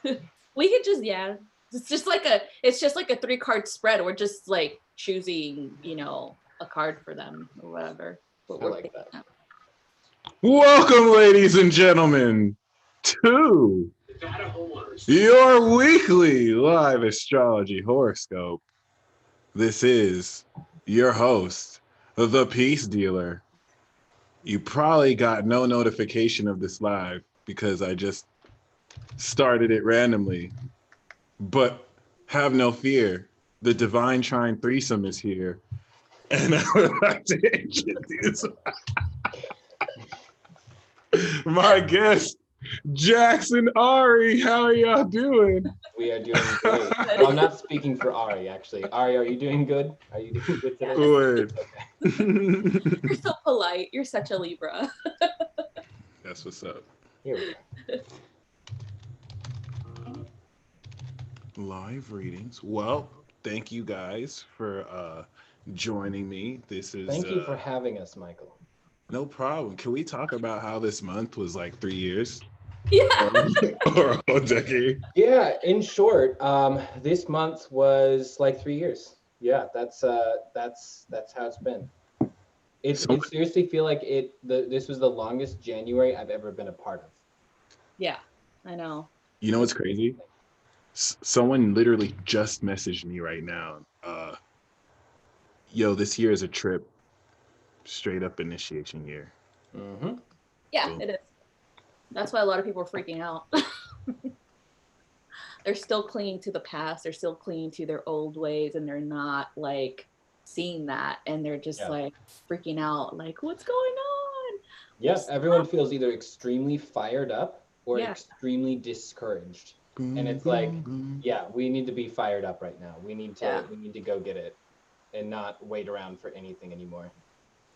We could just it's just like a 3-card spread. We're just like choosing, a card for them or whatever. I like that. Welcome, ladies and gentlemen, to your weekly live astrology horoscope. This is your host, the Peace Dealer. You probably got no notification of this live because I just started it randomly. But have no fear, the Divine Trine Threesome is here. And I would like to introduce my guest, Jackson Ari. How are y'all doing? We are doing great. Well, I'm not speaking for Ari, actually. Ari, are you doing good? Are you doing good today? Good. Okay. You're so polite. You're such a Libra. That's what's up. Here we go. Live readings. Well, thank you guys for joining me. Thank you for having us, Michael. No problem. Can we talk about how this month was like 3 years? Yeah. Or a whole decade? Yeah, in short, this month was like 3 years. Yeah, that's how it's been. It seriously feel like this was the longest January I've ever been a part of. Yeah, I know. You know what's crazy? Someone literally just messaged me right now. Yo, this year is a trip. Straight up initiation year. Mm-hmm. Yeah, Cool. it is. That's why a lot of people are freaking out. They're still clinging to the past. They're still clinging to their old ways, and they're not like seeing that, and they're just like freaking out, like, what's going on? Yes, everyone feels either extremely fired up or Yeah. extremely discouraged. And it's like, yeah, we need to be fired up right now. We need to go get it and not wait around for anything anymore.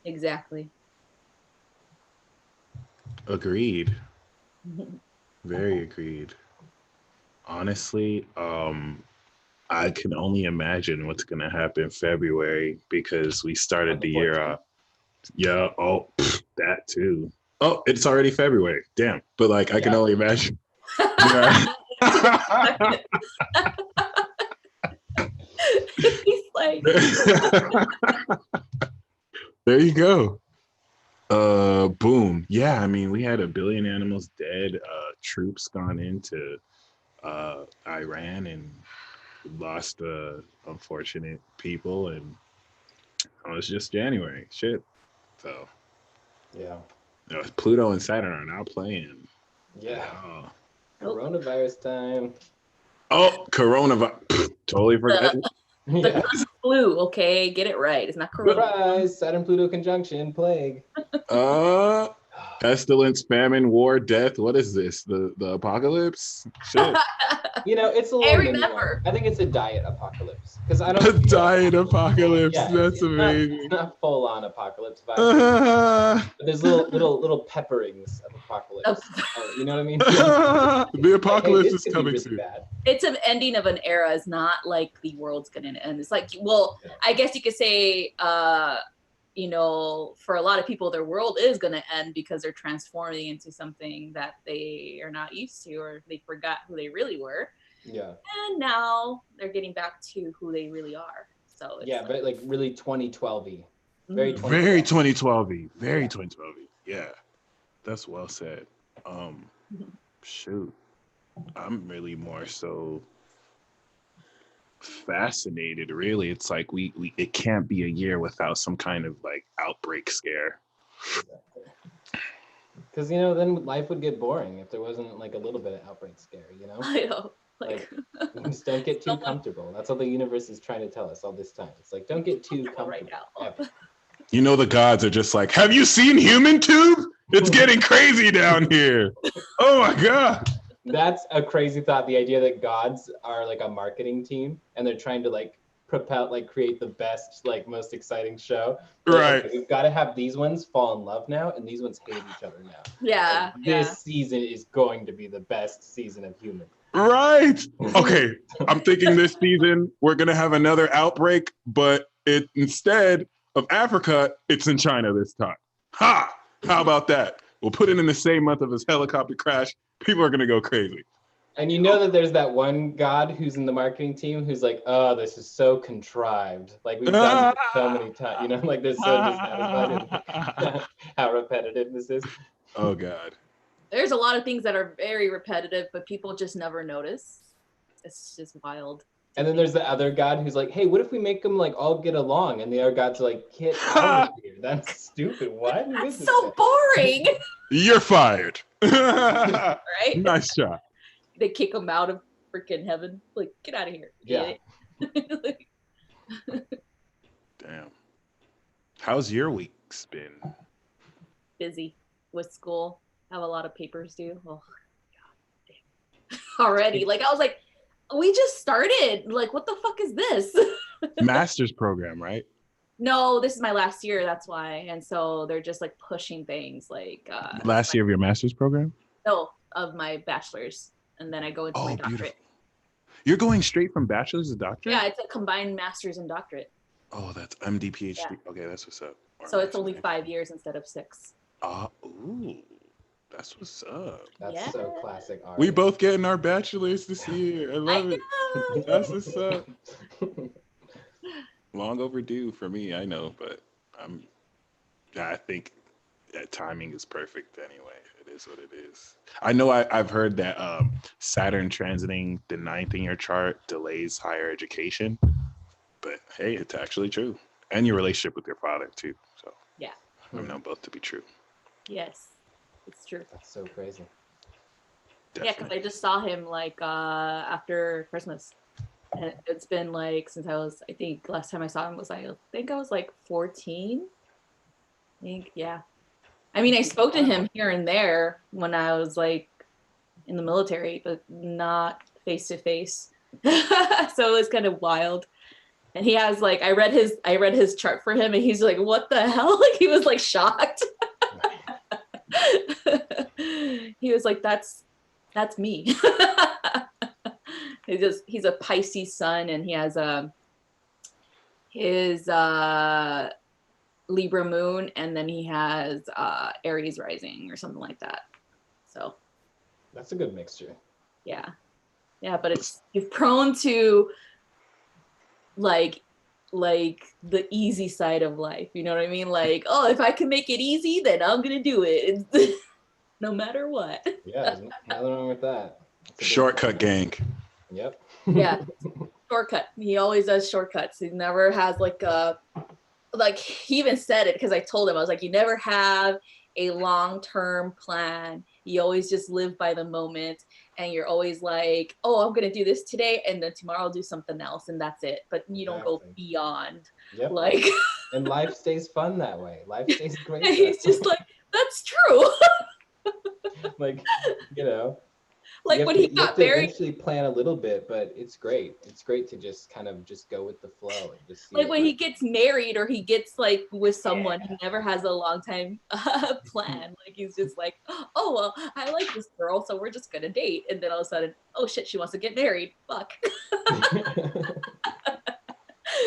Exactly. Agreed. Very agreed. Honestly, I can only imagine what's gonna happen in February because we started the year off. Yeah, that too. Oh, it's already February. Damn. But like I can only imagine. He's like there you go. Boom. Yeah, I mean, we had 1 billion animals dead, troops gone into Iran and lost unfortunate people, and it's just January. Shit. So yeah. Pluto and Saturn are now playing. Yeah. Oh. Coronavirus time. Oh, coronavirus. Totally forgot. Yeah. flu, okay? Get it right. It's not corona. Surprise! Saturn-Pluto conjunction, plague. Pestilence, famine, war, death. What is this? The apocalypse? Shit. It's a little. I remember. I think it's a diet apocalypse because I don't. A diet apocalypse. Yeah, That's amazing. It's not full on apocalypse vibes. But there's little pepperings of apocalypse. You know what I mean? The apocalypse is coming really soon. bad. It's an ending of an era. It's not like the world's gonna end. It's like, well, I guess you could say, for a lot of people, their world is gonna end because they're transforming into something that they are not used to, or they forgot who they really were. Yeah. And now they're getting back to who they really are. So it's but like really 2012-y. Very 2012-y. Very 2012-y. Yeah. That's well said. Shoot. I'm really more so fascinated, really. It's like it can't be a year without some kind of like outbreak scare. Because then life would get boring if there wasn't like a little bit of outbreak scare. I know. Like just don't get too comfortable. That's what the universe is trying to tell us all this time. It's like, don't get too comfortable right now. The gods are just like, have you seen Human Tube? It's getting crazy down here. Oh my God. That's a crazy thought. The idea that gods are like a marketing team and they're trying to like create the best, like most exciting show. Right. Like, we've got to have these ones fall in love now and these ones hate each other now. Yeah. Like, this season is going to be the best season of Human. Right. Okay. I'm thinking this season we're going to have another outbreak, but instead of Africa, it's in China this time. How about that? We'll put it in the same month of his helicopter crash. People are going to go crazy. And you know that there's that one god who's in the marketing team who's like, oh, this is so contrived. Like we've done this so many times, you know, like they're so dissatisfied with how repetitive this is. Oh God. There's a lot of things that are very repetitive, but people just never notice. It's just wild. And then there's the other god who's like, hey, what if we make them like all get along? And the other god's like, get out of here. That's stupid. What? Who is That's this so guy? boring. You're fired. Right? Nice shot. They kick him out of freaking heaven. Like, get out of here. Yeah. Like, Damn. How's your week's been? busy with school. Have a lot of papers due. Oh, God damn. Already. Like, I was like, we just started. Like, what the fuck is this? Master's program, right? No, this is my last year. That's why. And so they're just like pushing things like Last year of your master's program? no, of my bachelor's. And then I go into my doctorate. Beautiful. You're going straight from bachelor's to doctorate? Yeah, it's a combined master's and doctorate. Oh, that's MD, PhD. Yeah. Okay, that's what's up. So it's only 5 years instead of 6. Ooh, that's what's up. That's so classic art. We both getting our bachelor's this year. I love it. That's what's up. Long overdue for me, I know, but I think that timing is perfect anyway. It is what it is. I know I've heard that Saturn transiting the 9th in your chart delays higher education, but hey, it's actually true. And your relationship with your father too. So Yeah. I know both to be true. Yes, it's true. That's so crazy. Yeah, because I just saw him like after Christmas. And it's been like since I think last time I saw him was I think I was like 14. I think, yeah. I mean, I spoke to him here and there when I was like in the military, but not face to face. So it was kind of wild. And he has like I read his chart for him and he's like, what the hell? Like he was like shocked. He was like, that's me. He's a Pisces sun and he has his Libra moon and then he has Aries rising or something like that. So that's a good mixture. Yeah, but you're prone to like the easy side of life. You know what I mean? Like, oh, if I can make it easy, then I'm gonna do it. No matter what. Yeah, there's nothing wrong with that. Shortcut gang. Yep. Yeah. Shortcut. He always does shortcuts. He never has he even said it because I told him, I was like, you never have a long-term plan. You always just live by the moment and you're always like, oh, I'm gonna do this today and then tomorrow I'll do something else and that's it. But you don't go beyond. Yep. Like and life stays fun that way. Life stays great. He's just like, that's true. Like, you know. Like when he got married, eventually plan a little bit, but it's great. It's great to just kind of just go with the flow and just see like when he gets married or he gets like with someone, he never has a long time plan. Like he's just like, oh well, I like this girl, so we're just gonna date, and then all of a sudden, oh shit, she wants to get married. Fuck.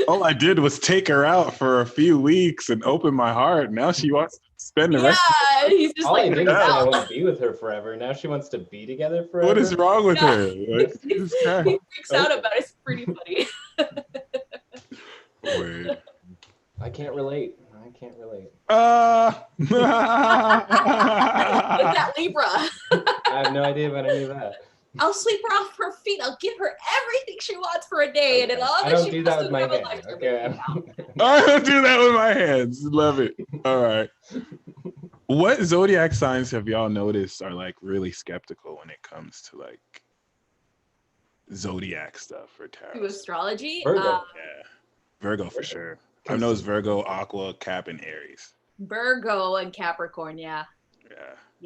All I did was take her out for a few weeks and open my heart. Now she wants to spend the rest. Yeah, he's just all like, I did is say I want to be with her forever. Now she wants to be together forever. What is wrong with her? Like, he freaks out about it. It's pretty funny. Word. I can't relate. What's that Libra? I have no idea about any of that. I'll sweep her off her feet. I'll give her everything she wants for a day, and then all I that don't she do wants that to with my have a hand. lifetime. Okay. I don't do that with my hands. Love it. All right. What zodiac signs have y'all noticed are like really skeptical when it comes to like zodiac stuff or tarot? To astrology? Virgo. Yeah. Virgo for sure. I know it's Virgo, Aqua, Cap, and Aries. Virgo and Capricorn, yeah.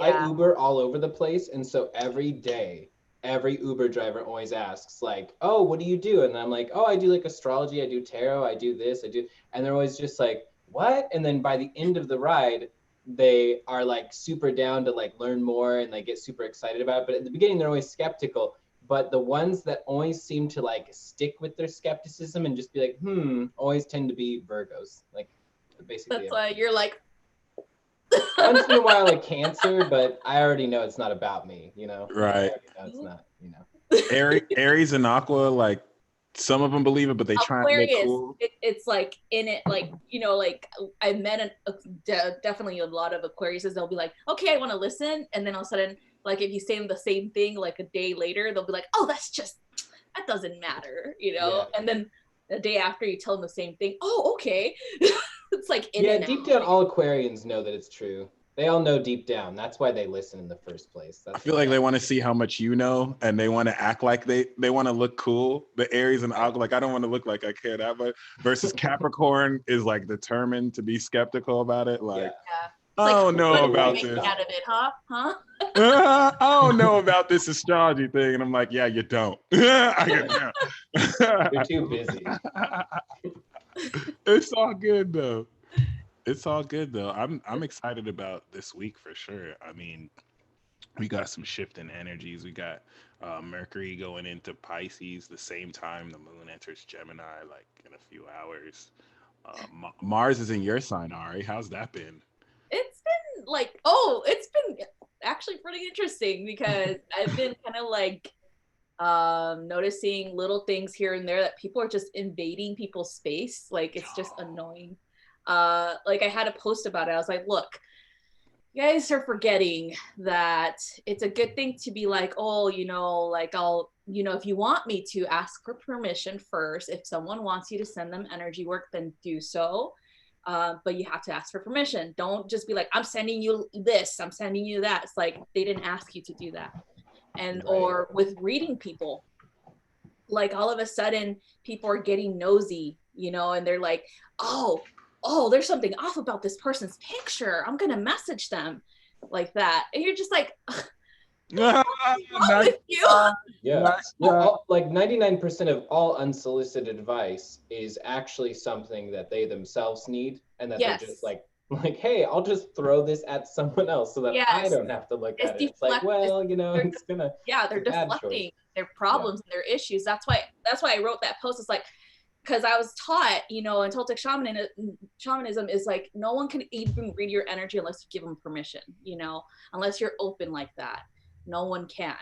I Uber all over the place, and so every day, every Uber driver always asks, like, oh, what do you do? And I'm like, oh, I do like astrology, I do tarot, I do this, I do, and they're always just like, what? And then by the end of the ride, they are like super down to like learn more and like get super excited about it. But at the beginning, they're always skeptical. But the ones that always seem to like stick with their skepticism and just be like, always tend to be Virgos. Like basically. That's why you're like, Once in a while a Cancer, but I already know it's not about me, you know? Right. I already know it's not, you know. Aries and Aqua, like some of them believe it, but they try and look Aquarius, cool. it's like in it, like, you know, like I met definitely a lot of Aquariuses. They'll be like, okay, I want to listen. And then all of a sudden, like if you say the same thing like a day later, they'll be like, oh, that doesn't matter, you know? Yeah. And then the day after you tell them the same thing, oh, okay. It's like deep down, all Aquarians know that it's true. They all know deep down. That's why they listen in the first place. I feel like they want to see how much you know, and they want to act like they want to look cool. The Aries and Aqua, like I don't want to look like I care that much. Versus Capricorn is like determined to be skeptical about it. Like, I don't know about this. Out of it, huh? I don't know about this astrology thing, and I'm like, yeah, you don't. You're too busy. It's all good though. It's all good though. I'm excited about this week for sure. I mean, we got some shifting energies. We got Mercury going into Pisces the same time the moon enters Gemini, like in a few hours. Mars is in your sign, Ari. How's that been? It's been like, it's been actually pretty interesting because I've been kind of like noticing little things here and there that people are just invading people's space. Like it's just annoying. Like I had a post about it. I was like, look, you guys are forgetting that it's a good thing to be like, oh, you know, like I'll, you know, if you want me to, ask for permission first. If someone wants you to send them energy work, then do so. But you have to ask for permission. Don't just be like, I'm sending you this, I'm sending you that. It's like they didn't ask you to do that. And or with reading people, like all of a sudden people are getting nosy, you know, and they're like, oh, there's something off about this person's picture, I'm gonna message them, like that. And you're just like, with you? Well, like 99% of all unsolicited advice is actually something that they themselves need, and that they're just like, hey, I'll just throw this at someone else so that I don't have to look at it. It's like, well, you know, it's gonna. They're deflecting their problems and their issues. That's why I wrote that post. It's like, because I was taught, you know, in Toltec shamanism is like, no one can even read your energy unless you give them permission, you know, unless you're open like that. No one can.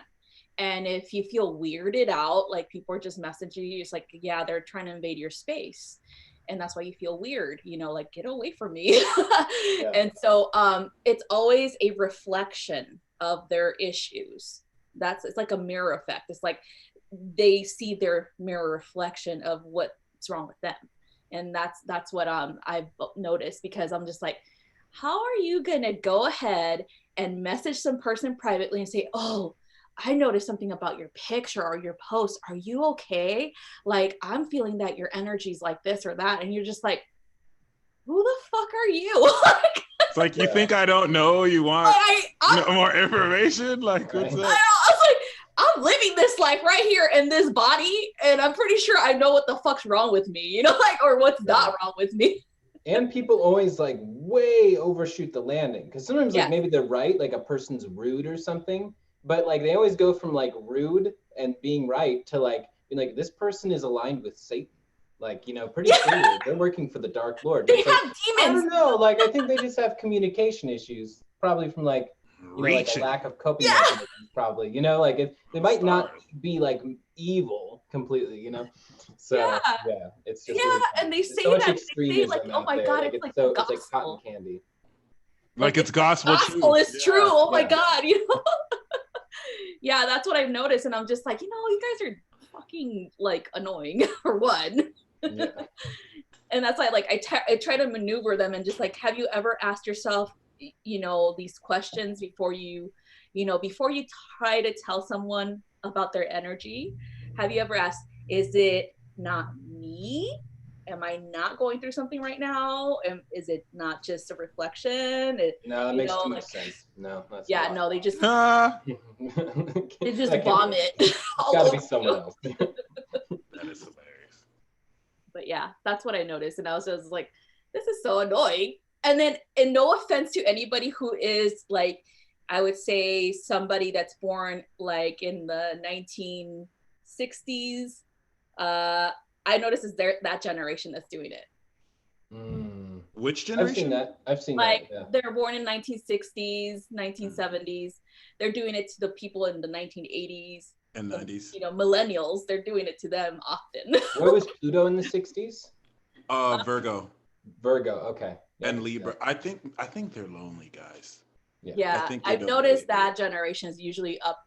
And if you feel weirded out, like people are just messaging you, it's like, yeah, they're trying to invade your space. And that's why you feel weird, you know, like, get away from me. And so it's always a reflection of their issues. It's like a mirror effect. It's like they see their mirror reflection of what's wrong with them. And that's what I've noticed, because I'm just like, how are you gonna go ahead and message some person privately and say, oh, I noticed something about your picture or your post. Are you okay? Like, I'm feeling that your energy's like this or that. And you're just like, who the fuck are you? It's like, you think I don't know? You want more information? Like, what's up? I was like, I'm living this life right here in this body, and I'm pretty sure I know what the fuck's wrong with me, you know, like, or what's not wrong with me. And people always like way overshoot the landing, because sometimes like maybe they're right, like a person's rude or something, but like they always go from like rude and being right to like being like, this person is aligned with Satan. Like, you know, pretty clear they're working for the Dark Lord. They have like, demons. I don't know. Like, I think they just have communication issues, probably from like, you know, like a lack of coping mechanisms, probably. You know, like they might not be like evil completely, you know. So it's just really and they say so that they say like, oh my god, it's like so it's like cotton candy. Like it's gospel. Gospel is true. Oh my god, you know. Yeah, that's what I've noticed, and I'm just like, you know, you guys are fucking like annoying for one. And that's why like I try to maneuver them and just like, have you ever asked yourself, you know, these questions before you try to tell someone about their energy? Have you ever asked, is it not me? Am I not going through something right now? Is it not just a reflection? No, that makes too much sense. No, that's no, they just they just vomit. It's gotta be someone else. That is hilarious. But yeah, that's what I noticed, and I was just like, this is so annoying. And then, and no offense to anybody who is like, I would say somebody that's born like in the 1960s. I notice it's that generation that's doing it. Which generation? I've seen like that. Yeah. they're born in 1960s, 1970s. They're doing it to the people in the 1980s and 90s. You know, millennials. They're doing it to them often. Where was Pluto in the 60s? Virgo. Virgo. Okay. Yeah, and Libra. I think they're lonely guys. Yeah, I've noticed that generation is usually up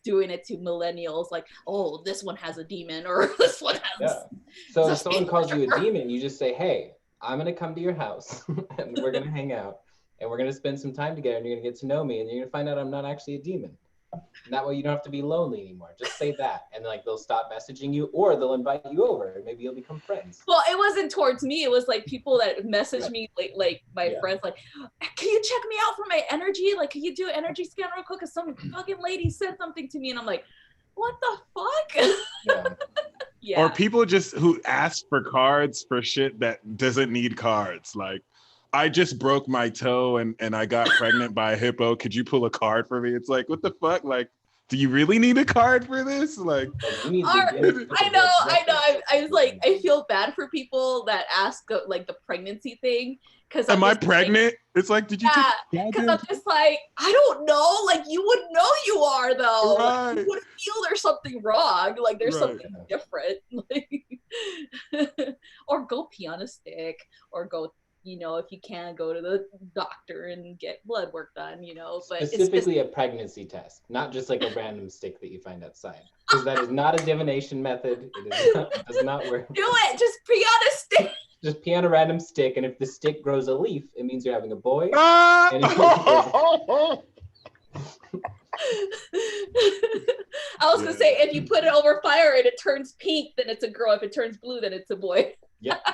doing it to millennials, like, oh, this one has a demon, or this one has. Yeah. So if someone calls you a demon, you just say, hey, I'm gonna come to your house and we're gonna hang out and we're gonna spend some time together and you're gonna get to know me and you're gonna find out I'm not actually a demon. And that way you don't have to be lonely anymore. Just say that, and like they'll stop messaging you, or they'll invite you over. Maybe you'll become friends. Well, it wasn't towards me. It was like people that messaged me, like my friends, like, can you check me out for my energy? Like, can you do an energy scan real quick? Cause some fucking lady said something to me, and I'm like, what the fuck? Yeah. Yeah. Or people just who ask for cards for shit that doesn't need cards. Like, I just broke my toe and I got pregnant by a hippo. Could you pull a card for me? It's like, what the fuck? Like, do you really need a card for this? Like, you need I know. I was like, I feel bad for people that ask like the pregnancy thing. Am I pregnant? Like, it's like, did you? Yeah, because I'm just like, I don't know. Like, you would know you are though. Right. Like, you would feel there's something wrong. Like, there's something different. Like, or go pee on a stick, or go. You know, if you can, go to the doctor and get blood work done, you know. But specifically a pregnancy test, not just like a random stick that you find outside, because that is not a divination method. It does not work. Do it. Just pee on a stick. Just pee on a random stick, and if the stick grows a leaf, it means you're having a boy. And I was gonna say, if you put it over fire and it turns pink, then it's a girl. If it turns blue, then it's a boy. Yep.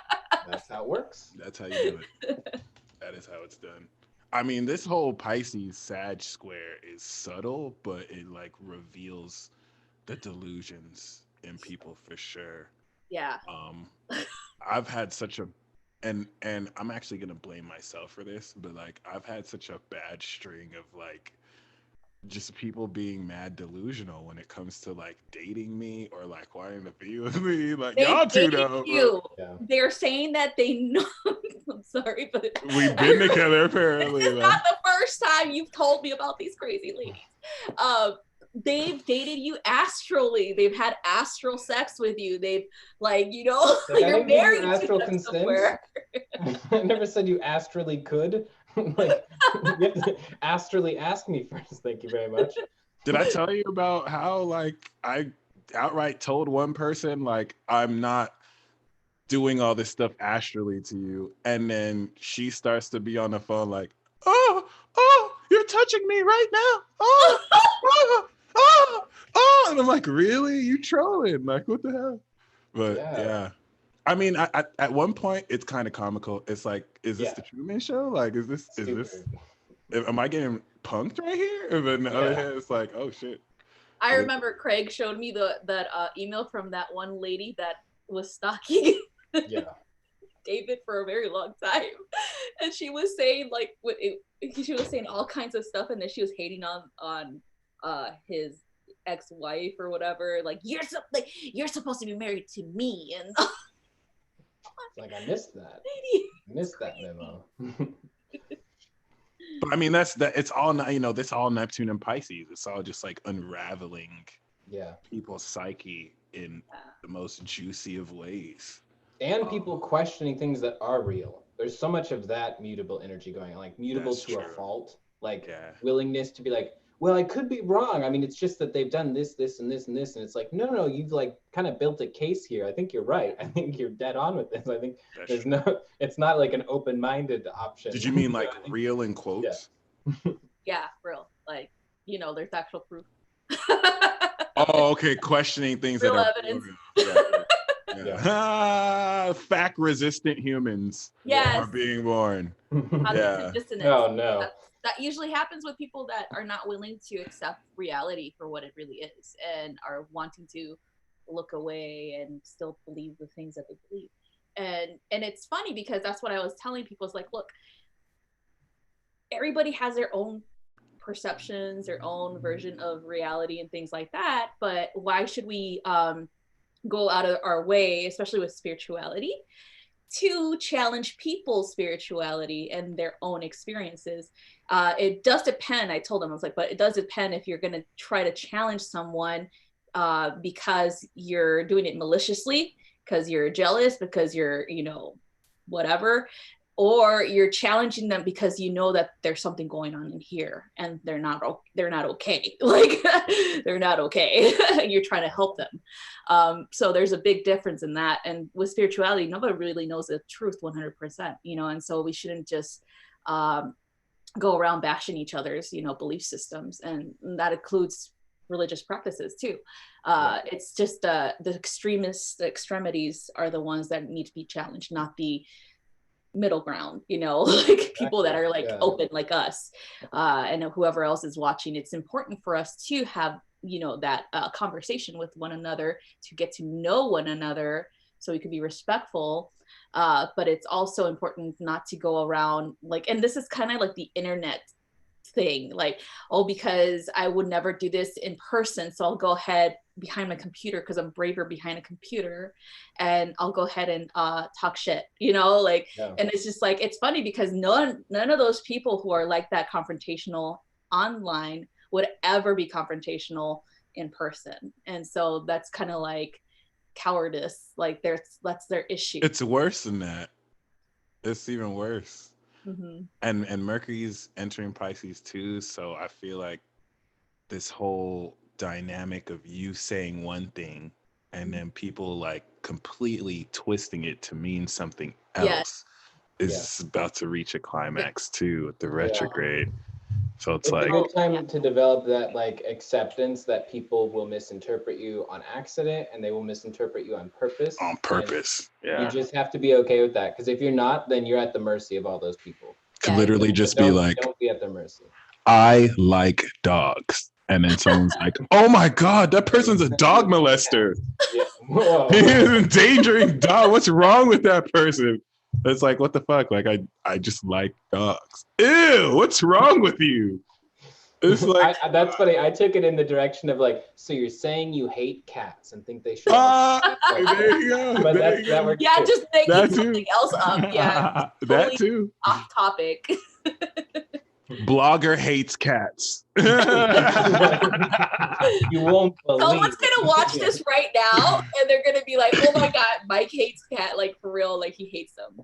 That's how it works. That's how you do it. That is how it's done. I mean, this whole Pisces Sag square is subtle, but it like reveals the delusions in people for sure. Yeah. I've had such a and I'm actually gonna blame myself for this, but like I've had such a bad string of like just people being mad delusional when it comes to like dating me or like wanting to be with me. Like, y'all two know. Yeah. They're saying that they know. I'm sorry, but we've been together apparently. This is not the first time you've told me about these crazy ladies. They've dated you astrally. They've had astral sex with you. They've like, you know, like you're married to astral consent. I never said you astrally could. Like, you have to astrally ask me first. Thank you very much. Did I tell you about how like I outright told one person like I'm not doing all this stuff astrally to you, and then she starts to be on the phone like, oh, you're touching me right now. Oh, and I'm like, really? You trolling? Like, what the hell? But yeah. I mean, at one point, it's kind of comical. It's like, is this the Truman Show? Like, is this, am I getting punked right here? And then the other hand, it's like, oh shit. I remember Craig showed me that email from that one lady that was stalking David for a very long time. And she was saying like, she was saying all kinds of stuff, and then she was hating on his ex-wife or whatever. Like, you're supposed to be married to me, and like, I missed that. I missed that memo. But I mean, it's all, you know, this all Neptune and Pisces. It's all just like unraveling people's psyche in the most juicy of ways. And people questioning things that are real. There's so much of that mutable energy going on, like mutable to a fault, like willingness to be like, well, I could be wrong. I mean, it's just that they've done this, this, and this, and this. And it's like, no, you've like kind of built a case here. I think you're right. I think you're dead on with this. I think it's not like an open-minded option. Did you mean like real in quotes? Yeah, real. Like, you know, there's actual proof. Oh, okay. Questioning things real that evidence. are fact-resistant humans are being born. Oh, no. That usually happens with people that are not willing to accept reality for what it really is and are wanting to look away and still believe the things that they believe. And it's funny because that's what I was telling people. It's like, look, everybody has their own perceptions, their own version of reality and things like that. But why should we go out of our way, especially with spirituality, to challenge people's spirituality and their own experiences. It does depend. I told them, I was like, but it does depend if you're going to try to challenge someone because you're doing it maliciously, because you're jealous, because you're, whatever, or you're challenging them because you know that there's something going on in here and they're not okay. Like they're not okay. You're trying to help them. So there's a big difference in that. And with spirituality, nobody really knows the truth 100%, and so we shouldn't just go around bashing each other's, belief systems. And that includes religious practices too. It's just the extremities are the ones that need to be challenged, not the middle ground, like people that are like open like us, and whoever else is watching. It's important for us to have that conversation with one another, to get to know one another so we can be respectful, but it's also important not to go around like, and this is kind of like the internet thing, like, oh, because I would never do this in person, so I'll go ahead behind my computer because I'm braver behind a computer, and I'll go ahead and talk shit, and it's just like, it's funny because none of those people who are like that confrontational online would ever be confrontational in person. And so that's kind of like cowardice, like that's their issue. It's worse than that. It's even worse. Mm-hmm. And Mercury's entering Pisces too, so I feel like this whole dynamic of you saying one thing and then people like completely twisting it to mean something else is about to reach a climax too with the retrograde. So it's like a good time to develop that like acceptance that people will misinterpret you on accident and they will misinterpret you on purpose. You just have to be okay with that, because if you're not, then you're at the mercy of all those people. Literally just be like, don't be at their mercy. I like dogs. And then someone's like, oh my God, that person's a dog molester. He is endangering dog. What's wrong with that person? It's like, what the fuck? Like, I just like dogs. Ew, what's wrong with you? It's like, that's funny. I took it in the direction of like, so you're saying you hate cats and think they should. There you go. But that works too. Just making something else up. Yeah, totally that too. Off topic. Blogger hates cats. You won't believe. Someone's gonna watch this right now, and they're gonna be like, "Oh my God, Mike hates cat, like for real, like he hates them."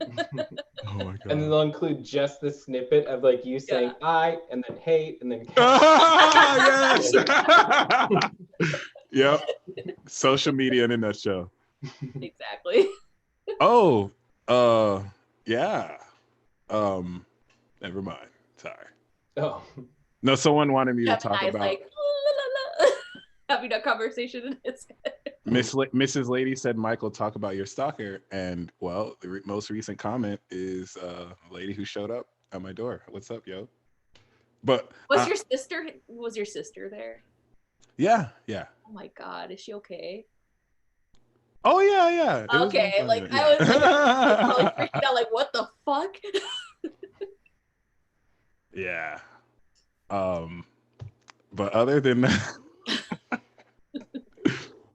Oh my God. And then they'll include just the snippet of like you saying I and then hate and then yes. Yep. Social media in a nutshell. Exactly. Oh, yeah. Never mind. Sorry. Oh. No, someone wanted me to talk about like, having a conversation in his head. Mrs. Lady said, Michael, talk about your stalker. And well, the most recent comment is a lady who showed up at my door. What's up, yo? But was your sister there? Yeah. Oh my God, is she okay? Oh yeah. Okay, like I was probably freaking out, like what the fuck? Yeah. But other than that,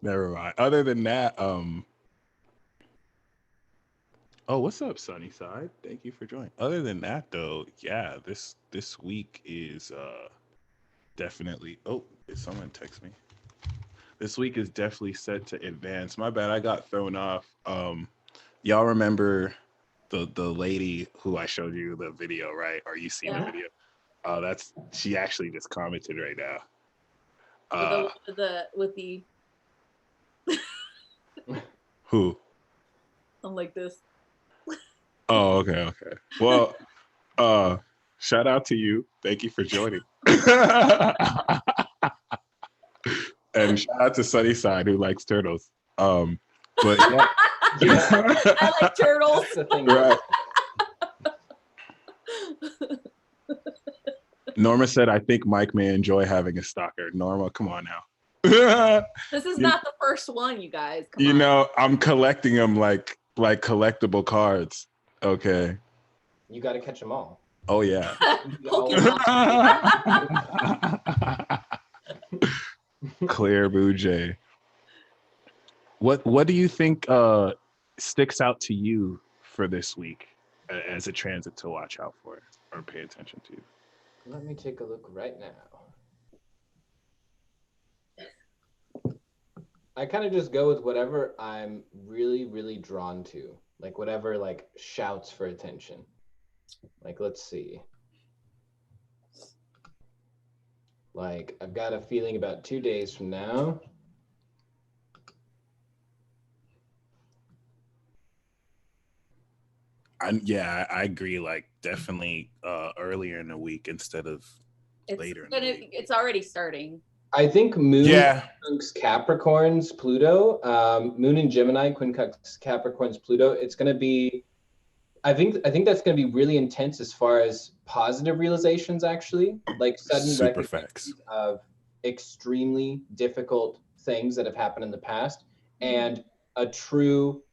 never mind. Other than that, oh, what's up, Sunnyside? Thank you for joining. Other than that, though, yeah, this week is definitely. Oh, did someone text me? This week is definitely set to advance. My bad, I got thrown off. Y'all remember the lady who I showed you the video, right? Or you seen the video? Oh, she actually just commented right now. With the Who? I'm like this. Oh, okay. Well, shout out to you. Thank you for joining. And shout out to Sunnyside who likes turtles. But yeah. I like turtles. Right. Norma said, I think Mike may enjoy having a stalker. Norma, come on now. This is not the first one, you guys. Come you on. know, I'm collecting them like collectible cards. Okay. You got to catch them all. Oh, yeah. Claire Boujay. What do you think sticks out to you for this week as a transit to watch out for or pay attention to? Let me take a look right now. I kind of just go with whatever I'm really, really drawn to. Like whatever like shouts for attention. Like, let's see. Like, I've got a feeling about 2 days from now. I agree. Like, definitely earlier in the week instead of later in the week. It's already starting. I think Moon quincunx Capricorn's Pluto, Moon in Gemini, quincunx Capricorn's Pluto. It's going to be, I think that's going to be really intense as far as positive realizations, actually, like sudden recognition of extremely difficult things that have happened in the past, and a true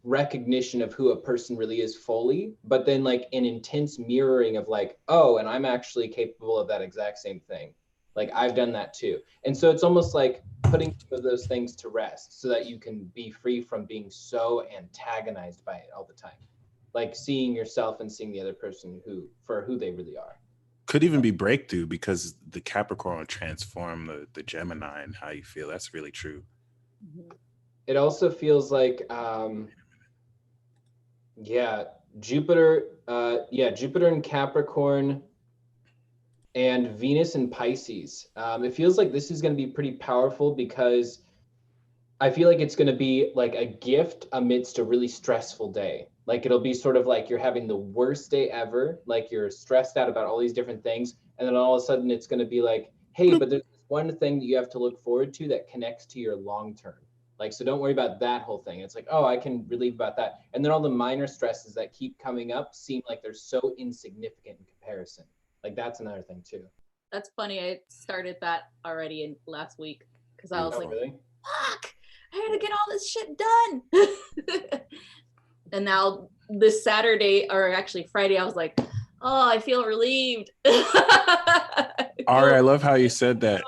recognition of who a person really is fully, but then like an intense mirroring of like, oh, and I'm actually capable of that exact same thing. Like I've done that too. And so it's almost like putting those things to rest so that you can be free from being so antagonized by it all the time. Like seeing yourself and seeing the other person for who they really are. Could even be breakthrough because the Capricorn will transform the Gemini and how you feel. That's really true. It also feels like, Jupiter in Capricorn and Venus in Pisces. It feels like this is going to be pretty powerful because I feel like it's going to be like a gift amidst a really stressful day. Like it'll be sort of like you're having the worst day ever, like you're stressed out about all these different things, and then all of a sudden it's going to be like, hey, but there's one thing that you have to look forward to that connects to your long term. Like, so don't worry about that whole thing. It's like, oh, I can relieve about that. And then all the minor stresses that keep coming up seem like they're so insignificant in comparison. Like that's another thing too. That's funny. I started that already in last week because I was like, really? fuck, I had to get all this shit done. And now this Saturday, or actually Friday, I was like, oh, I feel relieved. Ari, I love how you said that.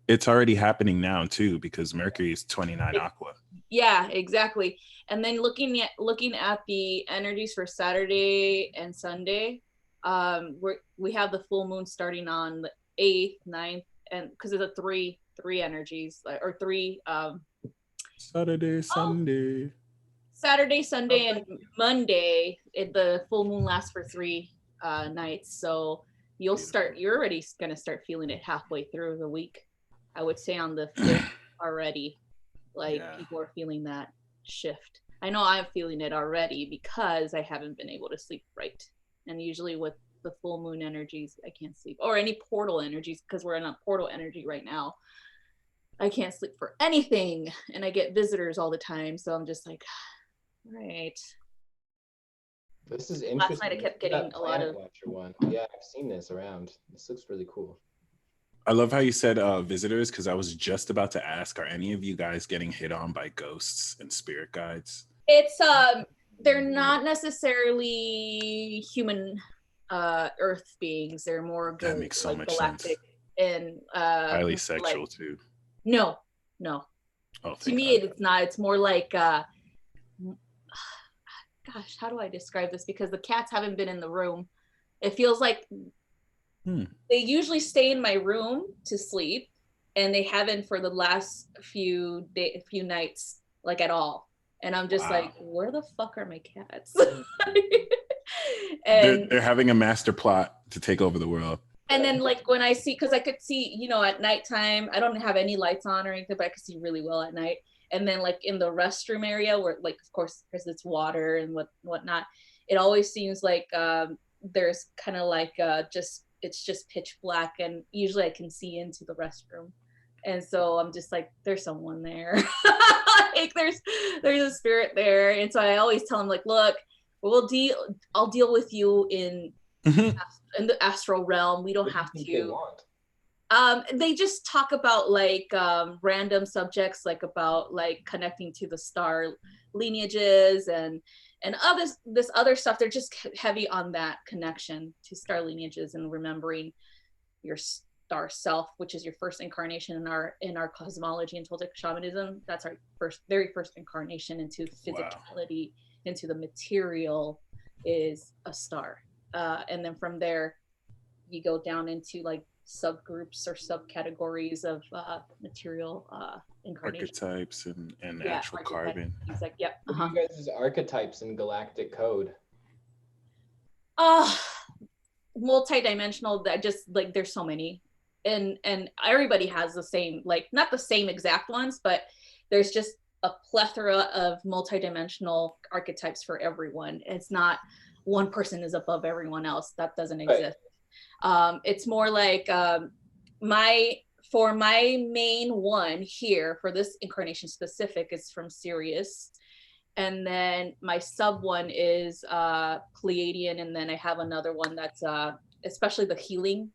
It's already happening now too because Mercury is 29 Aqua. Yeah, exactly. And then looking at the energies for Saturday and Sunday, we have the full moon starting on the 8th, 9th, and because it's a three energies or three Saturday, Sunday, and Monday. The full moon lasts for 3 nights, so you're already gonna start feeling it halfway through the week. I would say on the 5th already, people are feeling that shift. I know I'm feeling it already because I haven't been able to sleep right. And usually with the full moon energies, I can't sleep. Or any portal energies, because we're in a portal energy right now. I can't sleep for anything. And I get visitors all the time. So I'm just like, all right. This is interesting. Last night I kept getting a lot of... Watcher one. Yeah, I've seen this around. This looks really cool. I love how you said visitors, because I was just about to ask, are any of you guys getting hit on by ghosts and spirit guides? It's they're not necessarily human earth beings. They're more that makes so much galactic sense. And highly sexual too. No. Oh, to me it's not. It's more like gosh, how do I describe this? Because the cats haven't been in the room. It feels like they usually stay in my room to sleep, and they haven't for the last few nights, like at all. And I'm just like, where the fuck are my cats? And they're having a master plot to take over the world. And then like when I see, because I could see, at nighttime, I don't have any lights on or anything, but I could see really well at night. And then like in the restroom area where, like, of course, because it's water and whatnot, it always seems like there's kind of like it's just pitch black, and usually I can see into the restroom. And so I'm just like, there's someone there. Like there's a spirit there. And so I always tell them like, look, I'll deal with you in the astral realm. We don't have to. They just talk about like random subjects, like about like connecting to the star lineages and this other stuff. They're just heavy on that connection to star lineages and remembering your our self, which is your first incarnation in our cosmology and Toltec shamanism. That's our very first incarnation into physicality, into the material, is a star. And then from there, you go down into like subgroups or subcategories of material incarnation. Archetypes and actual carbon. He's like, yep. What are you guys' archetypes in galactic code? Multi-dimensional, that just like there's so many, and everybody has the same, like not the same exact ones, but there's just a plethora of multi-dimensional archetypes for everyone. It's not one person is above everyone else. That doesn't exist. It's more like my main one here for this incarnation specific is from Sirius. And then my sub one is Pleiadian, and then I have another one that's especially the healing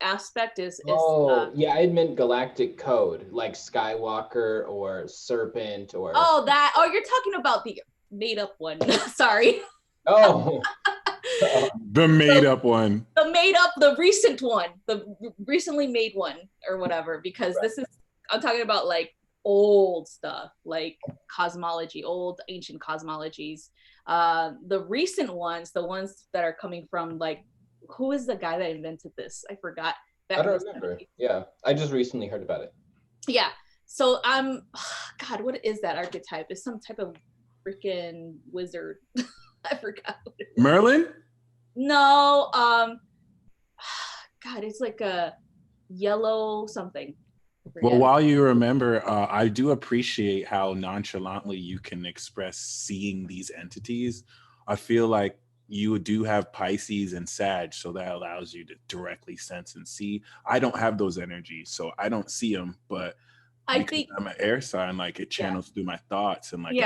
aspect is yeah, I meant galactic code, like Skywalker or Serpent or you're talking about the made up one. Sorry. The made up one. The recent one, the recently made one or whatever, because this is, I'm talking about like old stuff, like cosmology, old ancient cosmologies. The recent ones, the ones that are coming from like, who is the guy that invented this? I forgot. I don't remember. Yeah, I just recently heard about it. Yeah. So God, what is that archetype? It's some type of freaking wizard. I forgot. Merlin? No. God, it's like a yellow something. Well, while you remember, I do appreciate how nonchalantly you can express seeing these entities. I feel like you do have Pisces and Sag, so that allows you to directly sense and see. I don't have those energies, so I don't see them, but I think I'm an air sign, like it channels through my thoughts and like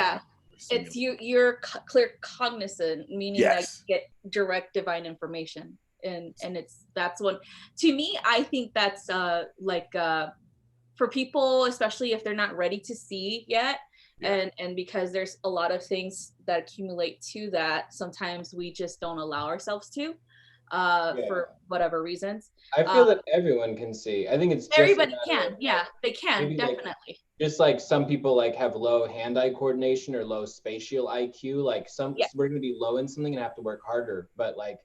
it's you're clear cognizant, meaning that you get direct divine information, and that's one, to me, I think that's for people, especially if they're not ready to see yet, and because there's a lot of things that accumulate to that, sometimes we just don't allow ourselves to for whatever reasons. I feel that everyone can see. I think it's just everybody can. They can, definitely. Like, just like some people like have low hand-eye coordination or low spatial IQ. Like we're going to be low in something and have to work harder. But like,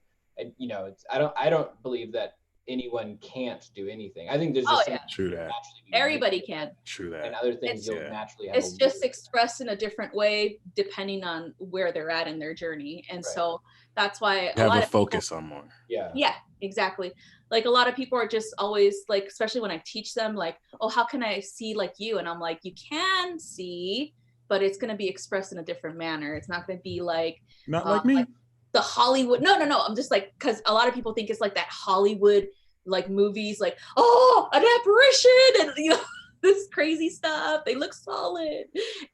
you know, I don't believe that anyone can't do anything. I think there's just true that everybody can. True that. And other things you'll naturally have. It's just expressed in a different way depending on where they're at in their journey, and so that's why a lot of focus on more. Yeah, exactly. Like a lot of people are just always like, especially when I teach them, like, oh, how can I see like you? And I'm like, you can see, but it's going to be expressed in a different manner. It's not going to be like like me. Like the Hollywood. No. I'm just like, because a lot of people think it's like that Hollywood like movies, like, oh, an apparition, and you know, this crazy stuff. They look solid,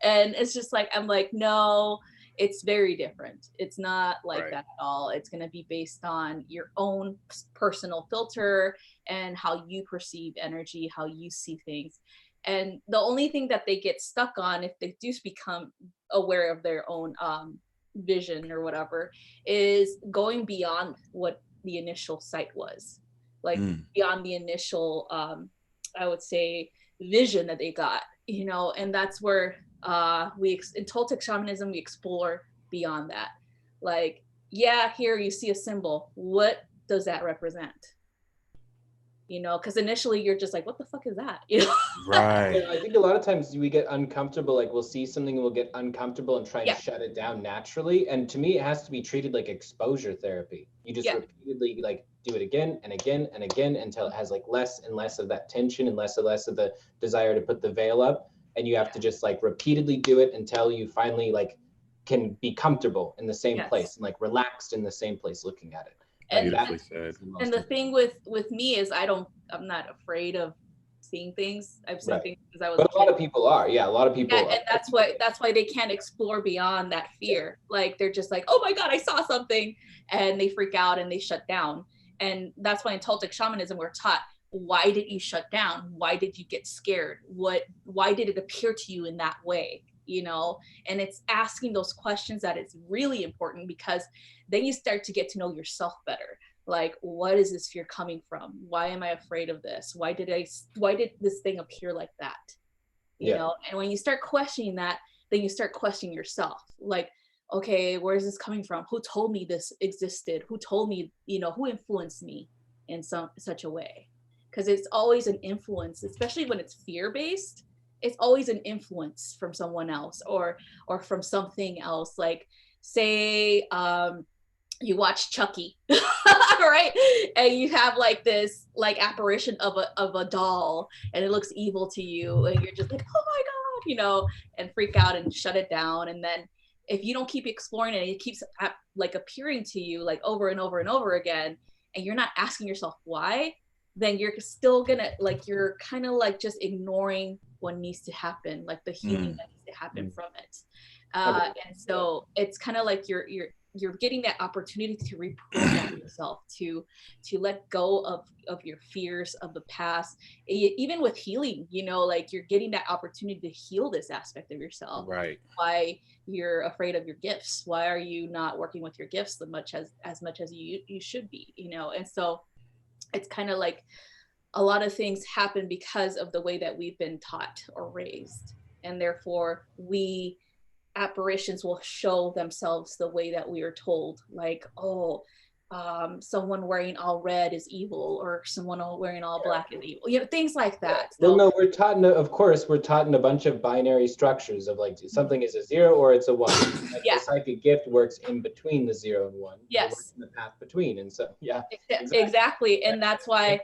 and it's just like, I'm like, no, it's very different. It's not like that at all. It's going to be based on your own personal filter and how you perceive energy, how you see things. And the only thing that they get stuck on, if they do become aware of their own vision or whatever, is going beyond what the initial sight was, like beyond the initial, I would say, vision that they got, you know. And that's where in Toltec shamanism, we explore beyond that. Like, here you see a symbol. What does that represent? You know, because initially you're just like, what the fuck is that? You know? Right. I think a lot of times we get uncomfortable, like we'll see something and we'll get uncomfortable and try and shut it down naturally. And to me, it has to be treated like exposure therapy. You just repeatedly like do it again and again and again until it has like less and less of that tension and less of the desire to put the veil up. And you have to just like repeatedly do it until you finally like can be comfortable in the same place and like relaxed in the same place looking at it. And the thing with me is I'm not afraid of seeing things. I've seen things since I was a lot of people are. Yeah, a lot of people. And that's why they can't explore beyond that fear. Like they're just like, oh my God, I saw something, and they freak out and they shut down. And that's why in Toltec shamanism we're taught, why did you shut down? Why did you get scared? Why did it appear to you in that way? You know, and it's asking those questions that it's really important, because then you start to get to know yourself better. Like, what is this fear coming from? Why am I afraid of this? Why did this thing appear like that? You know, and when you start questioning that, then you start questioning yourself. Like, okay, where is this coming from? Who told me this existed? Who told me, you know, who influenced me in such a way? Because it's always an influence, especially when it's fear-based. It's always an influence from someone else or from something else. Like, say, you watch Chucky, right? And you have like this like apparition of a doll, and it looks evil to you, and you're just like, oh my god, you know, and freak out and shut it down. And then if you don't keep exploring it, it keeps like appearing to you like over and over and over again, and you're not asking yourself why, then you're still gonna like, you're kind of like just ignoring what needs to happen, like the healing that needs to happen from it. And so it's kind of like you're getting that opportunity to reprogram yourself, to let go of your fears of the past. Even with healing, you know, like you're getting that opportunity to heal this aspect of yourself. Right. Why you're afraid of your gifts? Why are you not working with your gifts as much as you should be? You know, and so it's kind of like a lot of things happen because of the way that we've been taught or raised, and therefore apparitions will show themselves the way that we are told, like, oh, someone wearing all red is evil, or someone wearing all black is evil, you know, things like that. So, well, no, we're taught of course we're taught in a bunch of binary structures of like something is a 0 or it's a 1. Like the psychic gift works in between the 0 and 1. Yes. It works in the path between. And so exactly. And that's why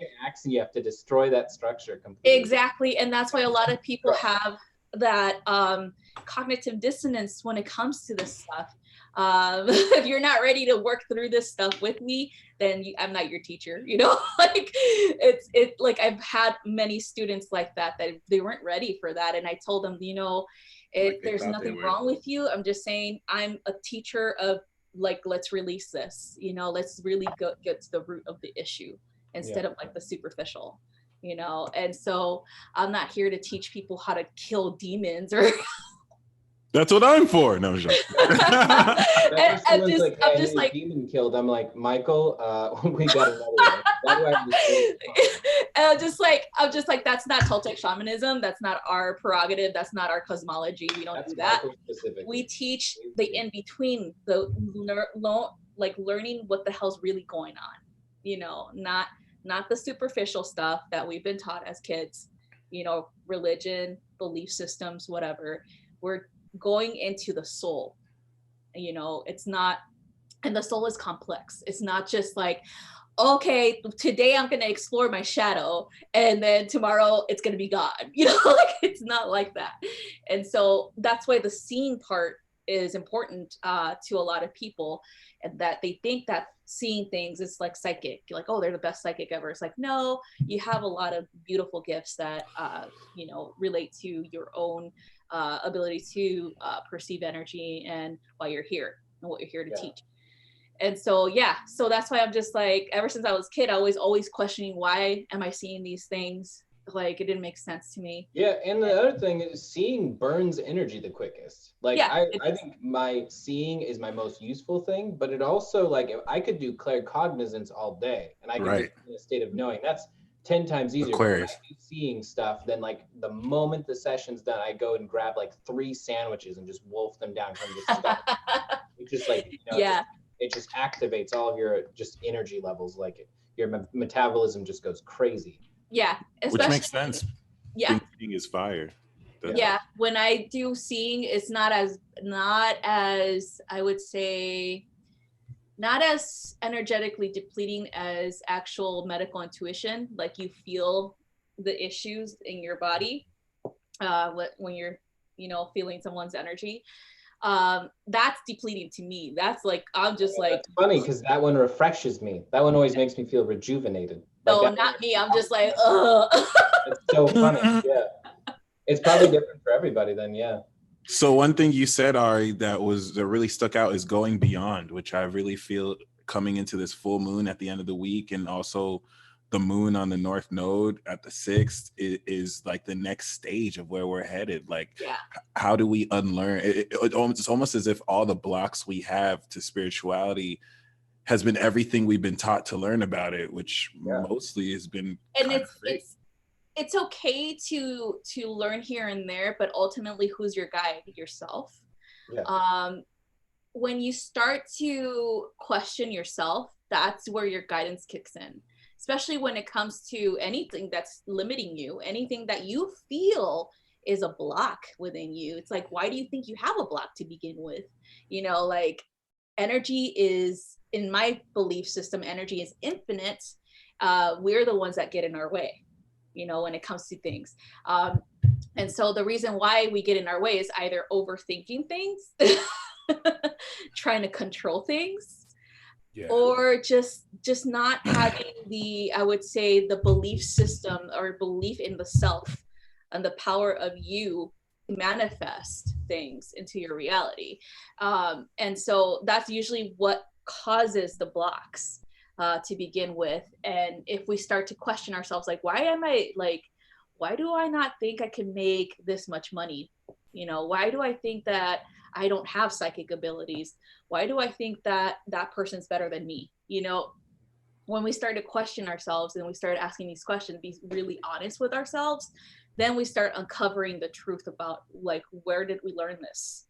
you have to destroy that structure completely. Exactly. And that's why a lot of people have that cognitive dissonance when it comes to this stuff. If you're not ready to work through this stuff with me, then I'm not your teacher, you know. Like it's like I've had many students like that they weren't ready for that, and I told them, you know, there's nothing wrong with you. I'm just saying I'm a teacher of, like, let's release this, you know, let's really get to the root of the issue instead of like the superficial, you know. And so I'm not here to teach people how to kill demons or that's what I'm for. No, I'm just I'm just like demon killed. I'm like, Michael, we got another one. I'm just like, that's not Toltec shamanism. That's not our prerogative. That's not our cosmology. We don't do that. We teach the in between, like learning what the hell's really going on. You know, not the superficial stuff that we've been taught as kids. You know, religion, belief systems, whatever. We're going into the soul, you know. It's not, and the soul is complex. It's not just like, okay, today I'm going to explore my shadow and then tomorrow it's going to be gone, you know. Like it's not like that. And so that's why the seeing part is important to a lot of people, and that they think that seeing things is like psychic, like, oh, they're the best psychic ever. It's like, no, you have a lot of beautiful gifts that you know, relate to your own ability to perceive energy and why you're here and what you're here to teach. And so so that's why I'm just like, ever since I was a kid, I was always questioning, why am I seeing these things? Like it didn't make sense to me. And the other thing is, seeing burns energy the quickest. Like I think my seeing is my most useful thing, but it also, like, if I could do claircognizance all day and I could be in a state of knowing, that's 10 times easier. Aquarius. Seeing stuff, then like the moment the session's done, I go and grab like 3 sandwiches and just wolf them down from the stuff. It's just like, you know, it just activates all of your just energy levels. Like your metabolism just goes crazy. Which makes sense. Seeing is fire. When I do seeing, it's not as I would say, not as energetically depleting as actual medical intuition. Like you feel the issues in your body when you're, you know, feeling someone's energy. That's depleting to me. That's like, I'm just like, that's funny because that one refreshes me. That one always makes me feel rejuvenated. No, not me. I'm just like, ugh. It's so funny. It's probably different for everybody then. So one thing you said, Ari, that really stuck out is going beyond, which I really feel coming into this full moon at the end of the week, and also the moon on the North Node at the 6th is like the next stage of where we're headed. Like, how do we unlearn? It's almost as if all the blocks we have to spirituality has been everything we've been taught to learn about it, which mostly has been and it's okay to learn here and there, but ultimately who's your guide? Yourself. When you start to question yourself, that's where your guidance kicks in, especially when it comes to anything that's limiting you, anything that you feel is a block within you. It's like, why do you think you have a block to begin with? You know, like, energy is, in my belief system, energy is infinite. We're the ones that get in our way, you know, when it comes to things. And so the reason why we get in our way is either overthinking things, trying to control things, or just not having the, I would say, the belief system or belief in the self and the power of you to manifest things into your reality. And so that's usually what causes the blocks to begin with. And if we start to question ourselves, like, why do I not think I can make this much money? You know, why do I think that I don't have psychic abilities? Why do I think that that person's better than me? You know, when we start to question ourselves and we start asking these questions, be really honest with ourselves, then we start uncovering the truth about, like, where did we learn this?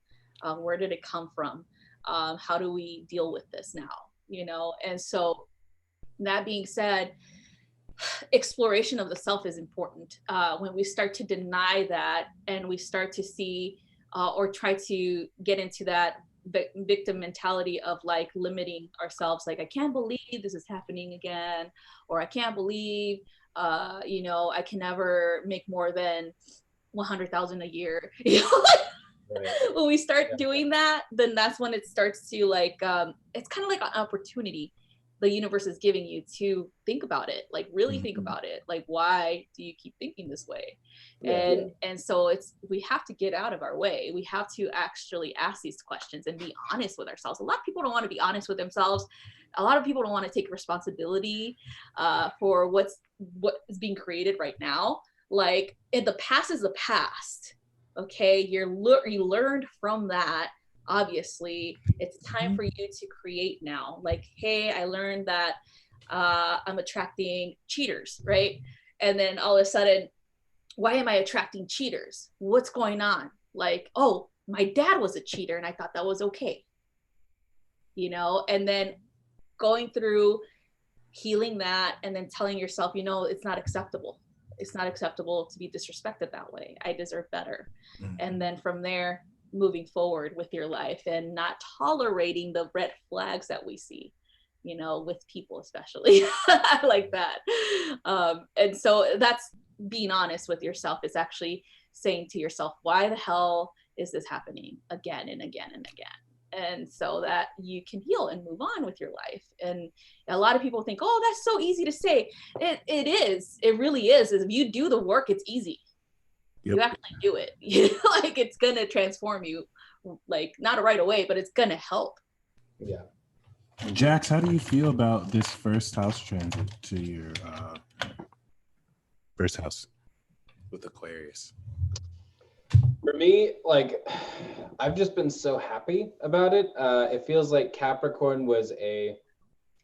Where did it come from? How do we deal with this now? You know, and so that being said, exploration of the self is important. When we start to deny that and we start to see or try to get into that victim mentality of, like, limiting ourselves, like, I can't believe this is happening again, or I can't believe you know, I can never make more than 100,000 a year. You know, when we start doing that, then that's when it starts to, like, it's kind of like an opportunity the universe is giving you to think about it, like, really think about it, like, why do you keep thinking this way? And so we have to get out of our way. We have to actually ask these questions and be honest with ourselves. A lot of people don't want to be honest with themselves. A lot of people don't want to take responsibility for what is being created right now. Like, the past is the past. Okay, you learned from that. Obviously, it's time for you to create now. Like, hey, I learned that I'm attracting cheaters, right? And then all of a sudden, why am I attracting cheaters? What's going on? Like, oh, my dad was a cheater and I thought that was okay. You know, and then going through healing that and then telling yourself, you know, it's not acceptable. It's not acceptable to be disrespected that way. I deserve better. And then from there, moving forward with your life and not tolerating the red flags that we see, you know, with people, especially like that. And so that's being honest with yourself. Is actually saying to yourself, why the hell is this happening again and again and again? And so that you can heal and move on with your life. And a lot of people think, oh, that's so easy to say. It is. It really is. If you do the work, it's easy. You actually do it. Like, it's gonna transform you, like, not right away, but it's gonna help. Yeah. Jax, how do you feel about this first house transit to your first house with Aquarius? For me, like, I've just been so happy about it. It feels like Capricorn was a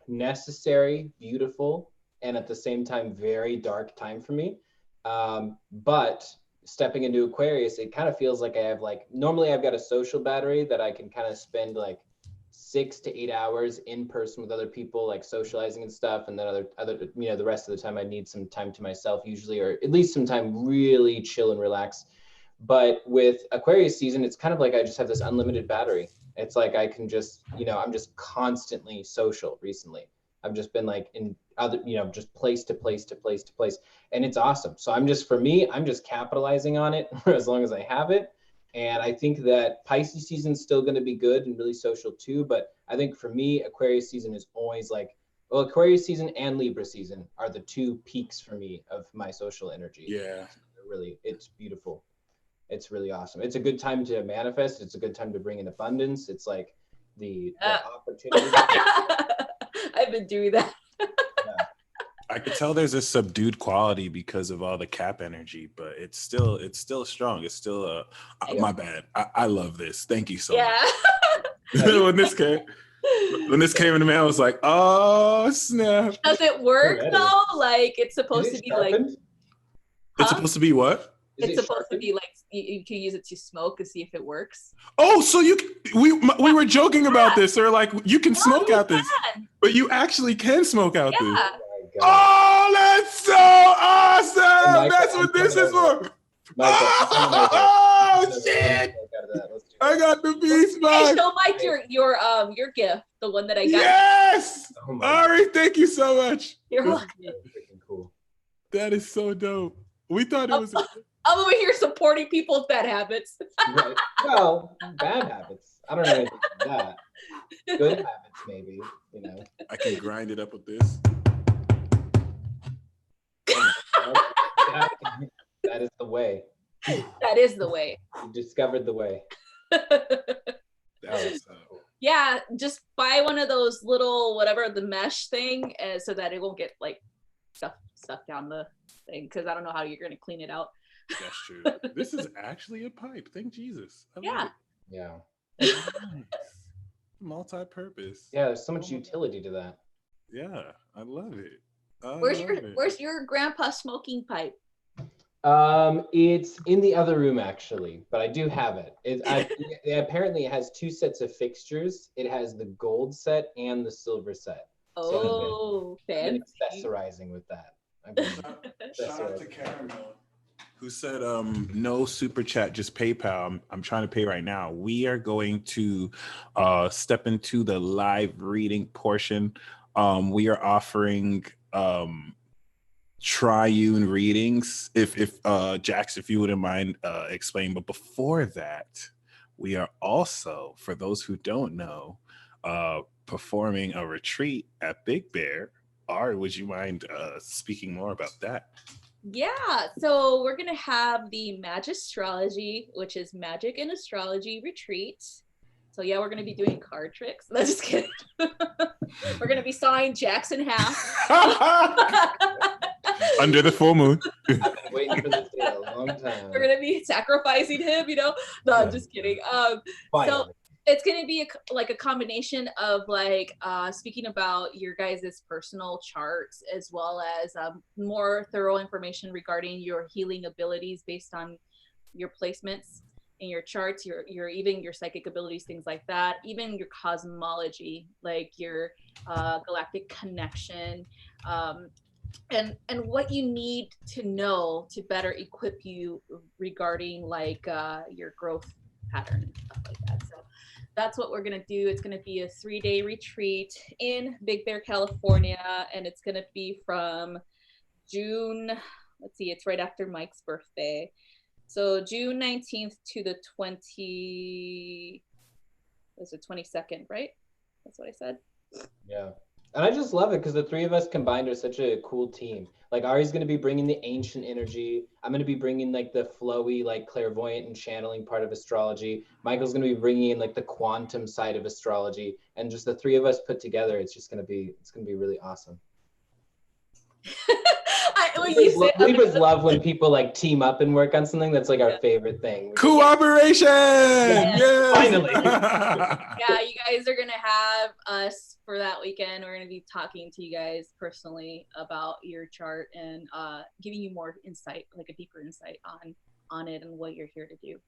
necessary, beautiful, and at the same time very dark time for me. But stepping into Aquarius, it kind of feels like I have, like, normally I've got a social battery that I can kind of spend like 6 to 8 hours in person with other people, like socializing and stuff, and then other you know, the rest of the time I need some time to myself usually, or at least some time really chill and relax. But with Aquarius season, it's kind of like I just have this unlimited battery. It's like I can just, you know, I'm just constantly social recently. I've just been like in other, you know, just place to place to place to place. And it's awesome. So I'm just capitalizing on it for as long as I have it. And I think that Pisces season is still going to be good and really social too. But I think for me, Aquarius season is always like, well, Aquarius season and Libra season are the two peaks for me of my social energy. Yeah. Really, it's beautiful. It's really awesome. It's a good time to manifest. It's a good time to bring in abundance. It's like the opportunity. I've been doing that. I could tell there's a subdued quality because of all the Cap energy, but it's still strong. It's still my bad. I love this. Thank you so much. Yeah. When this came, When this came in the mail, I was like, oh snap. Does it work Already. though? Like it's Is supposed it to be like, sharpened? It's huh? supposed to be what? Is It's it supposed to sharpened? be like you can use it to smoke and see if it works. Oh, so we were joking about this. They're like, you can smoke you out this, but you actually can smoke out this. Yeah. Oh my God. Oh, that's so awesome! Michael, That's I'm what this is coming for. Michael, I'm coming over. Oh I'm gonna shit! smoke out of that. Let's do I that. got the beast Hey, back. show Mike your gift, the one that I got. Yes, Oh my God. Ari, thank you so much. You're This welcome. is so freaking cool. That is so dope. We thought it was. I'm over here supporting people with bad habits. Right. Well, bad habits. I don't know anything about that. Good habits, maybe. You know. I can grind it up with this. That is the way. That is the way. You discovered the way. That was, Yeah, just buy one of those little whatever the mesh thing, so that it won't get like stuff down the thing. Because I don't know how you're gonna clean it out. that's true. This is actually a pipe. Thank Jesus. I love Yeah. it. Yeah. Nice. Multi-purpose. Yeah, there's so much utility to that. Yeah, I love it. I Where's love your it. Where's your grandpa smoking pipe? It's in the other room actually, but I do have it. Apparently it has two sets of fixtures. It has the gold set and the silver set. Oh, I've been fancy. accessorizing with that. I've been Shout out to Caramel, who said no super chat, just PayPal. I'm trying to pay right now. We are going to step into the live reading portion. We are offering triune readings. If Jax, if you wouldn't mind explain. But before that, we are also, for those who don't know, performing a retreat at Big Bear. Ari, would you mind speaking more about that? Yeah, so we're gonna have the Astrology, which is magic and astrology retreat. So yeah, we're gonna be doing card tricks. No, just kidding. We're gonna be sawing Jax in half. Under the full moon. I've been waiting for this day a long time. We're gonna be sacrificing him, you know. No, I'm just kidding. Finally. It's going to be a combination of like speaking about your guys' personal charts, as well as more thorough information regarding your healing abilities based on your placements in your charts, your even your psychic abilities, things like that, even your cosmology, like your galactic connection, and what you need to know to better equip you regarding like your growth pattern and stuff like that. So that's what we're going to do. It's going to be a 3-day retreat in Big Bear, California, and it's going to be from June, let's see, it's right after Mike's birthday. So June 19th to the 22nd, right? That's what I said. Yeah. And I just love it because the three of us combined are such a cool team. Like Ari's going to be bringing the ancient energy. I'm going to be bringing like the flowy, like clairvoyant and channeling part of astrology. Michael's going to be bringing in like the quantum side of astrology, and just the three of us put together. It's going to be really awesome. We just love when people like team up and work on something. That's like our favorite thing. Cooperation. Yes. Finally. Yeah, you guys are gonna have us for that weekend. We're gonna be talking to you guys personally about your chart and giving you more insight, like a deeper insight on it and what you're here to do.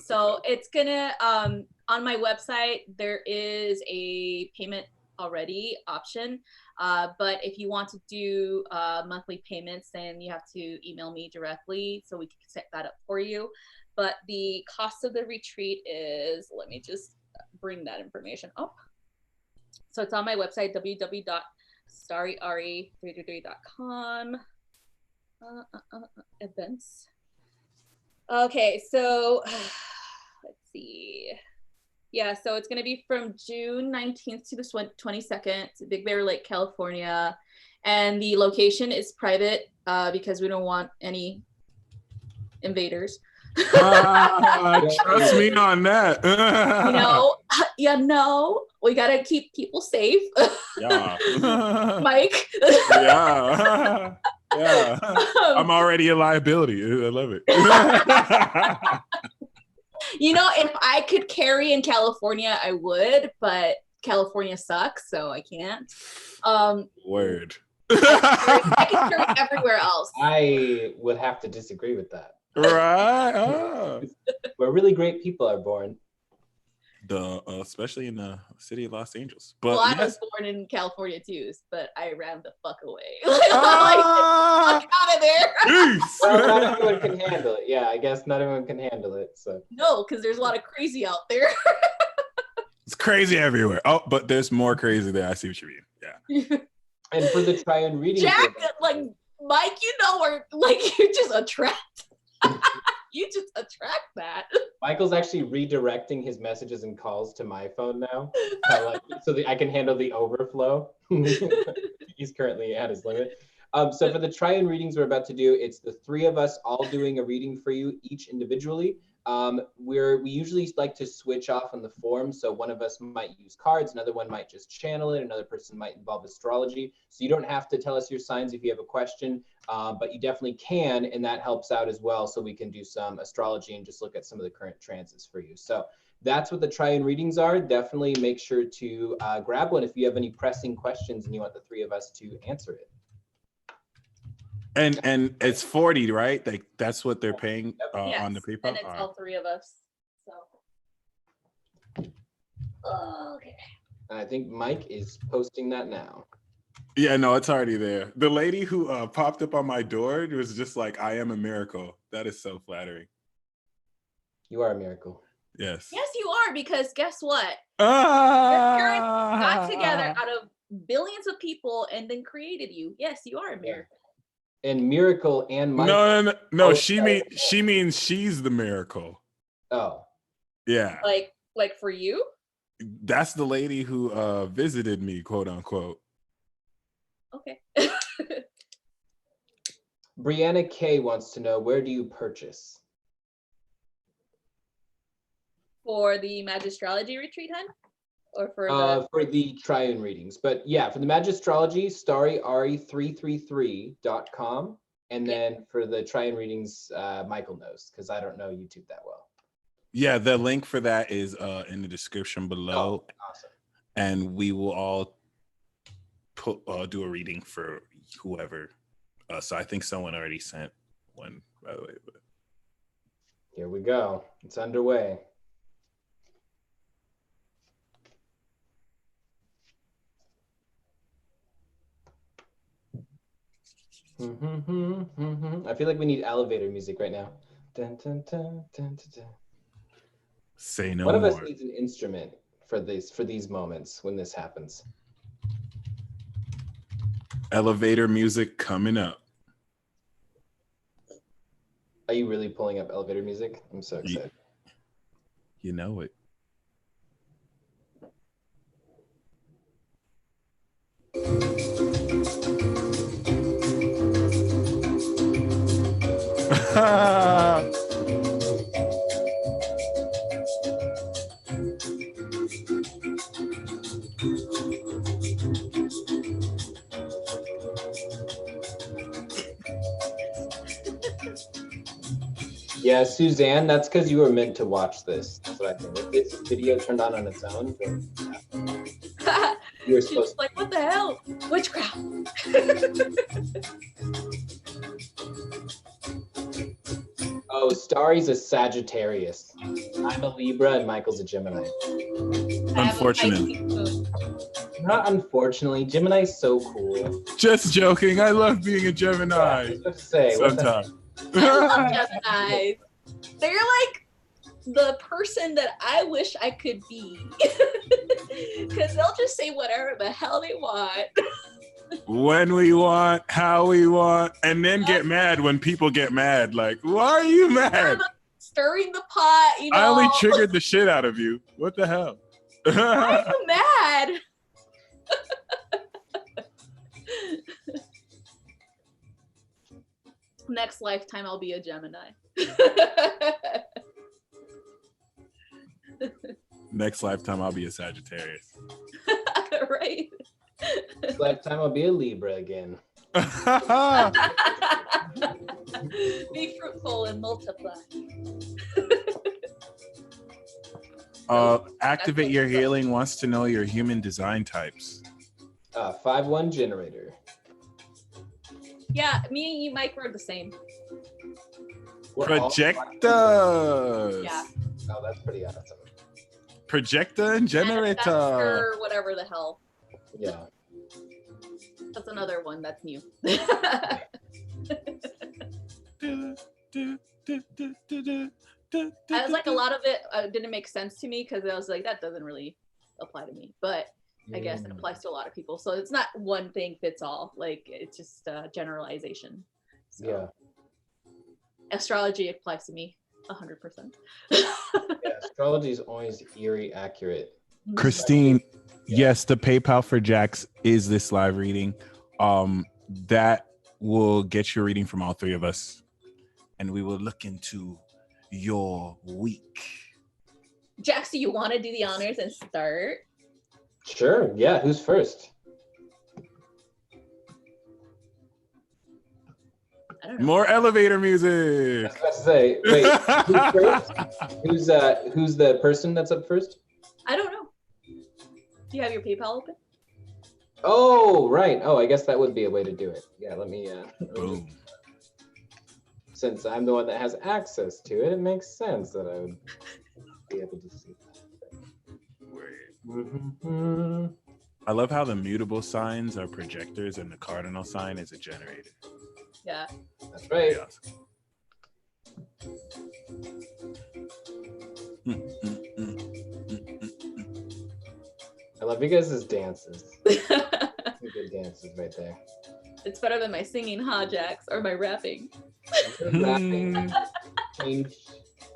So it's gonna on my website there is a payment already option, but if you want to do monthly payments, then you have to email me directly so we can set that up for you. But the cost of the retreat is, let me just bring that information up. So it's on my website, www.starryari333.com. Events. Okay, so let's see. Yeah, so it's going to be from June 19th to the 22nd, Big Bear Lake, California. And the location is private because we don't want any invaders. Trust me on that. We got to keep people safe. Yeah. Mike. Yeah. Yeah. I'm already a liability. I love it. You know, if I could carry in California, I would, but California sucks, so I can't. Word. I can carry everywhere else. I would have to disagree with that. Right. Oh. Where really great people are born. Especially in the city of Los Angeles. But Well, I was born in California too, but I ran the fuck away. Like, fuck out of there. Well, not everyone can handle it. Yeah, I guess not everyone can handle it. So no, because there's a lot of crazy out there. It's crazy everywhere. Oh, but there's more crazy there. I see what you mean. Yeah. And for the try-in reading, Jack, like Mike, you know, or like you just attract. You just attract that. Michael's actually redirecting his messages and calls to my phone now, so that I can handle the overflow. He's currently at his limit. So for the try-in readings we're about to do, it's the three of us all doing a reading for you, each individually. We usually like to switch off on the form. So one of us might use cards, another one might just channel it, another person might involve astrology. So you don't have to tell us your signs if you have a question, but you definitely can, and that helps out as well. So we can do some astrology and just look at some of the current transits for you. So that's what the try-in readings are. Definitely make sure to grab one if you have any pressing questions and you want the three of us to answer it. And it's 40, right? Like that's what they're paying yes, on the PayPal. And it's all three of us. So okay. I think Mike is posting that now. Yeah, no, it's already there. The lady who popped up on my door was just like, "I am a miracle." That is so flattering. You are a miracle. Yes. Yes, you are, because guess what? Your parents got together out of billions of people and then created you. Yes, you are a miracle. And miracle and Mike. No. Oh, she means she's the miracle. Oh. Yeah. Like for you? That's the lady who visited me, quote unquote. Okay. Brianna K wants to know, where do you purchase? For the Magistrology retreat, hun? Or for the try-in readings. But yeah, for the Magistrology, starryari333.com. And then for the try-in readings, Michael knows, because I don't know YouTube that well. Yeah, the link for that is in the description below. Oh, awesome. And we will all do a reading for whoever. So I think someone already sent one, by the way. But here we go. It's underway. I feel like we need elevator music right now. Dun, dun, dun, dun, dun, dun. Say no more. One of us needs an instrument for these moments when this happens. Elevator music coming up. Are you really pulling up elevator music? I'm so excited. You know it. Yeah, Suzanne, that's because you were meant to watch this. That's what I think. If this video turned on its own, then you were supposed to. Like, what the hell? Witchcraft. Oh, Starry's a Sagittarius. I'm a Libra and Michael's a Gemini. Unfortunately. Not unfortunately. Gemini's so cool. Just joking. I love being a Gemini. Yeah, I was about to say, sometimes. I love Geminis. They're like the person that I wish I could be. Because they'll just say whatever the hell they want. When we want, how we want, and then get mad when people get mad. Like, why are you mad? Stirring the pot, you know. I only triggered the shit out of you. What the hell? Why are you mad? Next lifetime, I'll be a Gemini. Next lifetime, I'll be a Sagittarius. Right? Next lifetime, I'll be a Libra again. Be fruitful and multiply. Activate your healing wants to know your human design types. 5-1 generator. Yeah, me and you, Mike, were the same. Projectors. Yeah. Oh, that's pretty awesome. Projector and generator. Or whatever the hell. Yeah. That's another one that's new. I was like, a lot of it didn't make sense to me because I was like, that doesn't really apply to me. But I guess it applies to a lot of people. So it's not one thing fits all. Like, it's just a generalization. So, Yeah. Astrology applies to me 100%. Yeah, astrology is always eerie accurate. Christine, yes, the PayPal for Jax is this live reading. That will get you a reading from all three of us. And we will look into your week. Jax, do you want to do the honors and start? Sure. Yeah. Who's first? I don't know. More elevator music. I was about to say, wait, who's first? Who's the person that's up first? I don't know. Do you have your PayPal open? Oh, right. Oh, I guess that would be a way to do it. Yeah, let me Boom. Since I'm the one that has access to it, it makes sense that I would be able to see that. I love how the mutable signs are projectors and the cardinal sign is a generator. Yeah. That's right. Awesome. I love you guys' dances. Good dances right there. It's better than my singing, huh, Jax? Or my rapping. Your rapping changed.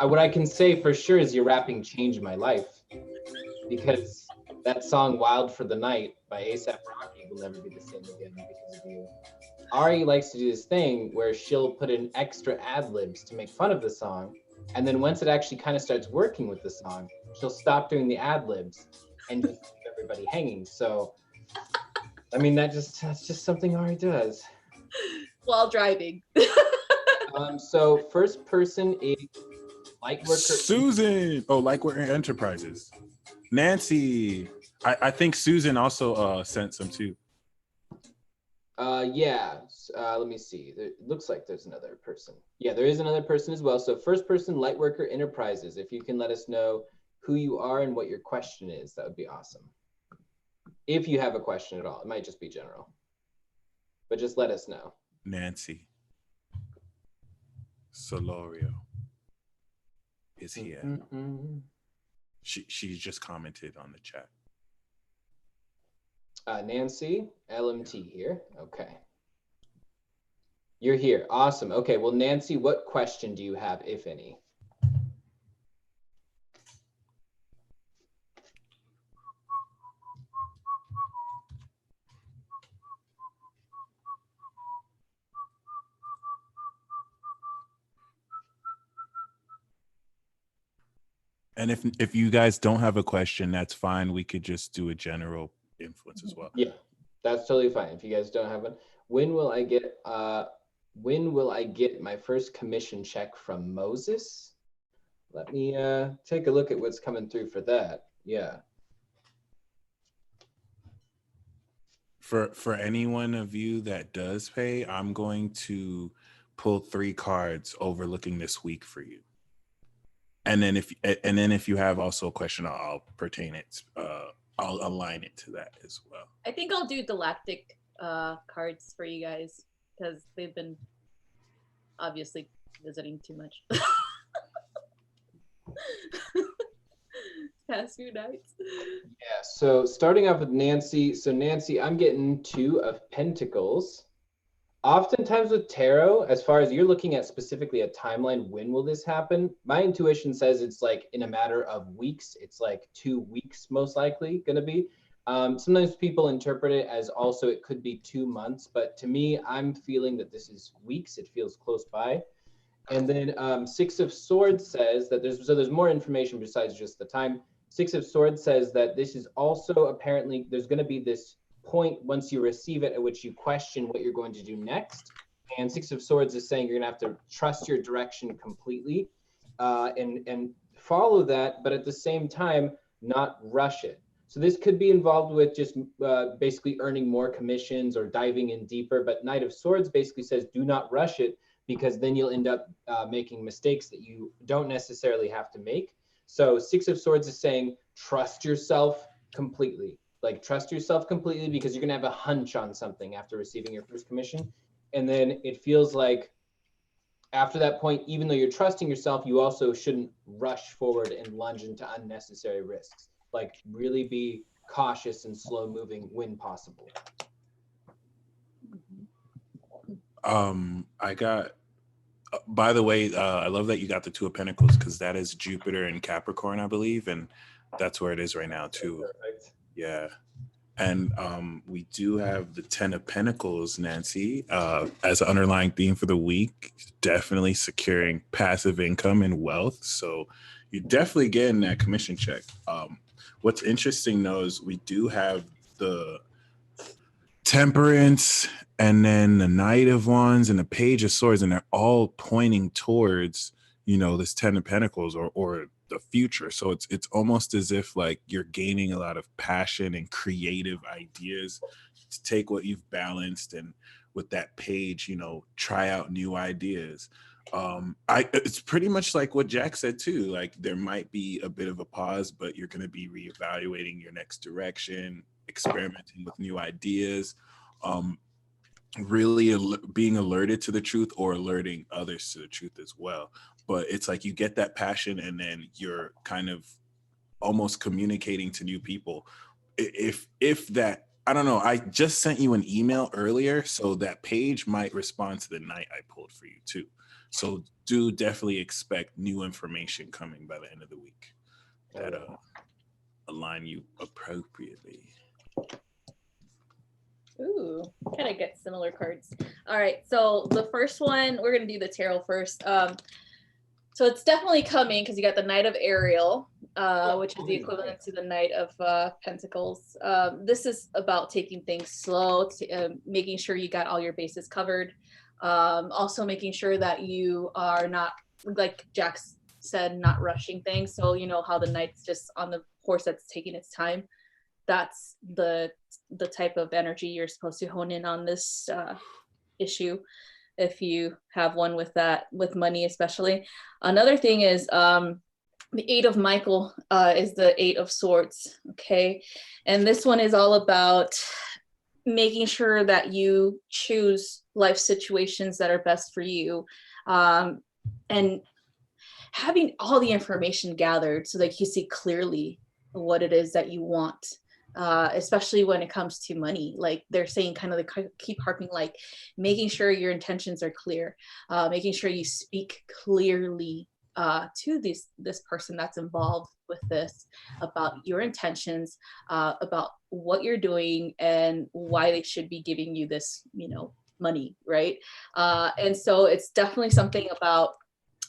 What I can say for sure is your rapping changed my life, because that song "Wild for the Night" by A$AP Rocky will never be the same again because of you. Ari likes to do this thing where she'll put in extra ad libs to make fun of the song, and then once it actually kind of starts working with the song, she'll stop doing the ad libs and just leave everybody hanging. So, I mean, that's just something Ari does. While driving. So first person is Lightworker. Susan. Oh, Lightworker Enterprises. Nancy. I think Susan also sent some too. Yeah. Let me see. It looks like there's another person. Yeah, there is another person as well. So first person, Lightworker Enterprises. If you can let us know who you are and what your question is, that would be awesome. If you have a question at all, it might just be general, but just let us know. Nancy Solorio is here. Mm-hmm. She just commented on the chat. Nancy, LMT here. Okay. You're here. Awesome. Okay. Well, Nancy, what question do you have, if any? And if you guys don't have a question, that's fine. We could just do a general influence as well. Yeah, that's totally fine. If you guys don't have one, when will I get my first commission check from Moses? Let me take a look at what's coming through for that. Yeah. For any one of you that does pay, I'm going to pull 3 cards overlooking this week for you. And then if you have also a question, I'll pertain it. I'll align it to that as well. I think I'll do galactic cards for you guys because they've been obviously visiting too much past few nights. Yeah. So starting off with Nancy. So Nancy, I'm getting 2 of Pentacles. Oftentimes with tarot, as far as you're looking at specifically a timeline, when will this happen? My intuition says it's like in a matter of weeks. It's like 2 weeks, most likely going to be. Sometimes people interpret it as also it could be 2 months, but to me, I'm feeling that this is weeks. It feels close by. And then 6 of Swords says that there's more information besides just the time. 6 of Swords says that this is also apparently there's going to be this point once you receive it at which you question what you're going to do next. And 6 of Swords is saying you're going to have to trust your direction completely. and follow that, but at the same time, not rush it. So this could be involved with just basically earning more commissions or diving in deeper. But Knight of Swords basically says, do not rush it, because then you'll end up making mistakes that you don't necessarily have to make. So Six of Swords is saying, trust yourself completely. Like, trust yourself completely, because you're going to have a hunch on something after receiving your first commission. And then it feels like after that point, even though you're trusting yourself, you also shouldn't rush forward and lunge into unnecessary risks. Like, really be cautious and slow moving when possible. I got, by the way, I love that you got the Two of Pentacles, because that is Jupiter in Capricorn, I believe. And that's where it is right now too. Perfect. Yeah. And we do have the Ten of Pentacles, Nancy, as an underlying theme for the week. Definitely securing passive income and wealth. So you're definitely getting that commission check. What's interesting, though, is we do have the Temperance and then the Knight of Wands and the Page of Swords, and they're all pointing towards, you know, this Ten of Pentacles or the future. So it's almost as if like you're gaining a lot of passion and creative ideas to take what you've balanced, and with that page, you know, try out new ideas. It's pretty much like what Jack said too. Like, there might be a bit of a pause, but you're going to be reevaluating your next direction, experimenting with new ideas, really being alerted to the truth, or alerting others to the truth as well. But it's like you get that passion, and then you're kind of almost communicating to new people. If that, I don't know, I just sent you an email earlier, so that page might respond to the Knight I pulled for you too. So do definitely expect new information coming by the end of the week that align you appropriately. Ooh, kind of get similar cards. All right, so the first one, we're gonna do the tarot first. So it's definitely coming, because you got the Knight of Ariel, which is the equivalent to the Knight of Pentacles. This is about taking things slow, making sure you got all your bases covered. Also making sure that you are not, like Jack said, not rushing things. So you know how the Knight's just on the horse that's taking its time. That's the type of energy you're supposed to hone in on this issue, if you have one with that, with money especially. Another thing is the Eight of Michael is the Eight of Swords, okay? And this one is all about making sure that you choose life situations that are best for you, and having all the information gathered so that you see clearly what it is that you want. Especially when it comes to money, like they're saying, kind of they keep harping, like making sure your intentions are clear, making sure you speak clearly to this person that's involved with this, about your intentions, about what you're doing and why they should be giving you this, you know, money, right? And so it's definitely something about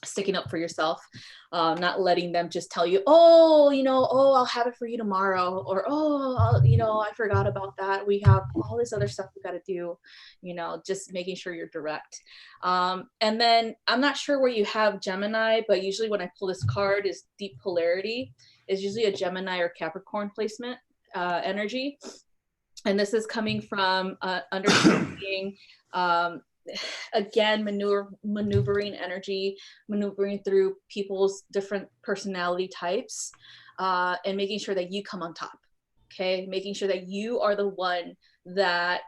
sticking up for yourself, not letting them just tell you, oh, you know, oh, I'll have it for you tomorrow, or oh, you know, I forgot about that. We have all this other stuff we got to do, you know, just making sure you're direct. And then I'm not sure where you have Gemini, but usually when I pull this card is deep polarity, is usually a Gemini or Capricorn placement energy. And this is coming from understanding, again, maneuvering energy, maneuvering through people's different personality types, and making sure that you come on top, okay? Making sure that you are the one that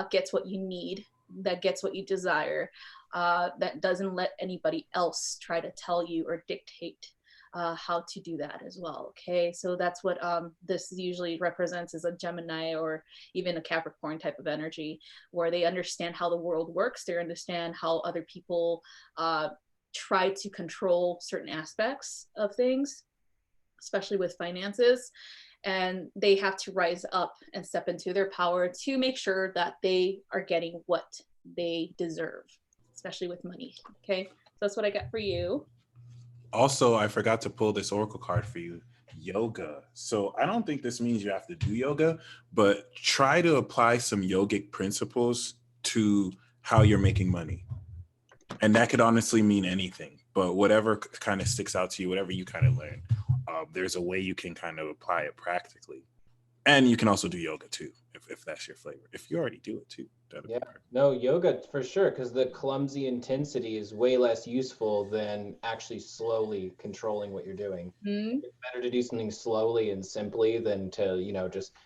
gets what you need, that gets what you desire, that doesn't let anybody else try to tell you or dictate how to do that as well, okay? So that's what this usually represents, as a Gemini or even a Capricorn type of energy, where they understand how the world works, they understand how other people try to control certain aspects of things, especially with finances, and they have to rise up and step into their power to make sure that they are getting what they deserve, especially with money, okay? So that's what I got for you. Also, I forgot to pull this oracle card for you, yoga. So I don't think this means you have to do yoga, but try to apply some yogic principles to how you're making money. And that could honestly mean anything, but whatever kind of sticks out to you, whatever you kind of learn, there's a way you can kind of apply it practically. And you can also do yoga too, if that's your flavor. If you already do it too. Yeah, no, yoga for sure, because the clumsy intensity is way less useful than actually slowly controlling what you're doing. Mm-hmm. It's better to do something slowly and simply than to,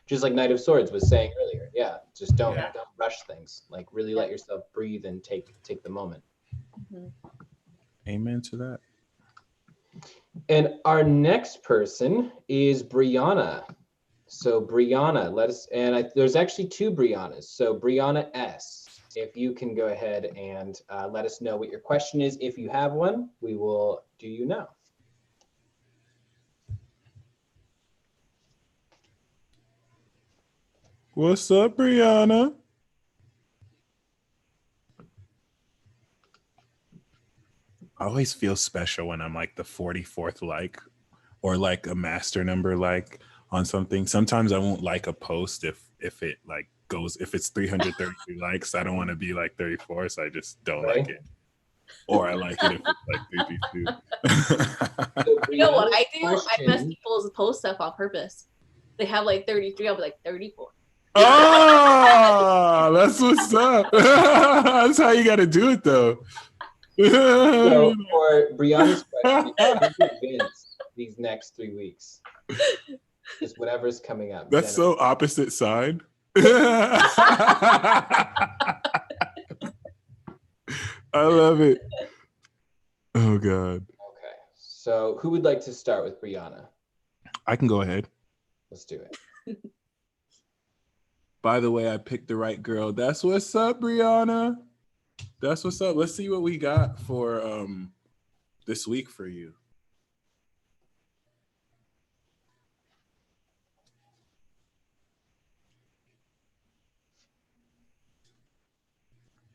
just like Knight of Swords was saying earlier. Yeah, just don't rush things. Like really let yourself breathe and take the moment. Mm-hmm. Amen to that. And our next person is Brianna. So Brianna, there's actually two Briannas. So Brianna S, if you can go ahead and let us know what your question is. If you have one, we will do you now. What's up, Brianna? I always feel special when I'm like the 44th like, or like a master number like on something. Sometimes I won't like a post if it like goes, if it's 333 likes, I don't want to be like 34, so I just don't like it. Or I like it if it's like 32. You know what I do? I mess people's posts up on purpose. They have like 33, I'll be like 34. Oh, that's what's up. That's how you got to do it though. So for Brianna's question, events these next 3 weeks, just whatever's coming up. That's so opposite side. I love it. Oh God. Okay, so who would like to start with Brianna? I can go ahead. Let's do it. By the way, I picked the right girl. That's what's up, Brianna. That's what's up. Let's see what we got for this week for you.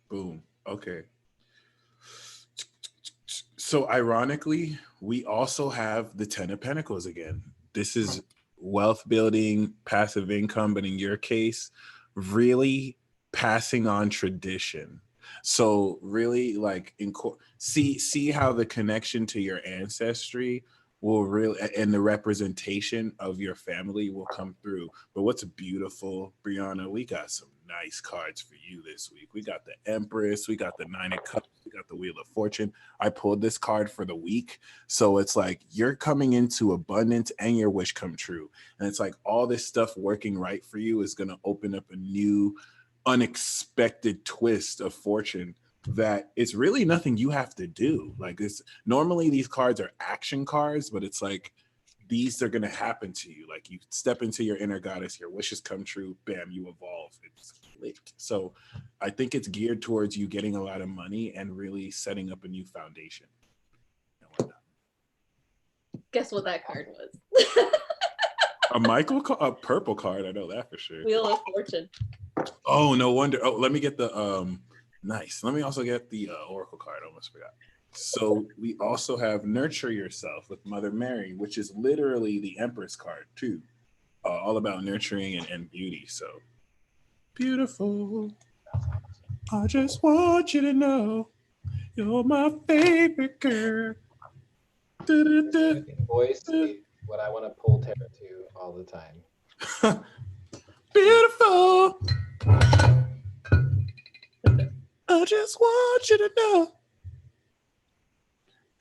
Boom. Okay. So ironically, we also have the 10 of Pentacles again. This is wealth building, passive income, but in your case, really passing on tradition. So really like see how the connection to your ancestry will really, and the representation of your family will come through. But what's beautiful, Brianna, we got some nice cards for you this week. We got the Empress, we got the Nine of Cups, we got the Wheel of Fortune. I pulled this card for the week. So it's like you're coming into abundance and your wish come true. And it's like all this stuff working right for you is going to open up a new unexpected twist of fortune that it's really nothing you have to do. Like this, normally these cards are action cards, but it's like these are going to happen to you. Like you step into your inner goddess, your wishes come true, bam, you evolve. It's lit. So I think it's geared towards you getting a lot of money and really setting up a new foundation. Guess what that card was? A purple card. I know that for sure. Wheel of Fortune. Oh, no wonder. Oh, let me get the nice. Let me also get the Oracle card. I almost forgot. So we also have Nurture Yourself with Mother Mary, which is literally the Empress card too. All about nurturing and beauty. So beautiful. I just want you to know you're my favorite girl. Voice is what I want to pull tarot to all the time. Beautiful. I just want you to know.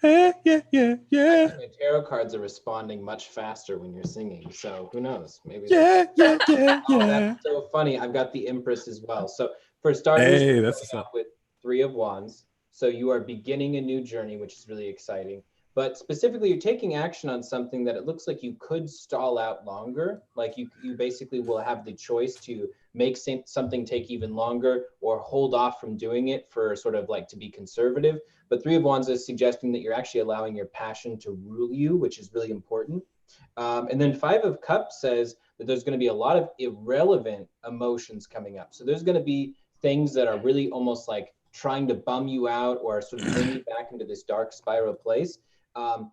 Hey, yeah. The tarot cards are responding much faster when you're singing, so who knows? Maybe. Yeah. Oh, that's so funny. I've got the Empress as well. So for starters, hey, we're that's coming up with 3 of Wands. So you are beginning a new journey, which is really exciting. But specifically, you're taking action on something that it looks like you could stall out longer. Like you basically will have the choice to make something take even longer or hold off from doing it for sort of like to be conservative. But 3 of Wands is suggesting that you're actually allowing your passion to rule you, which is really important. And then 5 of Cups says that there's going to be a lot of irrelevant emotions coming up. So there's going to be things that are really almost like trying to bum you out or sort of bring you back into this dark spiral place.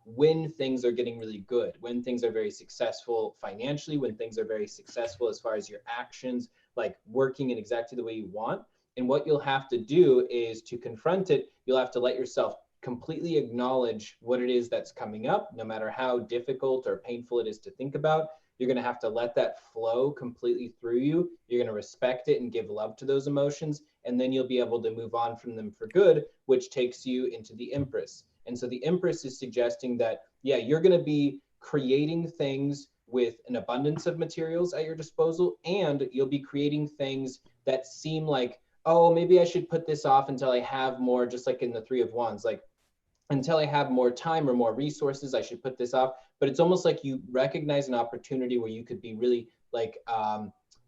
When things are getting really good, when things are very successful financially, when things are very successful as far as your actions, like working in exactly the way you want. And what you'll have to do is to confront it, you'll have to let yourself completely acknowledge what it is that's coming up, no matter how difficult or painful it is to think about. You're going to have to let that flow completely through you. You're going to respect it and give love to those emotions, and then you'll be able to move on from them for good, which takes you into the Empress. And so the Empress is suggesting that, yeah, you're going to be creating things with an abundance of materials at your disposal, and you'll be creating things that seem like, oh, maybe I should put this off until I have more, just like in the Three of Wands, like until I have more time or more resources, I should put this off. But it's almost like you recognize an opportunity where you could be really like,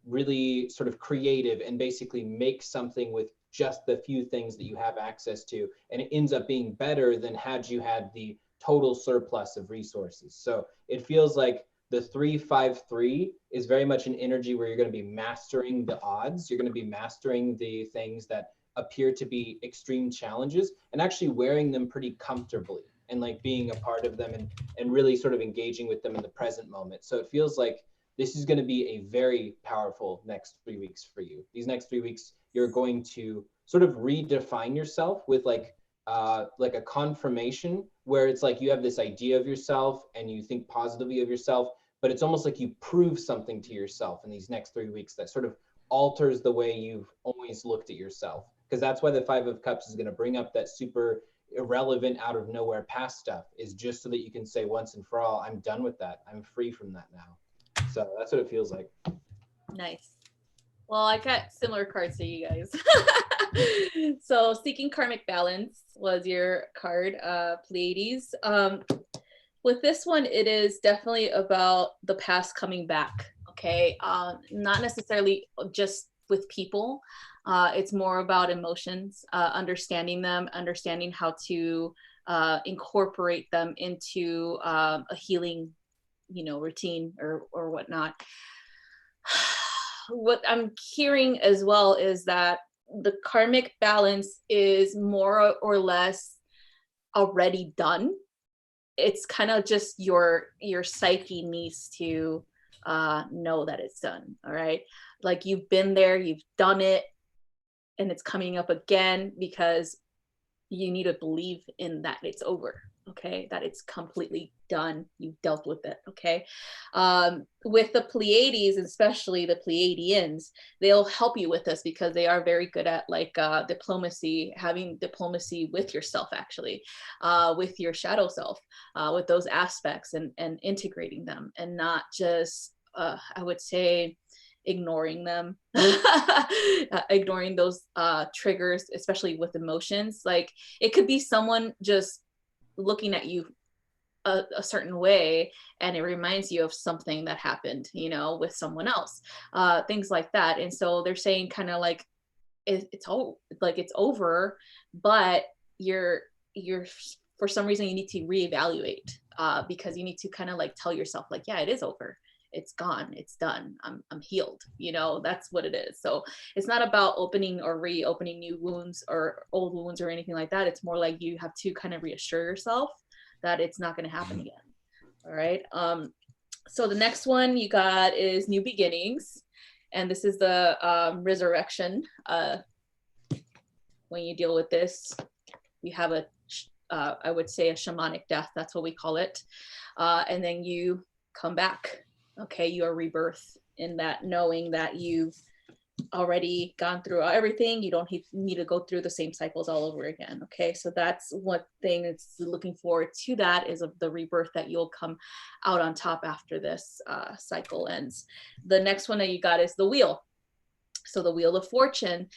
really sort of creative and basically make something with just the few things that you have access to. And it ends up being better than had you had the total surplus of resources. So it feels like the 3-5-3 is very much an energy where you're going to be mastering the odds. You're going to be mastering the things that appear to be extreme challenges and actually wearing them pretty comfortably and like being a part of them and really sort of engaging with them in the present moment. So it feels like this is going to be a very powerful next 3 weeks for you. These next 3 weeks, you're going to sort of redefine yourself with like a confirmation where it's like you have this idea of yourself and you think positively of yourself, but it's almost like you prove something to yourself in these next 3 weeks that sort of alters the way you've always looked at yourself. Because that's why the Five of Cups is going to bring up that super irrelevant, out of nowhere past stuff, is just so that you can say once and for all, I'm done with that. I'm free from that now. So that's what it feels like. Nice. Well, I got similar cards to you guys. So Seeking Karmic Balance was your card, Pleiades. With this one, it is definitely about the past coming back, okay? Not necessarily just with people. It's more about emotions, understanding them, understanding how to incorporate them into a healing, routine or whatnot. What I'm hearing as well is that the karmic balance is more or less already done. It's kind of just your psyche needs to know that it's done. All right, like you've been there, you've done it, and it's coming up again because you need to believe in that it's over. Okay, that it's completely done. You've dealt with it. Okay, with the Pleiades, especially the Pleiadians, they'll help you with this because they are very good at like diplomacy, having diplomacy with yourself, actually, with your shadow self, with those aspects and integrating them, and not just I would say ignoring them, ignoring those triggers, especially with emotions. Like it could be someone just looking at you a certain way and it reminds you of something that happened, with someone else, things like that. And so they're saying kind of like it's over, but you're for some reason you need to reevaluate, because you need to kind of like tell yourself like, yeah, it is over. It's gone. It's done. I'm healed. That's what it is. So it's not about opening or reopening new wounds or old wounds or anything like that. It's more like you have to kind of reassure yourself that it's not going to happen again. All right. So the next one you got is New Beginnings. And this is the resurrection. When you deal with this, you have I would say a shamanic death. That's what we call it. And then you come back. Okay, your rebirth in that, knowing that you've already gone through everything. You don't need to go through the same cycles all over again. Okay, so that's one thing it's looking forward to, that is of the rebirth, that you'll come out on top after this cycle ends. The next one that you got is the Wheel. So the Wheel of Fortune.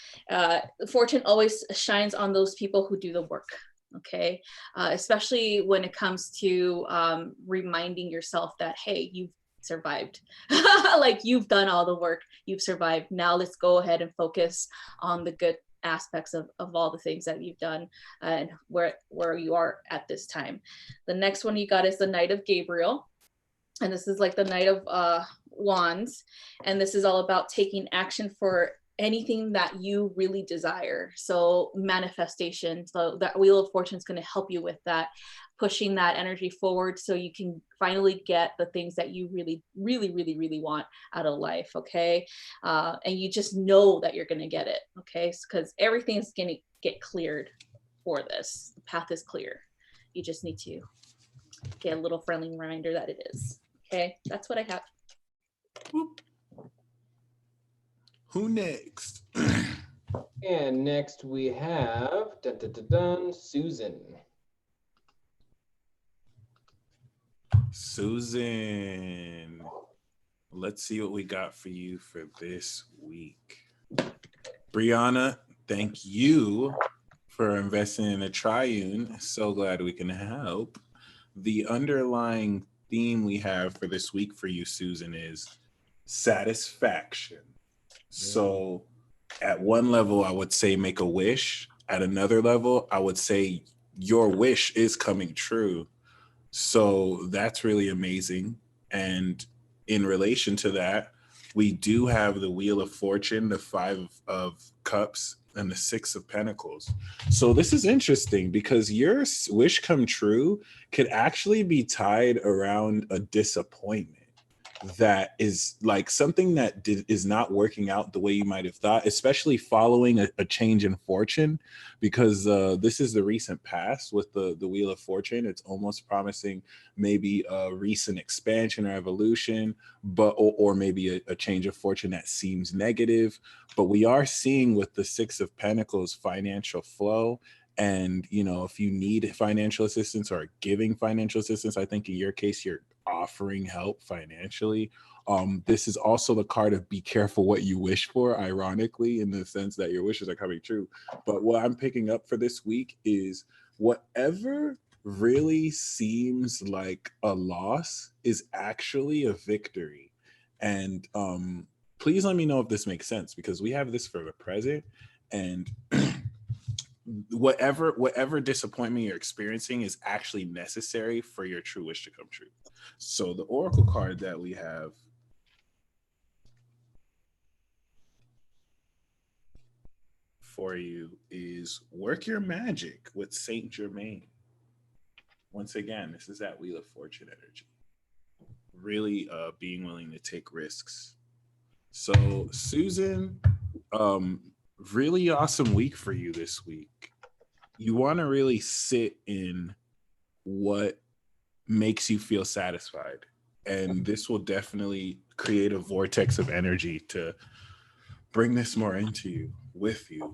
Fortune always shines on those people who do the work. Okay, especially when it comes to reminding yourself that, hey, you've survived. Like you've done all the work, you've survived. Now let's go ahead and focus on the good aspects of all the things that you've done and where you are at this time. The next one you got is the Knight of Gabriel. And this is like the Knight of Wands. And this is all about taking action for anything that you really desire. So manifestation. So that Wheel of Fortune is going to help you with that, pushing that energy forward so you can finally get the things that you really, really, really, really want out of life. Okay. And you just know that you're going to get it. Okay. Because everything is going to get cleared for this. path is clear. You just need to get a little friendly reminder that it is. Okay, that's what I have. Who next? And next we have Susan. Susan, let's see what we got for you for this week. Brianna, thank you for investing in a triune. So glad we can help. The underlying theme we have for this week for you, Susan, is satisfaction. So at one level, I would say make a wish. At another level, I would say your wish is coming true. So that's really amazing. And in relation to that, we do have the Wheel of Fortune, the Five of Cups, and the Six of Pentacles. So this is interesting because your wish come true could actually be tied around a disappointment that is like something that is not working out the way you might have thought, especially following a change in fortune, because this is the recent past with the Wheel of Fortune. It's almost promising maybe a recent expansion or evolution, but or maybe a change of fortune that seems negative. But we are seeing with the Six of Pentacles financial flow. And, you know, if you need financial assistance or giving financial assistance, I think in your case, you're offering help financially. This is also the card of be careful what you wish for, ironically, in the sense that your wishes are coming true. But what I'm picking up for this week is whatever really seems like a loss is actually a victory. And please let me know if this makes sense, because we have this for the present. And whatever disappointment you're experiencing is actually necessary for your true wish to come true. So the oracle card that we have for you is Work Your Magic with Saint Germain. Once again, this is that Wheel of Fortune energy. Really being willing to take risks. So Susan, really awesome week for you this week. You want to really sit in what makes you feel satisfied. And this will definitely create a vortex of energy to bring this more into you, with you.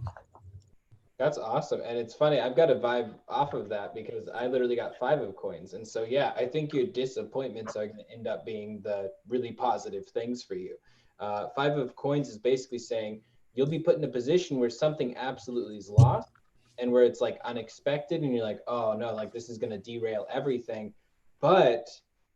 That's awesome. And it's funny, I've got a vibe off of that because I literally got 5 of coins. And so, yeah, I think your disappointments are going to end up being the really positive things for you. 5 of coins is basically saying you'll be put in a position where something absolutely is lost and where it's like unexpected. And you're like, oh no, like this is going to derail everything. But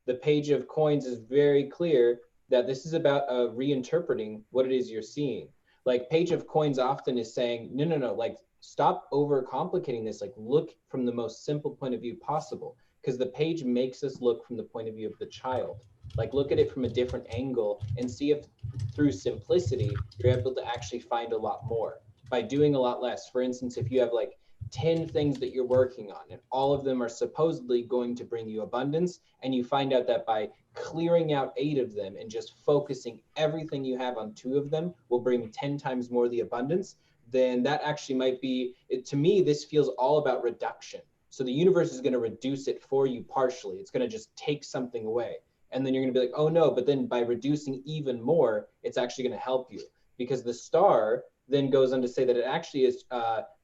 the Page of Coins is very clear that this is about reinterpreting what it is you're seeing. Like Page of Coins often is saying, no, like stop overcomplicating this. Like look from the most simple point of view possible, because the page makes us look from the point of view of the child. Like look at it from a different angle and see if through simplicity, you're able to actually find a lot more by doing a lot less. For instance, if you have like 10 things that you're working on and all of them are supposedly going to bring you abundance, and you find out that by clearing out 8 of them and just focusing everything you have on 2 of them will bring 10 times more the abundance, then that actually might be, to me, this feels all about reduction. So the universe is going to reduce it for you partially. It's going to just take something away. And then you're going to be like, oh no, but then by reducing even more, it's actually going to help you. Because the star then goes on to say that it actually is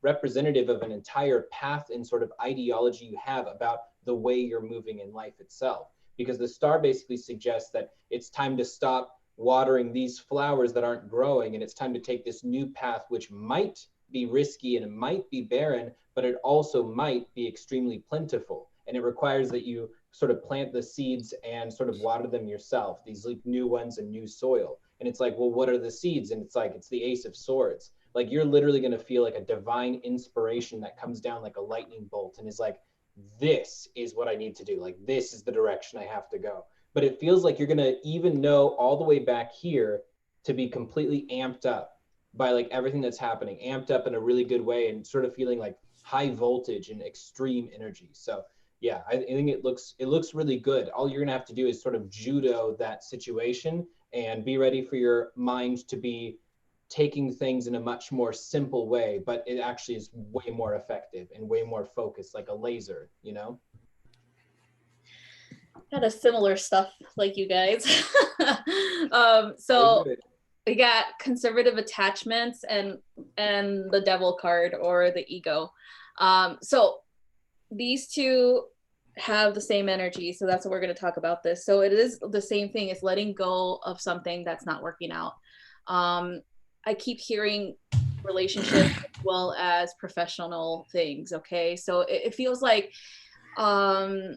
representative of an entire path and sort of ideology you have about the way you're moving in life itself. Because the star basically suggests that it's time to stop watering these flowers that aren't growing, and it's time to take this new path, which might be risky and it might be barren, but it also might be extremely plentiful. And it requires that you sort of plant the seeds and sort of water them yourself, these like new ones and new soil. And it's like, well, what are the seeds? And it's like, it's the Ace of Swords. Like you're literally going to feel like a divine inspiration that comes down like a lightning bolt and is like, this is what I need to do. Like, this is the direction I have to go. But it feels like you're going to even know all the way back here to be completely amped up by like everything that's happening, amped up in a really good way and sort of feeling like high voltage and extreme energy. So yeah, I think it looks really good. All you're going to have to do is sort of judo that situation and be ready for your mind to taking things in a much more simple way, but it actually is way more effective and way more focused, like a laser, you know? Had a similar stuff like you guys. Very So good. we got conservative attachments and the devil card, or the ego. So these two have the same energy, so that's what we're going to talk about this. So it is the same thing as letting go of something that's not working out. I keep hearing relationships as well as professional things. Okay, so it feels like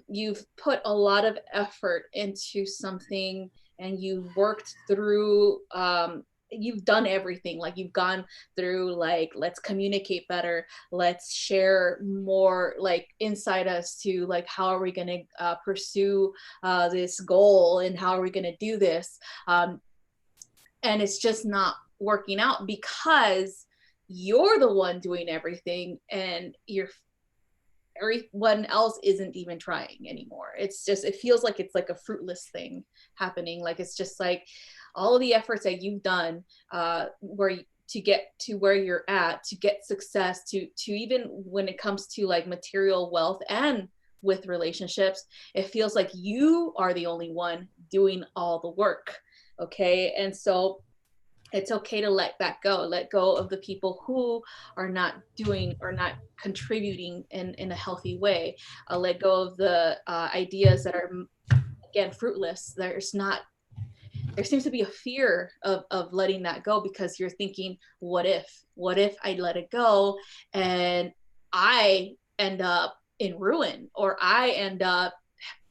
you've put a lot of effort into something, and you've worked through, you've done everything. Like, you've gone through, like, let's communicate better, let's share more, like, inside us, to like, how are we going to pursue this goal, and how are we going to do this, and it's just not working out because you're the one doing everything, and everyone else isn't even trying anymore. It's just, it feels like it's like a fruitless thing happening. Like, it's just like all of the efforts that you've done, to get to where you're at, to get success, to even when it comes to like material wealth and with relationships, it feels like you are the only one doing all the work. Okay, and so it's okay to let go of the people who are not doing or not contributing in a healthy way. Let go of the ideas that are, again, fruitless. There seems to be a fear of letting that go, because you're thinking, what if I let it go and I end up in ruin, or I end up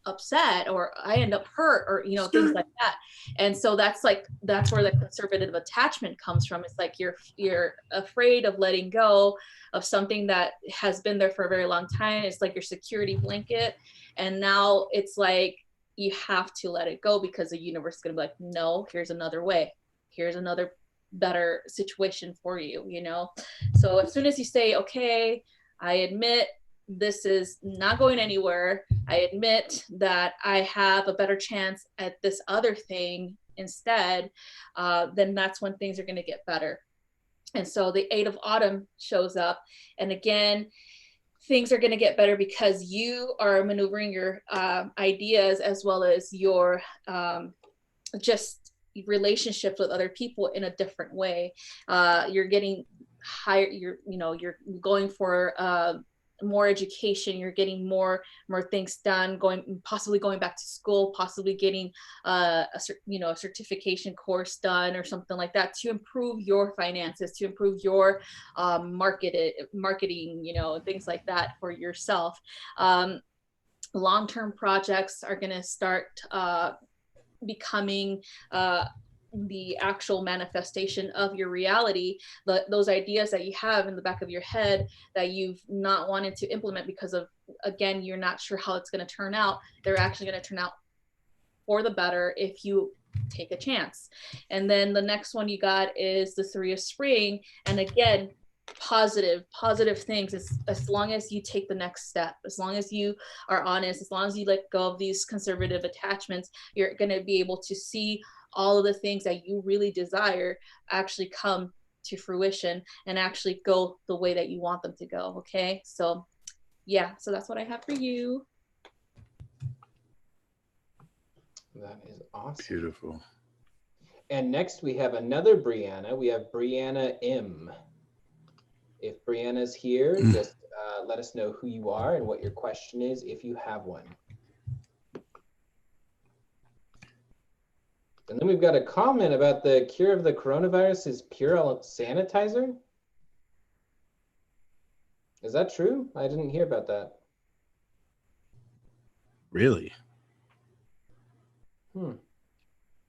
upset, or I end up hurt, or things like that. And so that's where the conservative attachment comes from. It's like you're afraid of letting go of something that has been there for a very long time. It's like your security blanket, and now it's like you have to let it go, because the universe is going to be like, no, here's another way, here's another better situation for you. So as soon as you say, okay, I admit this is not going anywhere, I admit that I have a better chance at this other thing instead, then that's when things are going to get better. And so the 8 of Autumn shows up, and again, things are going to get better because you are maneuvering your ideas, as well as your just relationships with other people in a different way. You're getting higher, you're going for more education, you're getting more things done, possibly going back to school, possibly getting a certification course done, or something like that, to improve your finances, to improve your marketing, things like that for yourself. Long-term projects are going to start becoming the actual manifestation of your reality. Those ideas that you have in the back of your head that you've not wanted to implement because of, again, you're not sure how it's going to turn out, they're actually going to turn out for the better if you take a chance. And then the next one you got is the 3 of Spring, and again, positive things. As long as you take the next step, as long as you are honest, as long as you let go of these conservative attachments, you're going to be able to see all of the things that you really desire actually come to fruition and actually go the way that you want them to go. Okay, so yeah, so that's what I have for you. That is awesome. Beautiful. And next we have another Brianna. We have Brianna M. If Brianna's here, just let us know who you are and what your question is, if you have one. And then we've got a comment about the cure of the coronavirus is pure sanitizer. Is that true? I didn't hear about that. Really?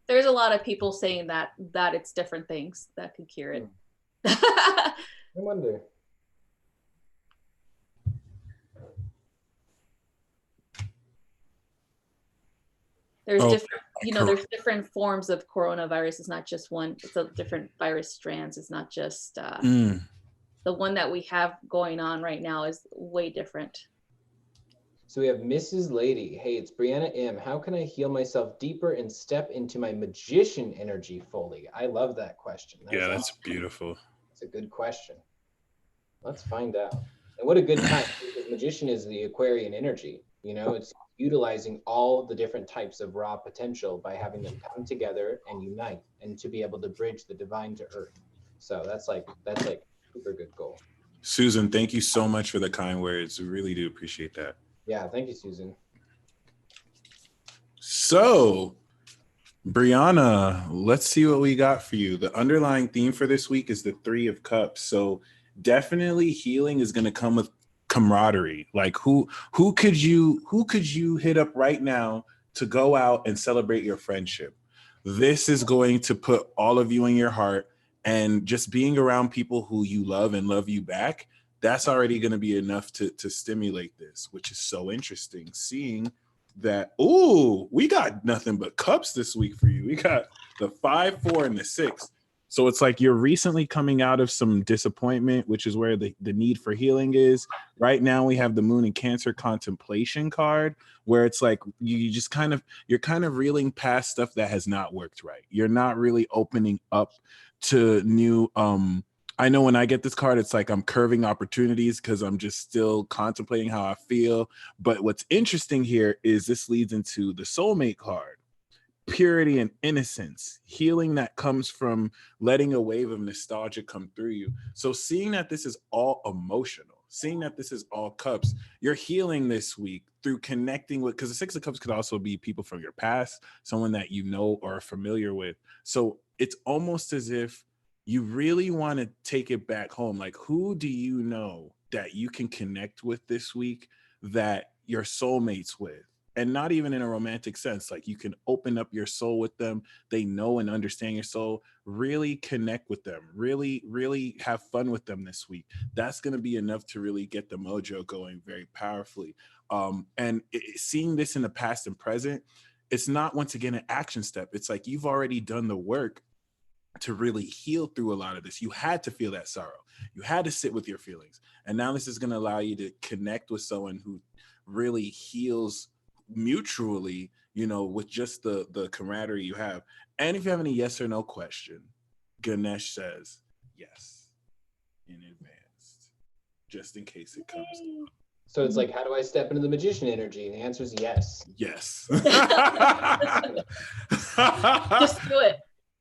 There's a lot of people saying that it's different things that could cure it. I wonder. There's different, there's different forms of coronavirus. It's not just one. It's a different virus strands. It's not just the one that we have going on right now is way different. So we have Mrs. Lady. Hey, it's Brianna M. How can I heal myself deeper and step into my magician energy fully? I love that question. That's beautiful. That's a good question. Let's find out. And what a good time, because magician is the Aquarian energy. You know, it's utilizing all the different types of raw potential by having them come together and unite and to be able to bridge the divine to earth. So that's like super good goal. Susan, thank you so much for the kind words. We really do appreciate that. Yeah, thank you, Susan. So, Brianna, let's see what we got for you. The underlying theme for this week is the 3 of Cups. So definitely healing is going to come with camaraderie. Like who could you hit up right now to go out and celebrate your friendship? This is going to put all of you in your heart, and just being around people who you love and love you back, that's already going to be enough to stimulate this, which is so interesting. Seeing that, we got nothing but cups this week for you. We got the 5, 4, and the 6. So it's like you're recently coming out of some disappointment, which is where the need for healing is. Right now we have the Moon and Cancer contemplation card, where it's like you're kind of reeling past stuff that has not worked right. You're not really opening up to new I know when I get this card, it's like I'm curving opportunities because I'm just still contemplating how I feel. But what's interesting here is this leads into the soulmate card. Purity and innocence, healing that comes from letting a wave of nostalgia come through you. So seeing that this is all emotional, seeing that this is all cups, you're healing this week through connecting with, because the 6 of Cups could also be people from your past, someone that you know or are familiar with. So it's almost as if you really want to take it back home. Like, who do you know that you can connect with this week that your soulmates with? And not even in a romantic sense, like you can open up your soul with them. They know and understand your soul. Really connect with them. Really, really have fun with them this week. That's going to be enough to really get the mojo going very powerfully. Seeing this in the past and present, it's not, once again, an action step. It's like you've already done the work to really heal through a lot of this. You had to feel that sorrow. You had to sit with your feelings. And now this is going to allow you to connect with someone who really heals mutually, with just the camaraderie you have. And if you have any yes or no question, Ganesh says yes in advance, just in case it comes up. So it's like, how do I step into the magician energy? And the answer is yes. Yes. Just do it.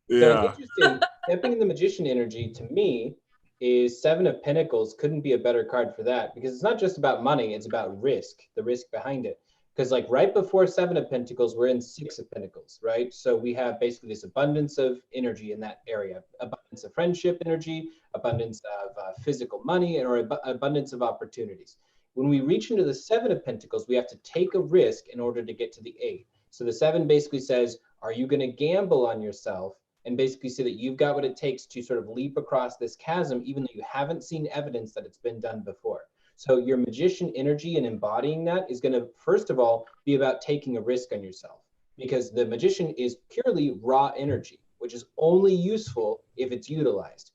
Yeah. So interesting. Stepping in the magician energy, to me, is 7 of Pentacles. Couldn't be a better card for that, because it's not just about money, it's about risk, the risk behind it. Because like right before 7 of Pentacles, we're in 6 of Pentacles, right? So we have basically this abundance of energy in that area, abundance of friendship energy, abundance of physical money, or abundance of opportunities. When we reach into the 7 of Pentacles, we have to take a risk in order to get to the 8. So the 7 basically says, are you going to gamble on yourself and basically say that you've got what it takes to sort of leap across this chasm, even though you haven't seen evidence that it's been done before? So your magician energy and embodying that is going to, first of all, be about taking a risk on yourself, because the magician is purely raw energy, which is only useful if it's utilized.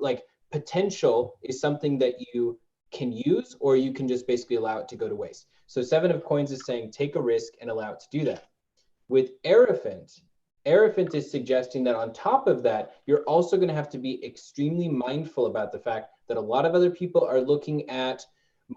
Like potential is something that you can use, or you can just basically allow it to go to waste. So 7 of Coins is saying take a risk and allow it to do that. With Hierophant is suggesting that on top of that, you're also going to have to be extremely mindful about the fact that a lot of other people are looking at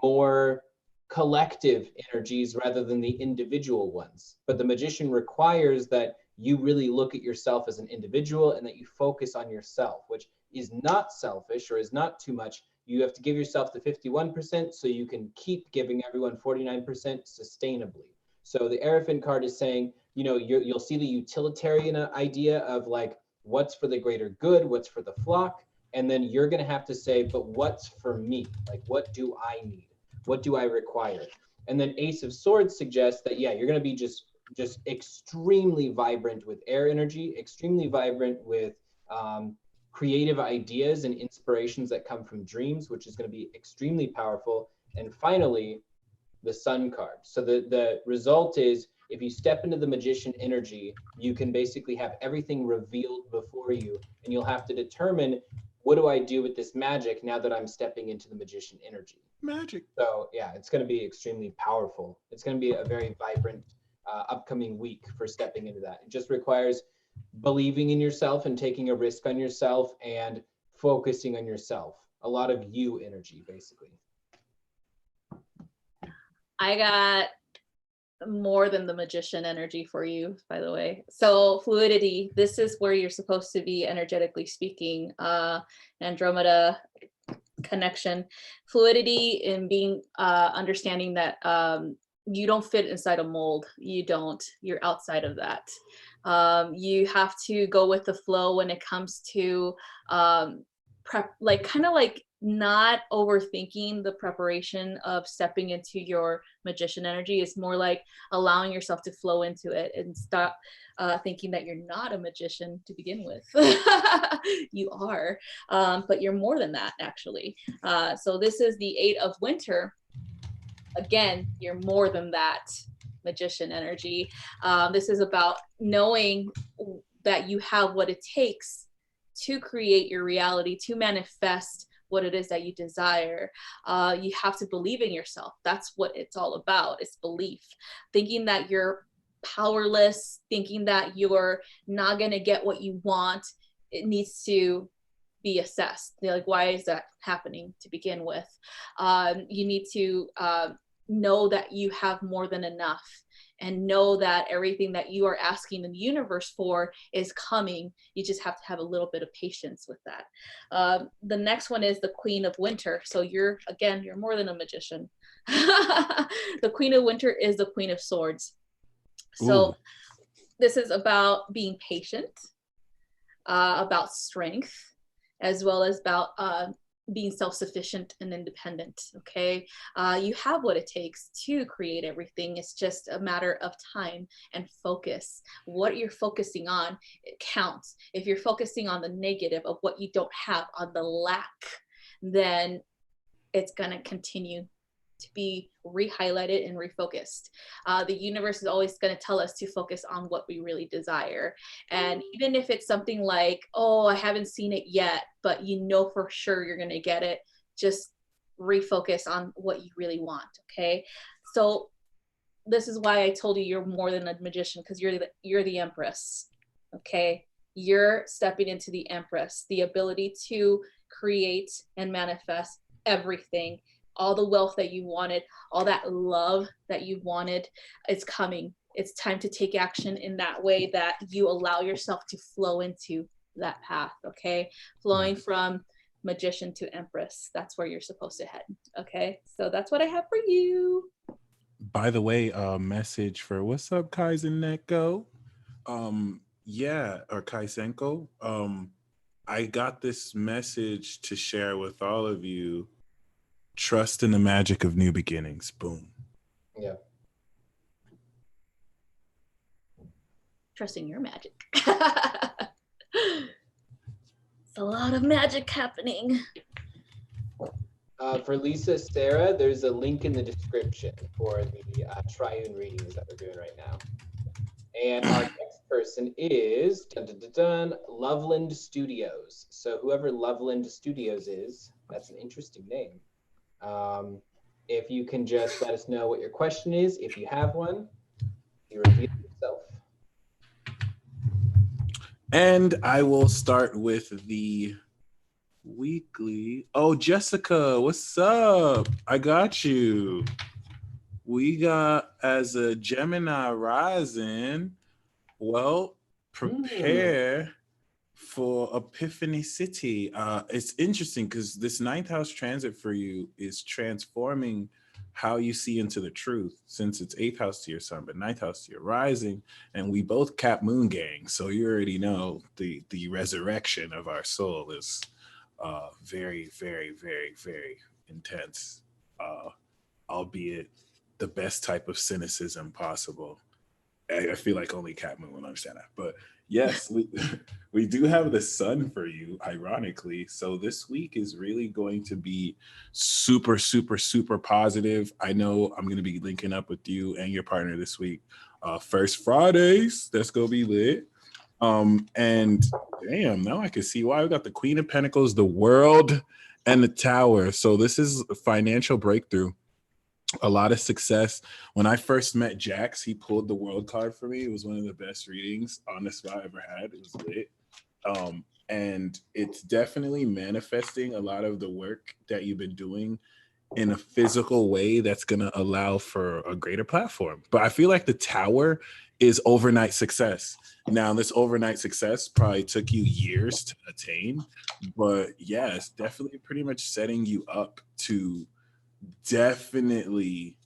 more collective energies rather than the individual ones. But the magician requires that you really look at yourself as an individual and that you focus on yourself, which is not selfish or is not too much. You have to give yourself the 51% so you can keep giving everyone 49% sustainably. So the Hierophant card is saying, you'll see the utilitarian idea of like, what's for the greater good, what's for the flock, and then you're going to have to say, but what's for me? Like, what do I need? What do I require? And then Ace of Swords suggests that, yeah, you're going to be just extremely vibrant with air energy, extremely vibrant with creative ideas and inspirations that come from dreams, which is going to be extremely powerful. And finally, the Sun card. So the result is, if you step into the magician energy, you can basically have everything revealed before you, and you'll have to determine what do I do with this magic now that I'm stepping into the magician energy? Magic. So yeah, it's going to be extremely powerful. It's going to be a very vibrant upcoming week for stepping into that. It just requires believing in yourself and taking a risk on yourself and focusing on yourself. A lot of you energy, basically. I got more than the magician energy for you, by the way. So fluidity, this is where you're supposed to be energetically speaking. Andromeda connection, fluidity in being understanding that you don't fit inside a mold. You don't. You're outside of that. You have to go with the flow when it comes to prep, like kind of like not overthinking the preparation of stepping into your magician energy. Is more like allowing yourself to flow into it and stop thinking that you're not a magician to begin with. You are, but you're more than that, actually. So this is the 8 of winter. Again, you're more than that magician energy. This is about knowing that you have what it takes to create your reality, to manifest what it is that you desire. You have to believe in yourself. That's what it's all about. It's belief. Thinking that you're powerless, thinking that you're not going to get what you want, it needs to be assessed. They're like, why is that happening to begin with? You need to know that you have more than enough, and know that everything that you are asking the universe for is coming. You just have to have a little bit of patience with that. The next one is the Queen of Winter. So you're more than a magician. The Queen of Winter is the Queen of Swords. So this is about being patient, about strength, as well as about being self-sufficient and independent. Okay, you have what it takes to create everything. It's just a matter of time and focus. What you're focusing on, it counts. If you're focusing on the negative of what you don't have, on the lack, then it's going to continue to be re-highlighted and refocused. The universe is always going to tell us to focus on what we really desire. And even if it's something like, oh, I haven't seen it yet, but you know for sure you're going to get it, just refocus on what you really want. Okay, so this is why I told you you're more than a magician, because you're the Empress. Okay, you're stepping into the Empress, the ability to create and manifest everything. All the wealth that you wanted, all that love that you wanted, is coming. It's time to take action in that way that you allow yourself to flow into that path, okay? Flowing from magician to Empress. That's where you're supposed to head, okay? So that's what I have for you. By the way, message for what's up, Kaizen Neko? Or Kaisenko. I got this message to share with all of you. Trust in the magic of new beginnings. Boom. Yeah. Trusting your magic. It's a lot of magic happening. For Lisa, Sarah, there's a link in the description for the triune readings that we're doing right now. And our next person is Loveland Studios. So whoever Loveland Studios is, that's an interesting name. If you can just let us know what your question is, if you have one, you reveal yourself. And I will start with the weekly. Oh, Jessica, what's up? I got you. We got, as a Gemini rising, well, prepare for Epiphany City. It's interesting because this 9th house transit for you is transforming how you see into the truth, since it's 8th house to your sun, but 9th house to your rising. And we both Cap Moon gang. So you already know the resurrection of our soul is very, very, very, very intense, albeit the best type of cynicism possible. I feel like only Cat Moon will understand that. But yes, we do have the sun for you, ironically. So this week is really going to be super, super, super positive. I know I'm going to be linking up with you and your partner this week. First Fridays, that's going to be lit. And damn, now I can see why we got the Queen of Pentacles, the World, and the Tower. So this is a financial breakthrough. A lot of success. When I first met Jax, he pulled the World card for me. It was one of the best readings on the spot I ever had. It was lit. And it's definitely manifesting a lot of the work that you've been doing in a physical way that's going to allow for a greater platform. But I feel like the Tower is overnight success. Now, this overnight success probably took you years to attain, but yeah, it's definitely pretty much setting you up to definitely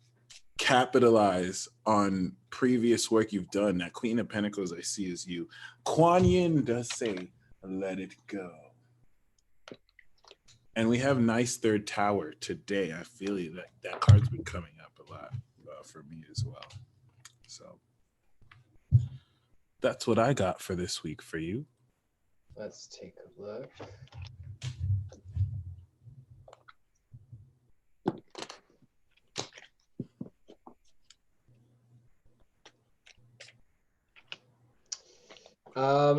capitalize on previous work you've done. That Queen of Pentacles I see is you. Kuan Yin does say, let it go. And we have nice third tower today. I feel you that card's been coming up a lot for me as well. So that's what I got for this week for you. Let's take a look.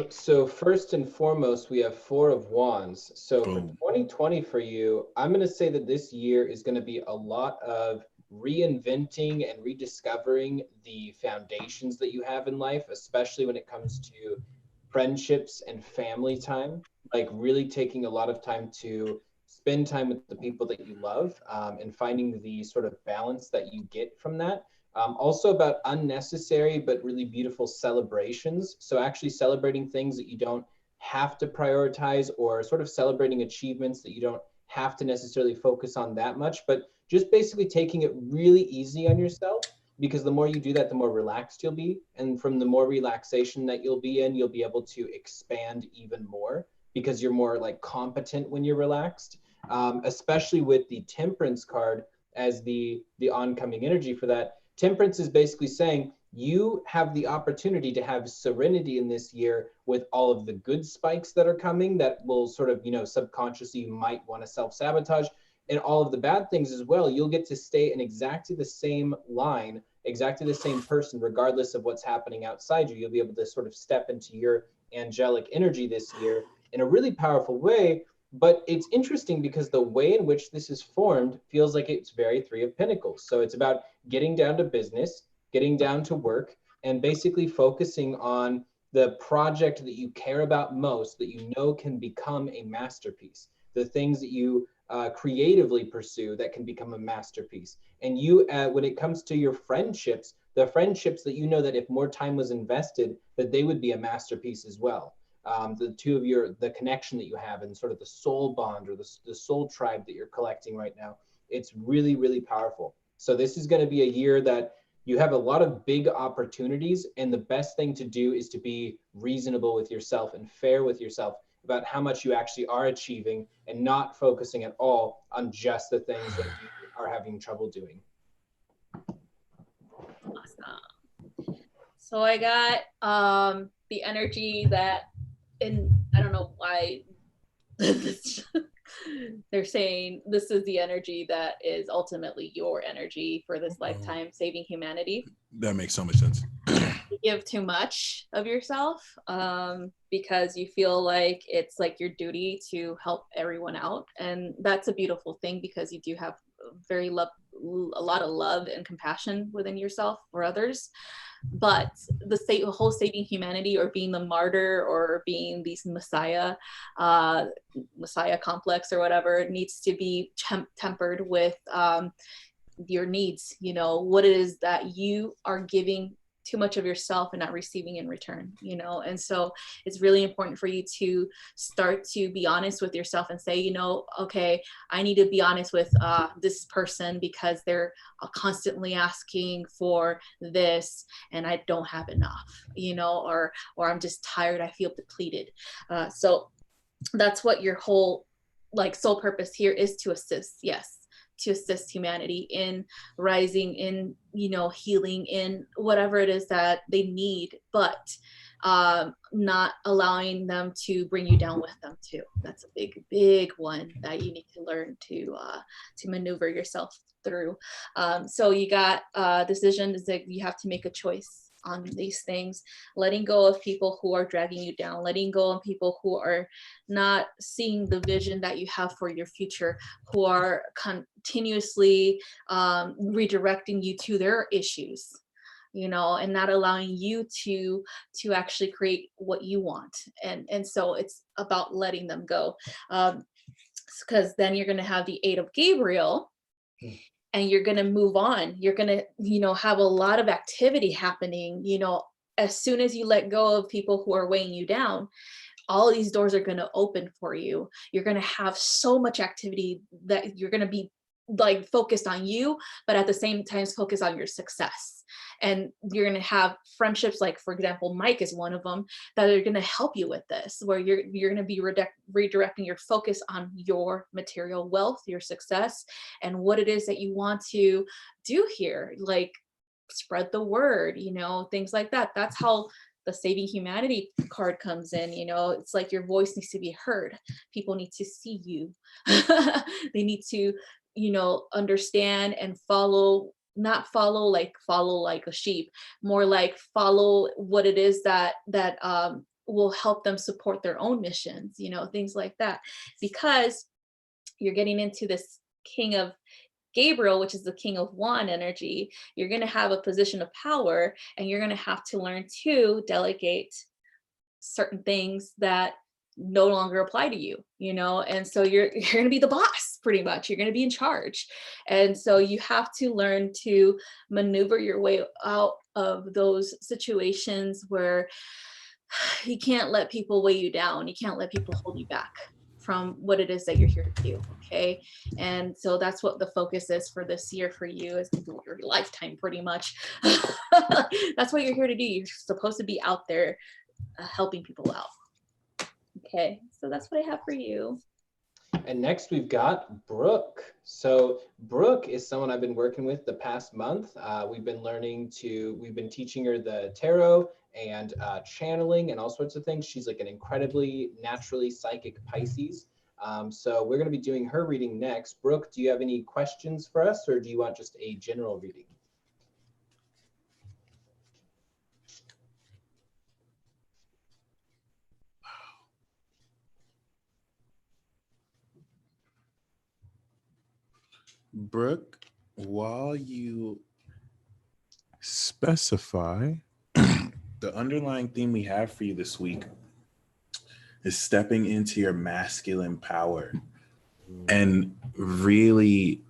So first and foremost, we have Four of Wands. So for 2020 for you, I'm going to say that this year is going to be a lot of reinventing and rediscovering the foundations that you have in life, especially when it comes to friendships and family time, like really taking a lot of time to spend time with the people that you love, and finding the sort of balance that you get from that. Also about unnecessary but really beautiful celebrations. So actually celebrating things that you don't have to prioritize, or sort of celebrating achievements that you don't have to necessarily focus on that much, but just basically taking it really easy on yourself, because the more you do that, the more relaxed you'll be. And from the more relaxation that you'll be in, you'll be able to expand even more, because you're more like competent when you're relaxed, especially with the Temperance card as the oncoming energy for that. Temperance is basically saying you have the opportunity to have serenity in this year with all of the good spikes that are coming that will sort of, subconsciously you might want to self-sabotage, and all of the bad things as well. You'll get to stay in exactly the same line, exactly the same person, regardless of what's happening outside you. You'll be able to sort of step into your angelic energy this year in a really powerful way. But it's interesting because the way in which this is formed feels like it's very Three of Pentacles. So it's about getting down to business, getting down to work, and basically focusing on the project that you care about most, that you know can become a masterpiece, the things that you creatively pursue that can become a masterpiece. And you, when it comes to your friendships, the friendships that you know that if more time was invested, that they would be a masterpiece as well. The two of the connection that you have, and sort of the soul bond, or the soul tribe that you're collecting right now, it's really, really powerful. So this is going to be a year that you have a lot of big opportunities, and the best thing to do is to be reasonable with yourself and fair with yourself about how much you actually are achieving, and not focusing at all on just the things that you are having trouble doing. Awesome. So I got the energy that, and I don't know why they're saying this is the energy that is ultimately your energy for this lifetime, saving humanity. That makes so much sense. You give too much of yourself because you feel like it's like your duty to help everyone out, and that's a beautiful thing, because you do have a lot of love and compassion within yourself for others. But the whole saving humanity, or being the martyr, or being these messiah complex or whatever, needs to be tempered with your needs. What it is that you are giving too much of yourself and not receiving in return, and so it's really important for you to start to be honest with yourself and say, okay, I need to be honest with this person, because they're constantly asking for this and I don't have enough, or I'm just tired, I feel depleted. So that's what your whole soul purpose here is, to assist. Yes, to assist humanity in rising, in healing, in whatever it is that they need, but not allowing them to bring you down with them too. That's a big one that you need to learn to maneuver yourself through. So you got decision is that you have to make a choice. on these things, letting go of people who are dragging you down, letting go of people who are not seeing the vision that you have for your future, who are continuously redirecting you to their issues, you know, and not allowing you to actually create what you want. And so it's about letting them go, because then you're going to have the 8 of Gabriel, and you're going to move on. You're going to, you know, have a lot of activity happening, you know, as soon as you let go of people who are weighing you down. All these doors are going to open for you. You're going to have so much activity that you're going to be like focused on you, but at the same time focus on your success. And you're going to have friendships, like for example, Mike is one of them, that are going to help you with this, where you're going to be redirecting your focus on your material wealth, your success, and what it is that you want to do here, like spread the word, you know, things like that. That's how the Saving Humanity card comes in. You know, it's like your voice needs to be heard. People need to see you. They need to, you know, understand and follow, not follow like a sheep, more like follow what it is that will help them support their own missions, you know, things like that. Because you're getting into this King of Gabriel, which is the King of Wand energy. You're going to have a position of power, and you're going to have to learn to delegate certain things that no longer apply to you, you know. And so you're going to be the boss, pretty much. You're going to be in charge. And so you have to learn to maneuver your way out of those situations where you can't let people weigh you down. You can't let people hold you back from what it is that you're here to do. Okay. And so that's what the focus is for this year for you, is your lifetime, pretty much. That's what you're here to do. You're supposed to be out there helping people out. Okay. So that's what I have for you. And next we've got Brooke. So Brooke is someone I've been working with the past month. We've been teaching her the tarot and channeling and all sorts of things. She's like an incredibly naturally psychic Pisces. So we're going to be doing her reading next. Brooke, do you have any questions for us, or do you want just a general reading? Brooke, while you specify, the underlying theme we have for you this week is stepping into your masculine power and really,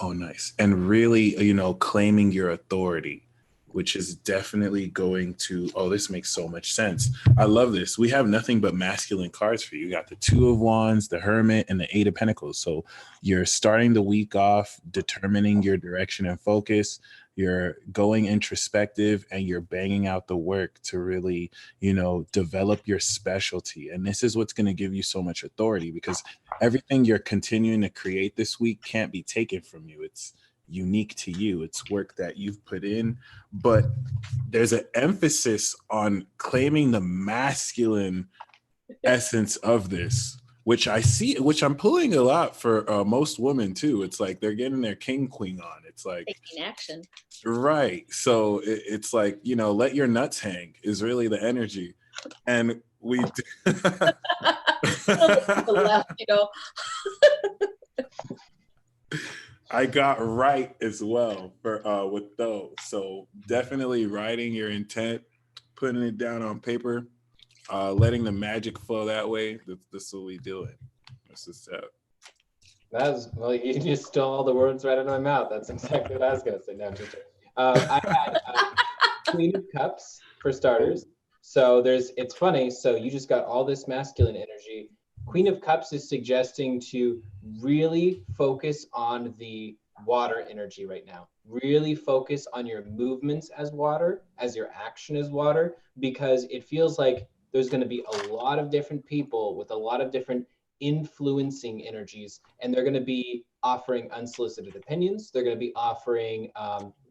and really, you know, claiming your authority, which is definitely going to, this makes so much sense. I love this. We have nothing but masculine cards for you. You got the 2 of Wands, the Hermit, and the 8 of Pentacles. So you're starting the week off determining your direction and focus. You're going introspective, and you're banging out the work to really, you know, develop your specialty. And this is what's going to give you so much authority, because everything you're continuing to create this week can't be taken from you. It's unique to you. It's work that you've put in, but there's an emphasis on claiming the masculine essence of this, which I see, which I'm pulling a lot for most women too. It's like they're getting their king queen on. It's like taking action. Right. So it's like, you know, let your nuts hang is really the energy. And we left, you know. I got right as well for with those. So definitely writing your intent, putting it down on paper, letting the magic flow that way. That's what we doing. That's the step. Well, you just stole all the words right out of my mouth. That's exactly what I was going to say. No, just I had Queen of Cups for starters. So it's funny. So you just got all this masculine energy. Queen of Cups is suggesting to really focus on the water energy right now. Really focus on your movements as water, as your action as water, because it feels like there's going to be a lot of different people with a lot of different influencing energies, and they're going to be offering unsolicited opinions. They're going to be offering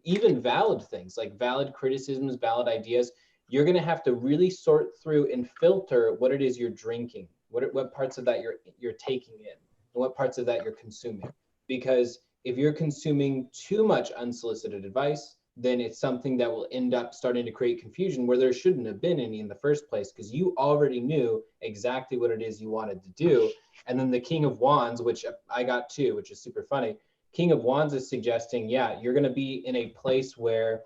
even valid things, like valid criticisms, valid ideas. You're going to have to really sort through and filter what it is you're drinking, what parts of that you're taking in, and what parts of that you're consuming. Because if you're consuming too much unsolicited advice, then it's something that will end up starting to create confusion where there shouldn't have been any in the first place, because you already knew exactly what it is you wanted to do. And then the King of Wands, which I got too, which is super funny. King of Wands is suggesting, yeah, you're going to be in a place where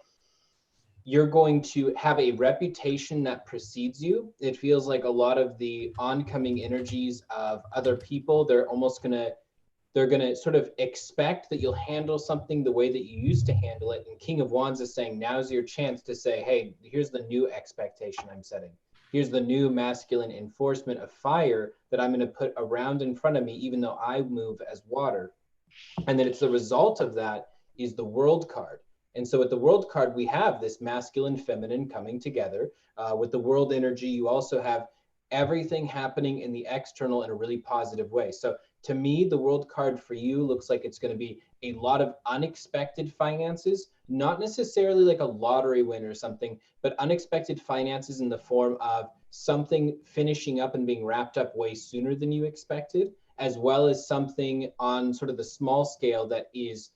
you're going to have a reputation that precedes you. It feels like a lot of the oncoming energies of other people, they're going to sort of expect that you'll handle something the way that you used to handle it. And King of Wands is saying, now's your chance to say, hey, here's the new expectation I'm setting. Here's the new masculine enforcement of fire that I'm going to put around in front of me, even though I move as water. And then it's the result of that is the World card. And so with the World card, we have this masculine, feminine coming together. With the World energy, you also have everything happening in the external in a really positive way. So to me, the World card for you looks like it's going to be a lot of unexpected finances, not necessarily like a lottery win or something, but unexpected finances in the form of something finishing up and being wrapped up way sooner than you expected, as well as something on sort of the small scale that is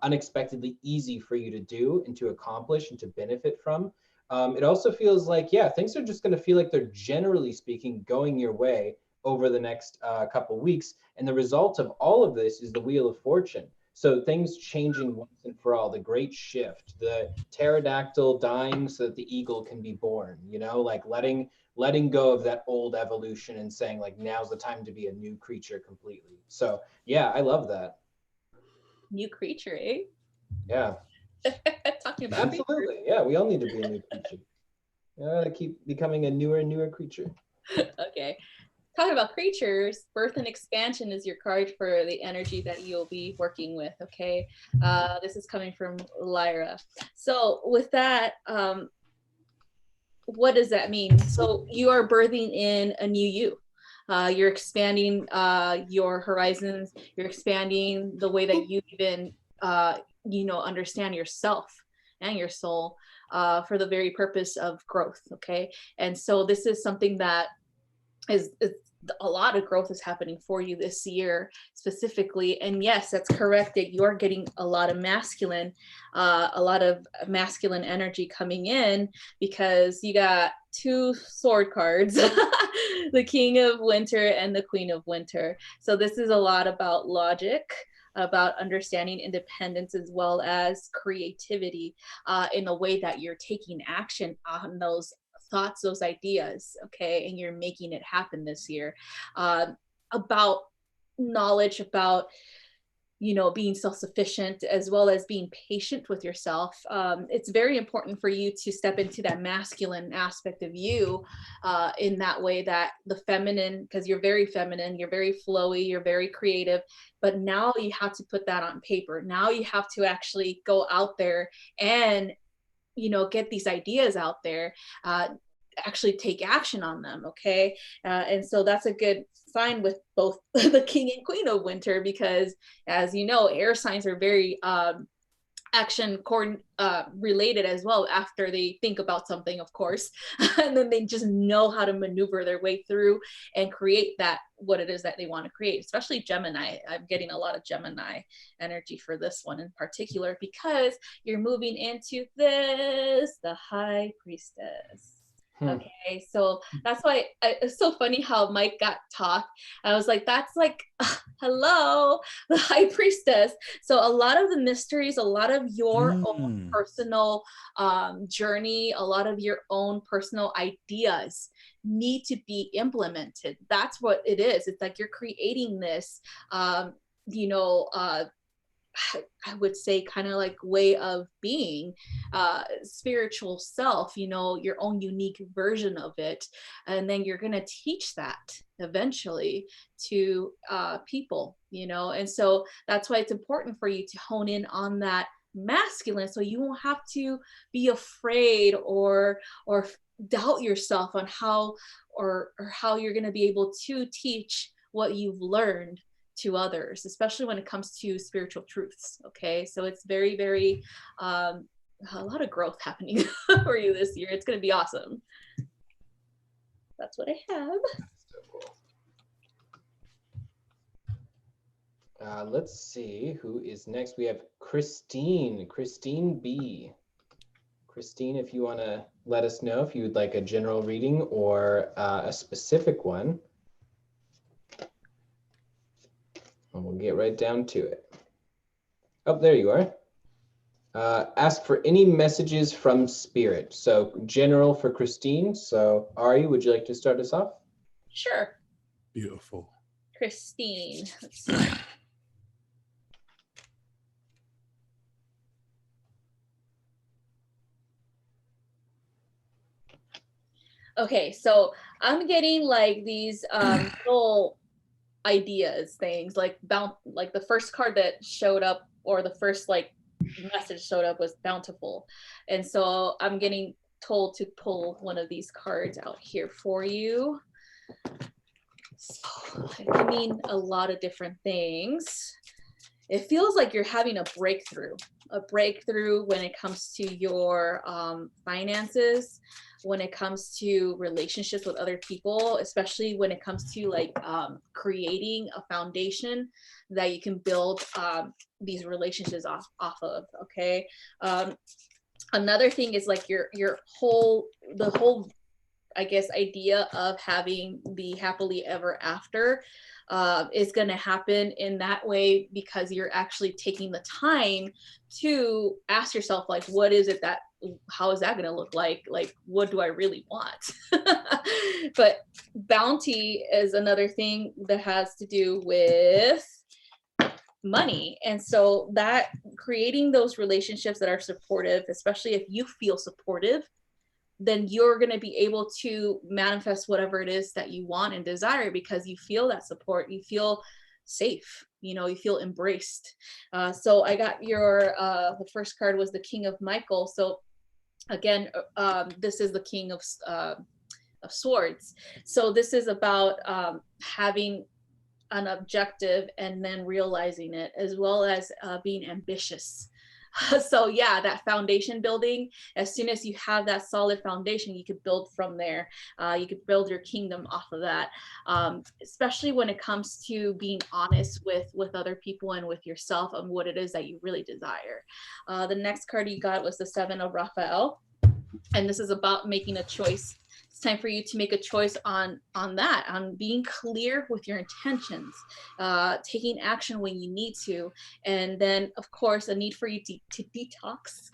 unexpectedly easy for you to do and to accomplish and to benefit from. It also feels like, yeah, things are just going to feel like they're generally speaking going your way over the next couple weeks. And the result of all of this is the Wheel of Fortune. So things changing once and for all, the great shift, the pterodactyl dying so that the eagle can be born, you know, like letting go of that old evolution and saying like, now's the time to be a new creature completely. So yeah, I love that. New creature, eh? Yeah. Talking about Absolutely. Yeah, we all need to be a new creature. You gotta keep becoming a newer creature. Okay. Talking about creatures, birth and expansion is your card for the energy that you'll be working with. Okay. This is coming from Lyra. So with that, what does that mean? So you are birthing in a new you. You're expanding your horizons. You're expanding the way that you even, understand yourself and your soul for the very purpose of growth. Okay. And so this is something that is a lot of growth is happening for you this year specifically. And yes, that's correct that you're getting a lot of masculine energy coming in, because you got two sword cards, the King of Winter and the Queen of Winter. So this is a lot about logic, about understanding independence, as well as creativity in the way that you're taking action on those thoughts, those ideas, okay, and you're making it happen this year. About knowledge, about being self-sufficient, as well as being patient with yourself. It's very important for you to step into that masculine aspect of you in that way, that the feminine, because you're very feminine, you're very flowy, you're very creative, but now you have to put that on paper. Now you have to actually go out there and get these ideas out there, actually take action on them. Okay. And so that's a good sign with both the King and Queen of Winter, because as you know, air signs are very action related as well, after they think about something, of course, and then they just know how to maneuver their way through and create that, what it is that they want to create, especially Gemini. I'm getting a lot of Gemini energy for this one in particular, because you're moving into the High Priestess. Okay, so that's why it's so funny how Mike got talked. I was like, that's like, hello, the High Priestess. So a lot of the mysteries, a lot of your own personal journey, a lot of your own personal ideas need to be implemented. That's what it is. It's like you're creating this, I would say kind of like way of being, spiritual self, your own unique version of it. And then you're going to teach that eventually to people, and so that's why it's important for you to hone in on that masculine, so you won't have to be afraid or doubt yourself on how or how you're going to be able to teach what you've learned to others, especially when it comes to spiritual truths. Okay, so it's very, very a lot of growth happening for you this year. It's going to be awesome. That's what I have. So cool. Let's see who is next. We have Christine B. Christine, if you want to let us know if you would like a general reading or a specific one. And we'll get right down to it. Oh, there you are. Ask for any messages from spirit. So general for Christine. So Ari, would you like to start us off? Sure. Beautiful. Christine. Let's see. Okay, so I'm getting like these little ideas, things like the first card that showed up, or the first like message showed up, was bountiful. And so I'm getting told to pull one of these cards out here for you. So it can mean a lot of different things. It feels like you're having a breakthrough when it comes to your finances, when it comes to relationships with other people, especially when it comes to like creating a foundation that you can build these relationships off of. Okay. Another thing is like the whole I guess idea of having the happily ever after is going to happen in that way, because you're actually taking the time to ask yourself, like, what is it that, how is that going to look like? Like, what do I really want? But bounty is another thing that has to do with money. And so that creating those relationships that are supportive, especially if you feel supportive, then you're going to be able to manifest whatever it is that you want and desire, because you feel that support, you feel safe, you feel embraced. So I got your, the first card was the King of Michael. So again, this is the King of Swords. So this is about having an objective and then realizing it, as well as being ambitious. So yeah, that foundation building, as soon as you have that solid foundation, you could build from there. You could build your kingdom off of that, especially when it comes to being honest with other people and with yourself on what it is that you really desire. The next card you got was the Seven of Raphael, and this is about making a choice. It's time for you to make a choice on that, on being clear with your intentions, taking action when you need to, and then of course a need for you to detox.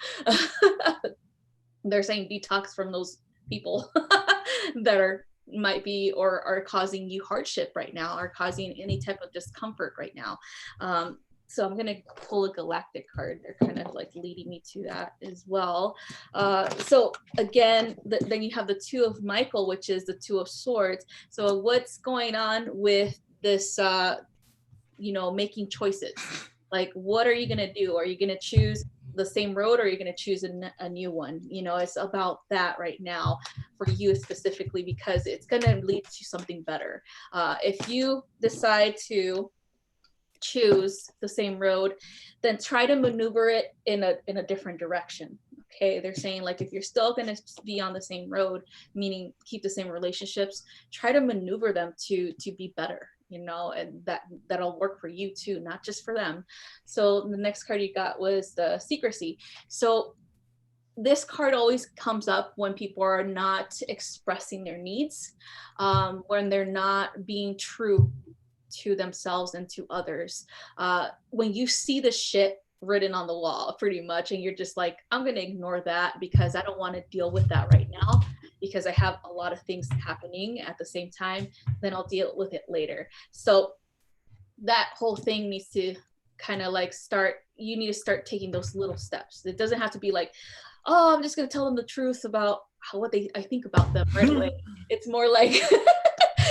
They're saying detox from those people that might be or are causing you hardship right now, or causing any type of discomfort right now. So I'm going to pull a galactic card. They're kind of like leading me to that as well. So again, then you have the Two of Michael, which is the Two of Swords. So what's going on with this, making choices? Like, what are you going to do? Are you going to choose the same road, or are you going to choose a new one? It's about that right now for you specifically, because it's going to lead to something better. If you decide to choose the same road, then try to maneuver it in a different direction. Okay, they're saying, like, if you're still going to be on the same road, meaning keep the same relationships, try to maneuver them to be better, and that'll work for you too, not just for them. So the next card you got was the Secrecy. So this card always comes up when people are not expressing their needs, when they're not being true to themselves and to others. When you see the shit written on the wall pretty much, and you're just like, I'm gonna ignore that because I don't want to deal with that right now, because I have a lot of things happening at the same time, then I'll deal with it later. So that whole thing needs to kind of like you need to start taking those little steps. It doesn't have to be like, oh, I'm just gonna tell them the truth about I think about them right away. It's more like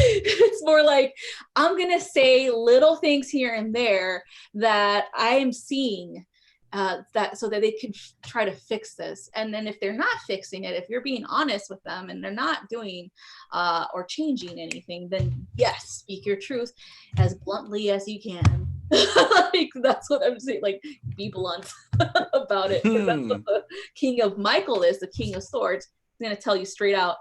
it's more like, I'm gonna say little things here and there that I am seeing, that so that they can try to fix this. And then if they're not fixing it, if you're being honest with them and they're not doing or changing anything, then yes, speak your truth as bluntly as you can. Like, that's what I'm saying, like, be blunt about it, because that's what the King of Michael is, the King of Swords. He's gonna tell you straight out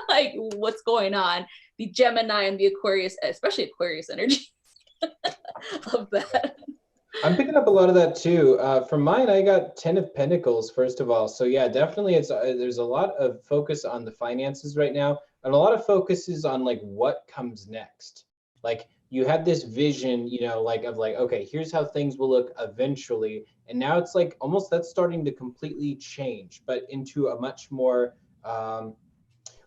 like what's going on. The Gemini and the Aquarius, especially Aquarius energy of that. I'm picking up a lot of that too. For mine, I got 10 of Pentacles, first of all. So yeah, definitely it's there's a lot of focus on the finances right now, and a lot of focus is on like what comes next. Like you had this vision, you know, like of like, okay, here's how things will look eventually. And now it's like almost that's starting to completely change, but into a much more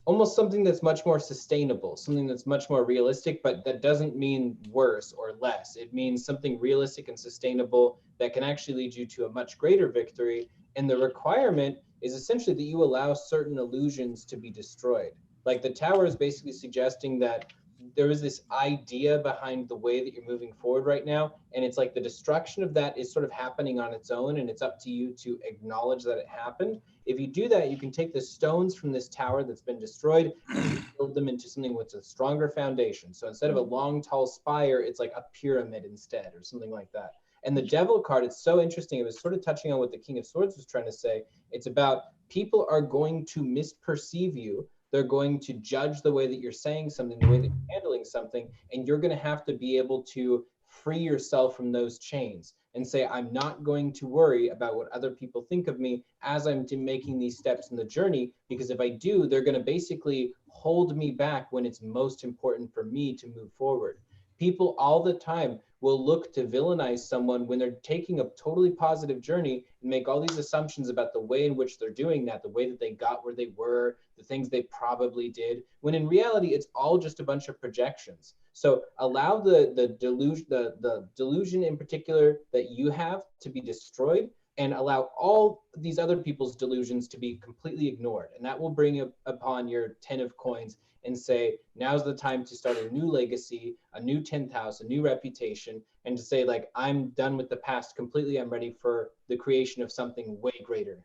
almost something that's much more sustainable, something that's much more realistic, but that doesn't mean worse or less. It means something realistic and sustainable that can actually lead you to a much greater victory. And the requirement is essentially that you allow certain illusions to be destroyed. Like the tower is basically suggesting that there is this idea behind the way that you're moving forward right now. And it's like the destruction of that is sort of happening on its own. And it's up to you to acknowledge that it happened. If you do that, you can take the stones from this tower that's been destroyed and build them into something with a stronger foundation. So instead of a long, tall spire, it's like a pyramid instead, or something like that. And the Devil card, it's so interesting. It was sort of touching on what the King of Swords was trying to say. It's about people are going to misperceive you. They're going to judge the way that you're saying something, the way that you're handling something, and you're going to have to be able to free yourself from those chains and say, I'm not going to worry about what other people think of me as I'm making these steps in the journey, because if I do, they're going to basically hold me back when it's most important for me to move forward. People all the time will look to villainize someone when they're taking a totally positive journey and make all these assumptions about the way in which they're doing that, the way that they got where they were, the things they probably did, when in reality, it's all just a bunch of projections. So allow the delusion in particular that you have to be destroyed, and allow all these other people's delusions to be completely ignored. And that will bring upon your 10 of coins and say, now's the time to start a new legacy, a new 10th house, a new reputation, and to say, like, I'm done with the past completely. I'm ready for the creation of something way greater.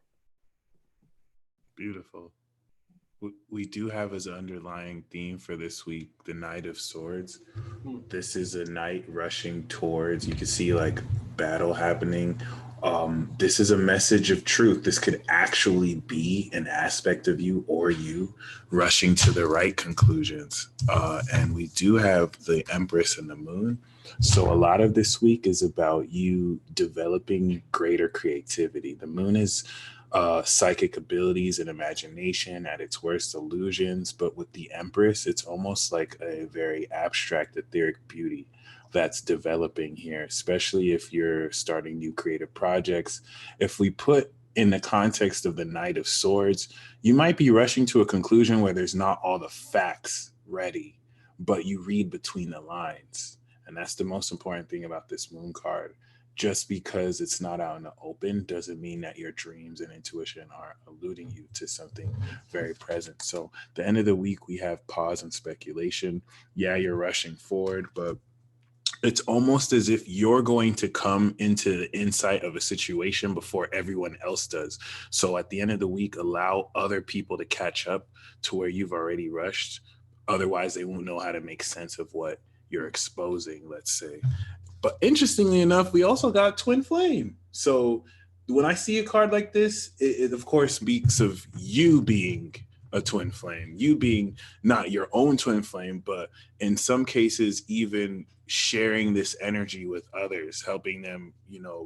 Beautiful. We do have as an underlying theme for this week the Knight of Swords. This is a knight rushing towards, you can see like battle happening. This is a message of truth. This could actually be an aspect of you or you rushing to the right conclusions. And we do have the Empress and the Moon. So a lot of this week is about you developing greater creativity. The Moon is psychic abilities and imagination, at its worst illusions, but with the Empress it's almost like a very abstract etheric beauty that's developing here, especially if you're starting new creative projects. If we put in the context of the Knight of Swords, you might be rushing to a conclusion where there's not all the facts ready, but you read between the lines. And that's the most important thing about this Moon card. Just because it's not out in the open doesn't mean that your dreams and intuition are alluding you to something very present. So the end of the week, we have pause and speculation. Yeah, you're rushing forward, but it's almost as if you're going to come into the insight of a situation before everyone else does. So at the end of the week, allow other people to catch up to where you've already rushed. Otherwise, they won't know how to make sense of what you're exposing, let's say. But interestingly enough, we also got Twin Flame. So when I see a card like this, it of course speaks of you being a twin flame, you being not your own twin flame, but in some cases, even sharing this energy with others, helping them,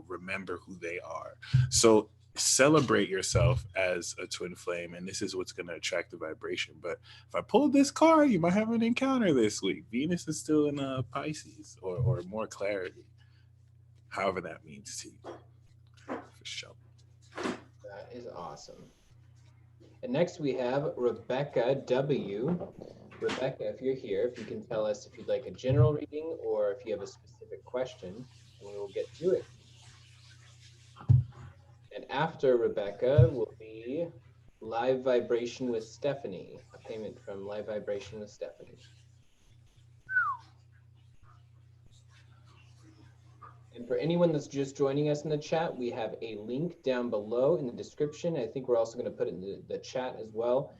remember who they are. So celebrate yourself as a twin flame, and this is what's going to attract the vibration. But if I pulled this card, you might have an encounter this week. Venus is still in Pisces, or more clarity, however that means to you, for sure. That is awesome. And next we have Rebecca W. Rebecca, if you're here, if you can tell us if you'd like a general reading or if you have a specific question, and we will get to it. And after Rebecca will be Live Vibration with Stephanie, a payment from Live Vibration with Stephanie. And for anyone that's just joining us in the chat, we have a link down below in the description. I think we're also going to put it in the chat as well,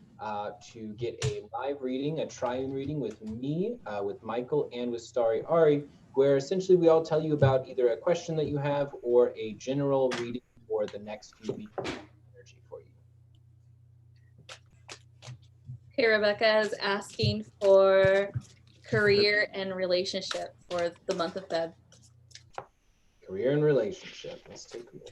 to get a live reading, a try-in reading with me, with Michael, and with Starry Ari, where essentially we all tell you about either a question that you have or a general reading for the next few weeks of energy for you. Okay, Rebecca is asking for career and relationship for the month of Feb. Career and relationship. Let's take a look.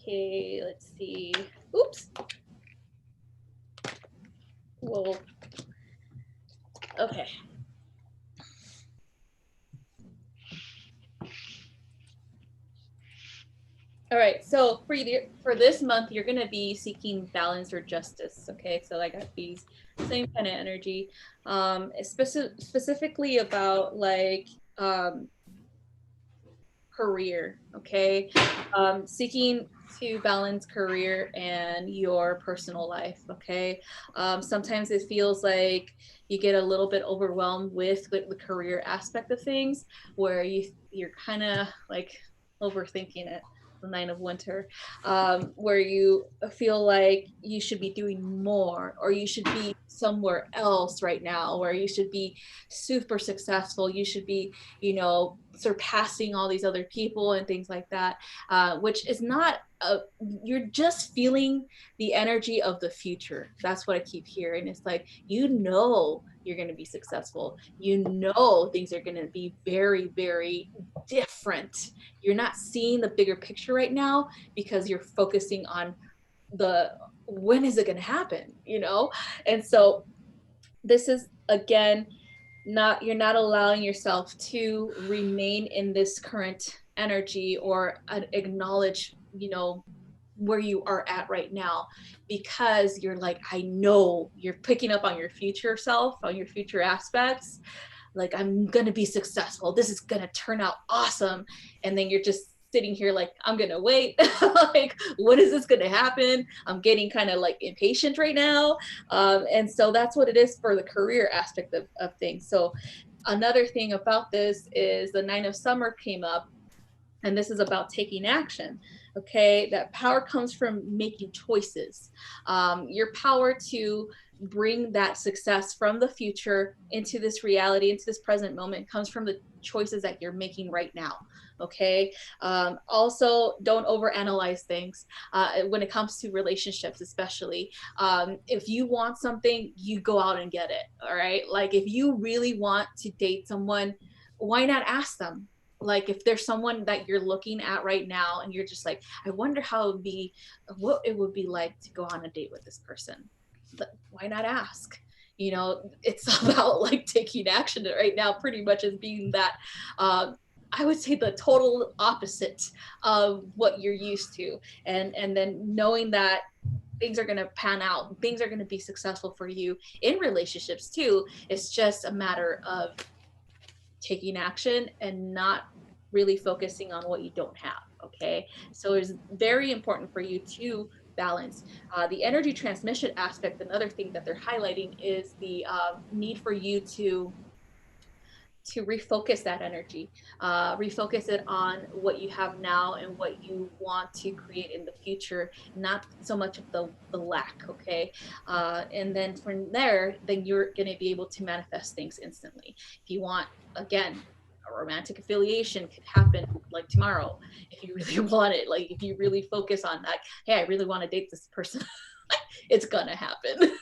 Okay, let's see. Oops. Whoa. Okay. All right, so for this month, you're gonna be seeking balance or justice. Okay, so I got these same kind of energy, specifically about like career. Okay, seeking to balance career and your personal life. Okay, sometimes it feels like you get a little bit overwhelmed with the career aspect of things, where you're kind of like overthinking it. The Nine of Winter, where you feel like you should be doing more, or you should be somewhere else right now, where you should be super successful, you should be, surpassing all these other people and things like that, which is not you're just feeling the energy of the future. That's what I keep hearing. It's like, you're going to be successful. Things are going to be very, very different. You're not seeing the bigger picture right now because you're focusing on when is it going to happen, And so this is, again, you're not allowing yourself to remain in this current energy or acknowledge, where you are at right now, because you're like, I know you're picking up on your future self, on your future aspects. Like, I'm going to be successful. This is going to turn out awesome. And then you're just sitting here like, I'm going to wait. Like, when is this going to happen? I'm getting kind of like impatient right now. And so that's what it is for the career aspect of things. So another thing about this is the Nine of Summer came up, and this is about taking action. Okay, that power comes from making choices. Your power to bring that success from the future into this reality, into this present moment, comes from the choices that you're making right now. Okay, also, don't overanalyze things when it comes to relationships, especially. If you want something, you go out and get it. All right, like, if you really want to date someone, why not ask them? Like, if there's someone that you're looking at right now and you're just like, I wonder what it would be like to go on a date with this person, why not ask? It's about like taking action right now, pretty much, as being that, I would say, the total opposite of what you're used to. And then knowing that things are going to pan out, things are going to be successful for you in relationships too. It's just a matter of taking action and not really focusing on what you don't have. Okay, so it's very important for you to balance the energy transmission aspect. Another thing that they're highlighting is the need for you to refocus that energy, refocus it on what you have now and what you want to create in the future, not so much of the lack. Okay, and then from there, then you're going to be able to manifest things instantly. If you want, again, a romantic affiliation could happen like tomorrow. If you really want it, like, if you really focus on that, hey, I really want to date this person, it's gonna happen,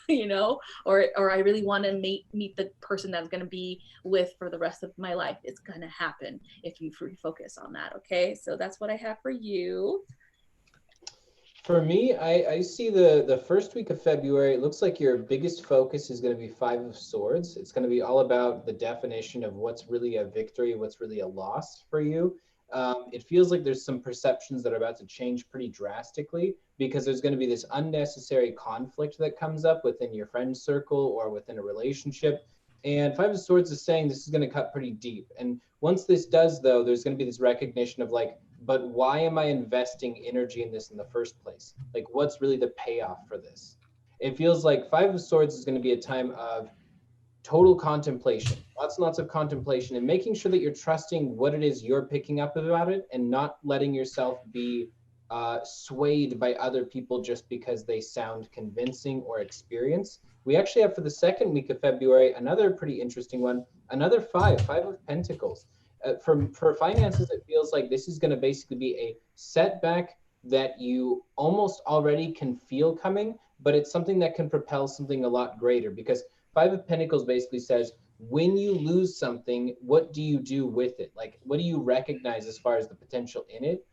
or I really want to meet the person that's gonna be with for the rest of my life. It's gonna happen if you focus on that. Okay, so that's what I have for you. For me, I see the first week of February. It looks like your biggest focus is going to be Five of Swords. It's going to be all about the definition of what's really a victory, what's really a loss for you. It feels like there's some perceptions that are about to change pretty drastically, because there's going to be this unnecessary conflict that comes up within your friend circle or within a relationship. And Five of Swords is saying this is going to cut pretty deep. And once this does, though, there's going to be this recognition of like, but why am I investing energy in this in the first place? Like, what's really the payoff for this? It feels like Five of Swords is going to be a time of total contemplation, lots and lots of contemplation, and making sure that you're trusting what it is you're picking up about it and not letting yourself be swayed by other people just because they sound convincing or experienced. We actually have, for the second week of February, another pretty interesting one, another five of Pentacles. For finances, it feels like this is going to basically be a setback that you almost already can feel coming, but it's something that can propel something a lot greater, because Five of Pentacles basically says, when you lose something, what do you do with it? Like, what do you recognize as far as the potential in it?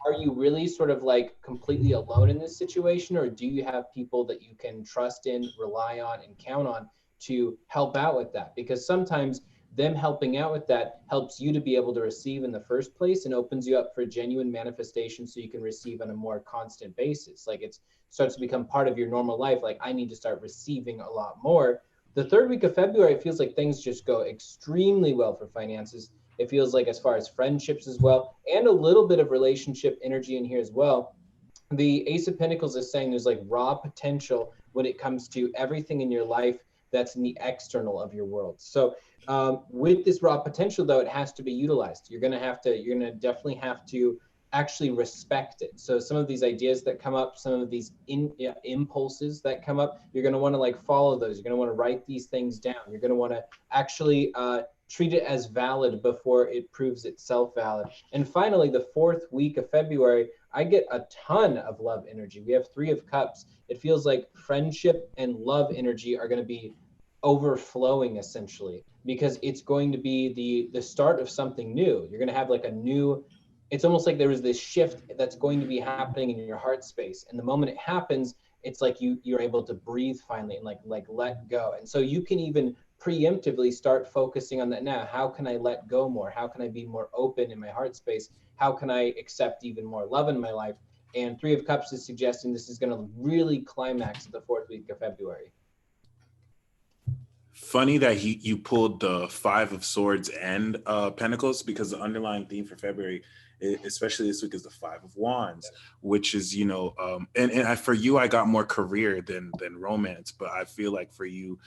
Are you really sort of like completely alone in this situation, or do you have people that you can trust in, rely on, and count on to help out with that? Because sometimes them helping out with that helps you to be able to receive in the first place and opens you up for genuine manifestation so you can receive on a more constant basis. Like, it starts to become part of your normal life. Like, I need to start receiving a lot more. The third week of February, it feels like things just go extremely well for finances. It feels like, as far as friendships as well, and a little bit of relationship energy in here as well. The Ace of Pentacles is saying there's like raw potential when it comes to everything in your life that's in the external of your world. So with this raw potential, though, it has to be utilized. You're going to definitely have to actually respect it. So some of these ideas that come up, some of these impulses that come up, you're going to want to like follow those. You're going to want to write these things down. You're going to want to actually treat it as valid before it proves itself valid. And finally, the fourth week of February, I get a ton of love energy. We have Three of Cups. It feels like friendship and love energy are going to be overflowing, essentially, because it's going to be the start of something new. You're going to have like a new, it's almost like there is this shift that's going to be happening in your heart space. And the moment it happens, it's like you're able to breathe finally and like let go. And so you can even preemptively start focusing on that now. How can I let go more? How can I be more open in my heart space? How can I accept even more love in my life? And Three of Cups is suggesting this is going to really climax the fourth week of February. Funny that you pulled the Five of Swords and Pentacles, because the underlying theme for February, especially this week, is the Five of Wands, which is, you know, for you, I got more career than romance, but I feel like for you,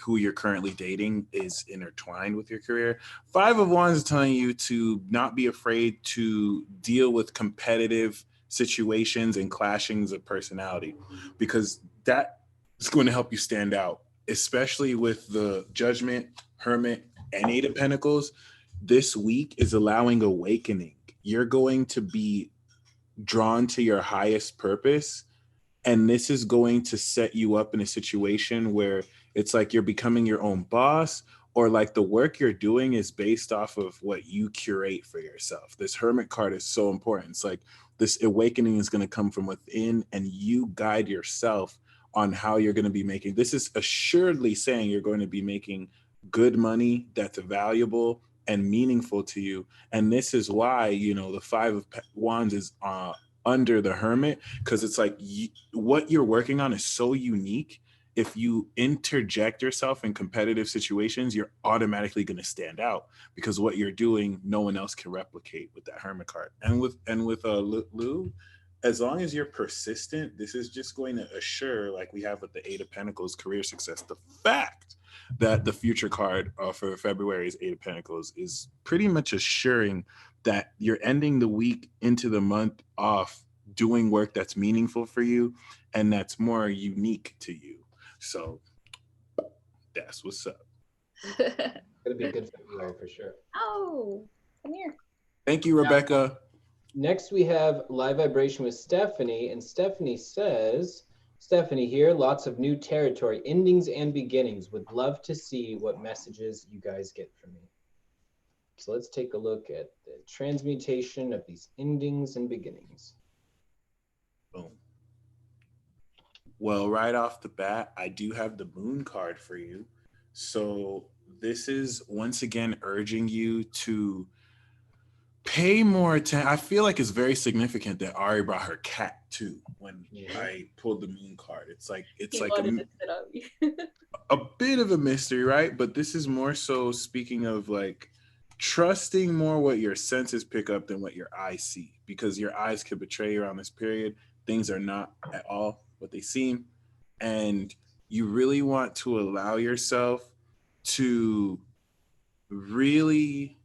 who you're currently dating is intertwined with your career. Five of Wands is telling you to not be afraid to deal with competitive situations and clashings of personality, because that is going to help you stand out, especially with the Judgment, Hermit, and Eight of Pentacles. This week is allowing awakening. You're going to be drawn to your highest purpose, and this is going to set you up in a situation where it's like you're becoming your own boss, or like the work you're doing is based off of what you curate for yourself. This Hermit card is so important. It's like this awakening is going to come from within, and you guide yourself on how you're going to be making. This is assuredly saying you're going to be making good money that's valuable and meaningful to you. And this is why, you know, the Five of Wands is under the Hermit, because it's like what you're working on is so unique. If you interject yourself in competitive situations, you're automatically going to stand out, because what you're doing, no one else can replicate with that Hermit card. And with Lou, as long as you're persistent, this is just going to assure, like we have with the Eight of Pentacles, career success. The fact that the future card for February's Eight of Pentacles is pretty much assuring that you're ending the week into the month off doing work that's meaningful for you and that's more unique to you. So that's what's up. It's gonna be a good February for sure. Oh, come here. Thank you, Rebecca. Next, we have Live Vibration with Stephanie, and Stephanie says, Stephanie here, lots of new territory, endings and beginnings. Would love to see what messages you guys get from me. So let's take a look at the transmutation of these endings and beginnings. Boom. Well, right off the bat, I do have the Moon card for you. So this is once again urging you to pay more attention. I feel like it's very significant that Ari brought her cat too when I pulled the Moon card. It's like a bit of a mystery, right? But this is more so speaking of like trusting more what your senses pick up than what your eyes see, because your eyes could betray you around this period. Things are not at all what they seem, and you really want to allow yourself to really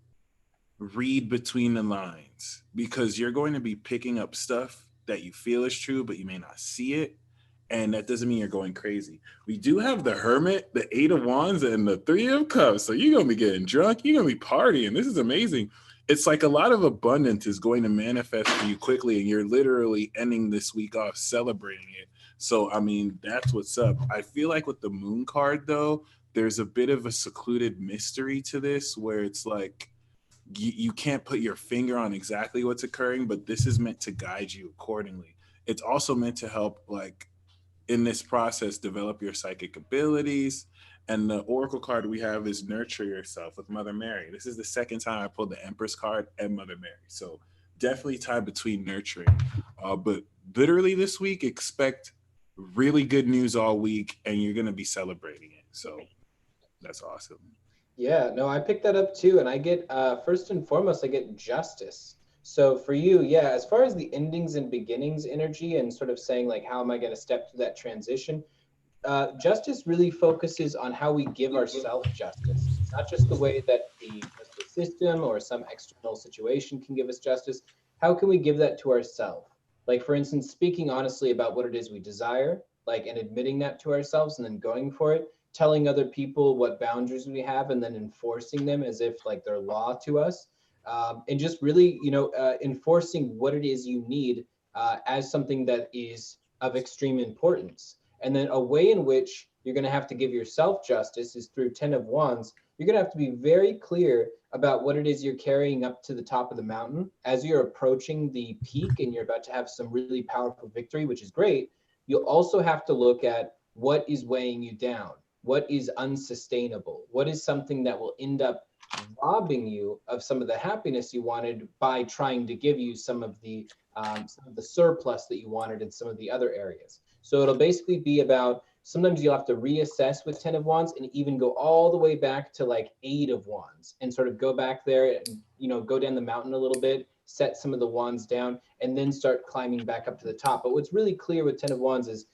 read between the lines, because you're going to be picking up stuff that you feel is true, but you may not see it. And that doesn't mean you're going crazy. We do have the Hermit, the Eight of Wands, and the Three of Cups. So you're going to be getting drunk. You're going to be partying. This is amazing. It's like a lot of abundance is going to manifest for you quickly, and you're literally ending this week off celebrating it. So, I mean, that's what's up. I feel like with the Moon card, though, there's a bit of a secluded mystery to this, where it's like you can't put your finger on exactly what's occurring, but this is meant to guide you accordingly. It's also meant to help, like, in this process, develop your psychic abilities. And the Oracle card we have is Nurture Yourself with Mother Mary. This is the second time I pulled the Empress card and Mother Mary. So definitely tied between nurturing. But literally this week, expect really good news all week, and you're going to be celebrating it. So that's awesome. Yeah, no, I picked that up too. And I get, first and foremost, I get justice. So for you, yeah, as far as the endings and beginnings energy and sort of saying like, how am I going to step through that transition? Justice really focuses on how we give ourselves justice. It's not just the way that the justice system or some external situation can give us justice. How can we give that to ourselves? Like, for instance, speaking honestly about what it is we desire, like, and admitting that to ourselves and then going for it, telling other people what boundaries we have and then enforcing them as if like they're law to us. And just really, enforcing what it is you need as something that is of extreme importance. And then a way in which you're going to have to give yourself justice is through 10 of Wands. You're going to have to be very clear about what it is you're carrying up to the top of the mountain. As you're approaching the peak and you're about to have some really powerful victory, which is great, you'll also have to look at what is weighing you down, what is unsustainable, what is something that will end up robbing you of some of the happiness you wanted by trying to give you some of the surplus that you wanted in some of the other areas. So it'll basically be about, sometimes you'll have to reassess with 10 of Wands and even go all the way back to like 8 of Wands and sort of go back there and, go down the mountain a little bit, set some of the wands down, and then start climbing back up to the top. But what's really clear with 10 of Wands is,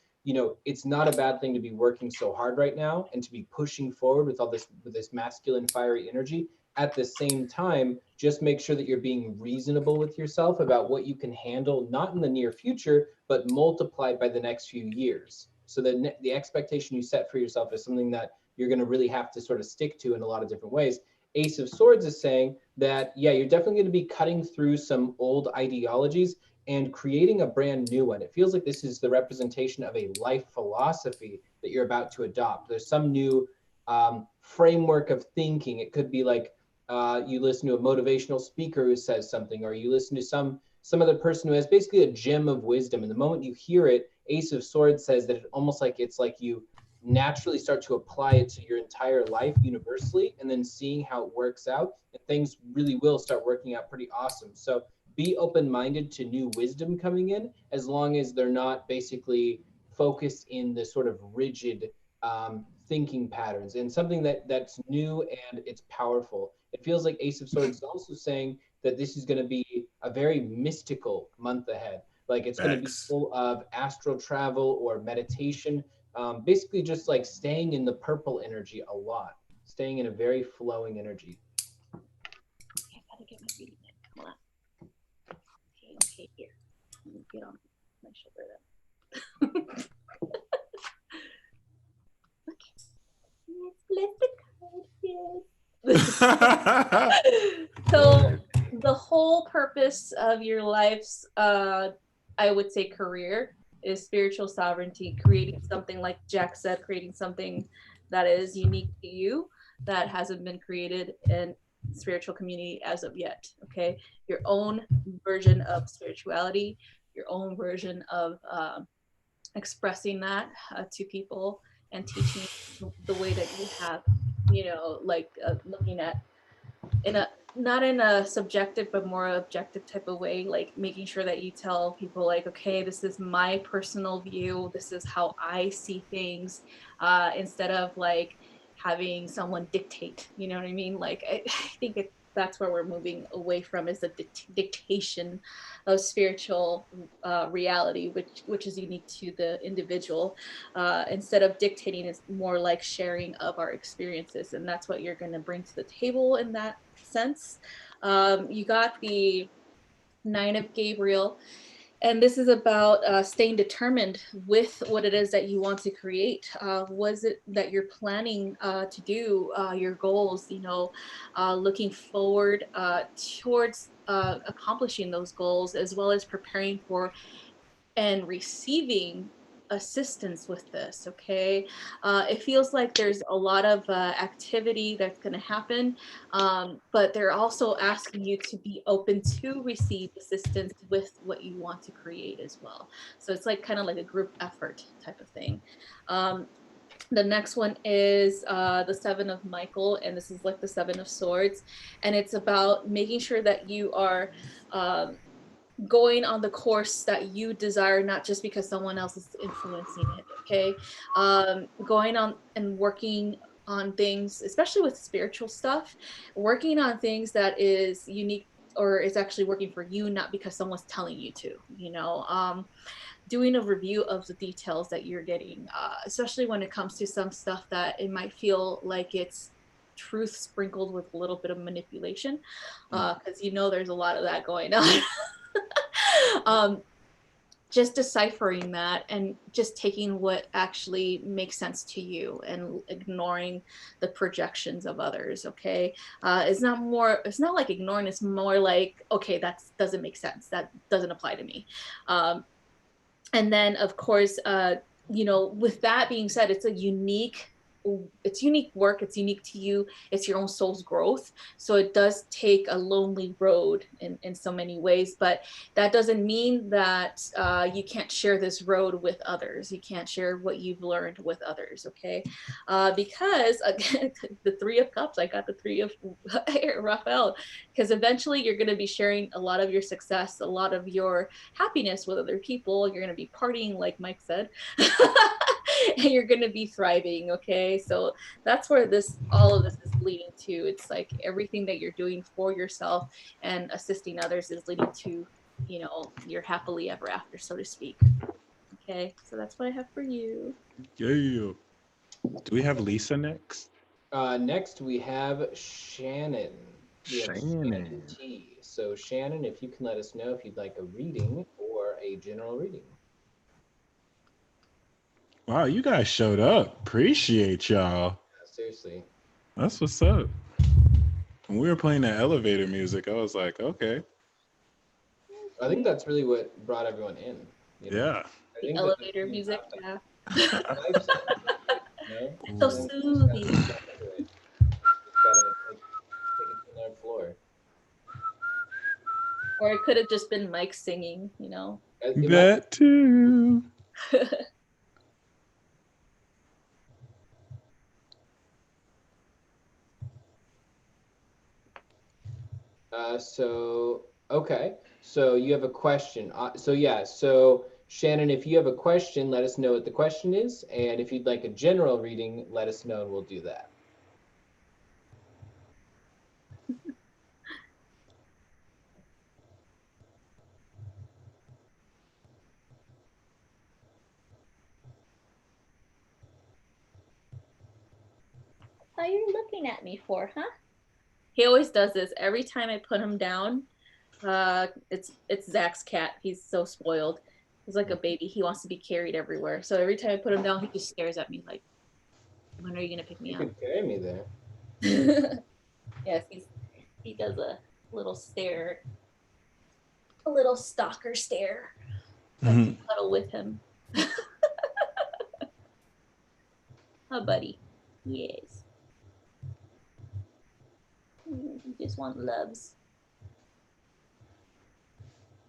it's not a bad thing to be working so hard right now and to be pushing forward with this masculine fiery energy. At the same time, just make sure that you're being reasonable with yourself about what you can handle, not in the near future, but multiplied by the next few years. So that the expectation you set for yourself is something that you're going to really have to sort of stick to in a lot of different ways. Ace of Swords is saying that, yeah, you're definitely going to be cutting through some old ideologies and creating a brand new one. It feels like this is the representation of a life philosophy that you're about to adopt. There's some new framework of thinking. It could be like you listen to a motivational speaker who says something, or you listen to some other person who has basically a gem of wisdom. And the moment you hear it, Ace of Swords says that it's like you naturally start to apply it to your entire life universally, and then seeing how it works out, and things really will start working out pretty awesome. So be open-minded to new wisdom coming in, as long as they're not basically focused in the sort of rigid thinking patterns, and something that's new and it's powerful. It feels like Ace of Swords is also saying that this is going to be a very mystical month ahead. Like it's going to be full of astral travel or meditation, basically just like staying in the purple energy a lot, staying in a very flowing energy. Okay, I gotta get my reading in. Come on. Okay, here. Get on my shoulder then. So the whole purpose of your life's I would say career is spiritual sovereignty, creating something, like Jack said, creating something that is unique to you, that hasn't been created in spiritual community as of yet. Okay, your own version of spirituality, your own version of expressing that to people and teaching the way that you have, looking at in a, not in a subjective but more objective type of way, like making sure that you tell people like, okay, this is my personal view, this is how I see things, instead of like having someone dictate, you know what I mean? Like I think that's where we're moving away from, is the dictation of spiritual reality, which is unique to the individual. Instead of dictating, it's more like sharing of our experiences, and that's what you're going to bring to the table in that sense. You got the Nine of Gabriel, and this is about staying determined with what it is that you want to create. What is it that you're planning to do? Your goals, looking forward towards accomplishing those goals, as well as preparing for and receiving assistance with this. Okay, it feels like there's a lot of activity that's going to happen, but they're also asking you to be open to receive assistance with what you want to create as well. So it's like kind of like a group effort type of thing. The next one is the Seven of Michael, and this is like the Seven of Swords, and it's about making sure that you are going on the course that you desire, not just because someone else is influencing it. Okay, going on and working on things, especially with spiritual stuff, working on things that is unique or is actually working for you, not because someone's telling you to. Doing a review of the details that you're getting, especially when it comes to some stuff that it might feel like it's truth sprinkled with a little bit of manipulation, because there's a lot of that going on. Just deciphering that and just taking what actually makes sense to you and ignoring the projections of others. Okay, it's not like ignoring, it's more like, okay, that doesn't make sense, that doesn't apply to me. And then of course, with that being said, it's unique work, it's unique to you, it's your own soul's growth. So it does take a lonely road in so many ways, but that doesn't mean that you can't share this road with others. You can't share what you've learned with others. Okay, because again, the Three of Cups, I got the Three of Raphael, because eventually you're going to be sharing a lot of your success, a lot of your happiness with other people. You're going to be partying, like Mike said. And you're going to be thriving. Okay, so that's where all of this is leading to. It's like everything that you're doing for yourself and assisting others is leading to your happily ever after, so to speak. Okay, so that's what I have for you. Yeah. Do we have Lisa next? Next we have Shannon. Shannon. T. So Shannon, if you can let us know if you'd like a reading or a general reading. Wow, you guys showed up. Appreciate y'all. Yeah, seriously. That's what's up. When we were playing the elevator music, I was like, okay. I think that's really what brought everyone in. Yeah. The elevator music, yeah. It's so soothing. Just gotta take it to another floor. Or it could have just been Mike singing, That too. Okay. So you have a question. So Shannon, if you have a question, let us know what the question is. And if you'd like a general reading, let us know and we'll do that. What are you looking at me for, huh? He always does this. Every time I put him down, it's Zach's cat. He's so spoiled. He's like a baby. He wants to be carried everywhere. So every time I put him down, he just stares at me like, when are you going to pick me up? You can carry me there. Yes, he does a little stare. A little stalker stare. Let's cuddle with him. Oh, buddy. Yes. You just want loves.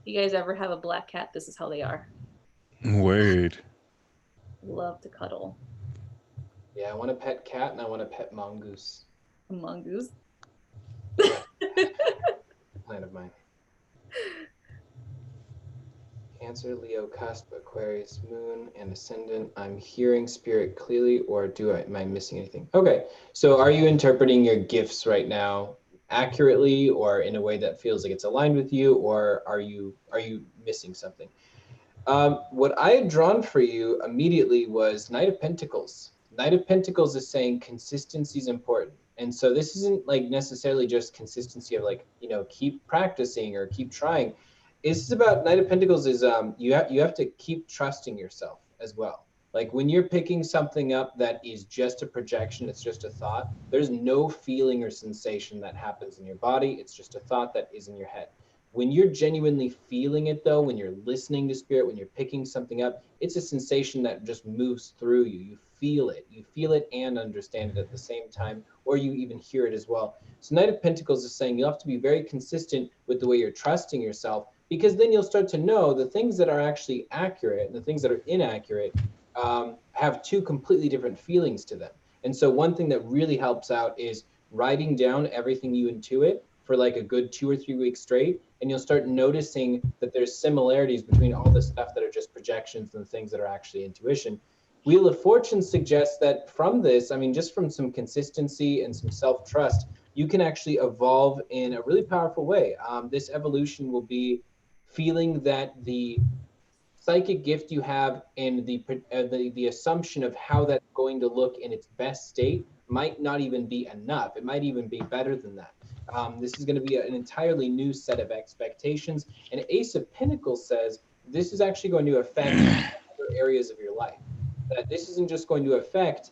You guys ever have a black cat? This is how they are. Word. Love to cuddle. Yeah, I want a pet cat and I want a pet mongoose. A mongoose? Plan of mine. Cancer, Leo, cusp, Aquarius, moon, and ascendant. I'm hearing spirit clearly, or am I missing anything? Okay, so are you interpreting your gifts right now accurately or in a way that feels like it's aligned with you, or are you missing something? What I had drawn for you immediately was Knight of Pentacles. Knight of Pentacles is saying consistency is important. And so this isn't like necessarily just consistency of like, keep practicing or keep trying. This is about Knight of Pentacles is you have to keep trusting yourself as well. Like when you're picking something up that is just a projection, it's just a thought, there's no feeling or sensation that happens in your body. It's just a thought that is in your head. When you're genuinely feeling it though, when you're listening to spirit, when you're picking something up, it's a sensation that just moves through you. You feel it and understand it at the same time, or you even hear it as well. So Knight of Pentacles is saying you have to be very consistent with the way you're trusting yourself, because then you'll start to know the things that are actually accurate and the things that are inaccurate have two completely different feelings to them. And so one thing that really helps out is writing down everything you intuit for like a good 2 or 3 weeks straight, and you'll start noticing that there's similarities between all the stuff that are just projections and the things that are actually intuition. Wheel of Fortune suggests that from this, I mean, just from some consistency and some self-trust, you can actually evolve in a really powerful way. This evolution will be feeling that the psychic gift you have and the assumption of how that's going to look in its best state might not even be enough. It might even be better than that. This is going to be an entirely new set of expectations. And Ace of Pentacles says this is actually going to affect other areas of your life. That this isn't just going to affect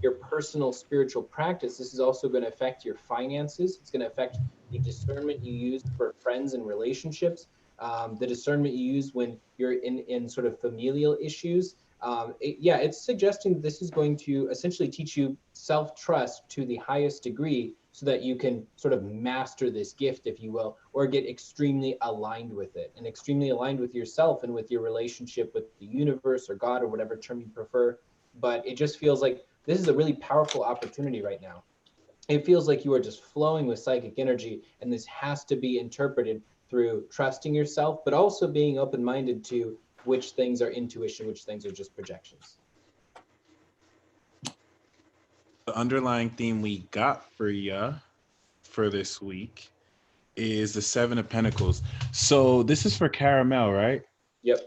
your personal spiritual practice. This is also going to affect your finances. It's going to affect the discernment you use for friends and relationships. The discernment you use when you're in sort of familial issues. It's suggesting this is going to essentially teach you self-trust to the highest degree so that you can sort of master this gift, if you will, or get extremely aligned with it and extremely aligned with yourself and with your relationship with the universe or God or whatever term you prefer. But it just feels like this is a really powerful opportunity right now. It feels like you are just flowing with psychic energy, and this has to be interpreted through trusting yourself, but also being open-minded to which things are intuition, which things are just projections. The underlying theme we got for you for this week is the Seven of Pentacles. So this is for Caramel, right? Yep.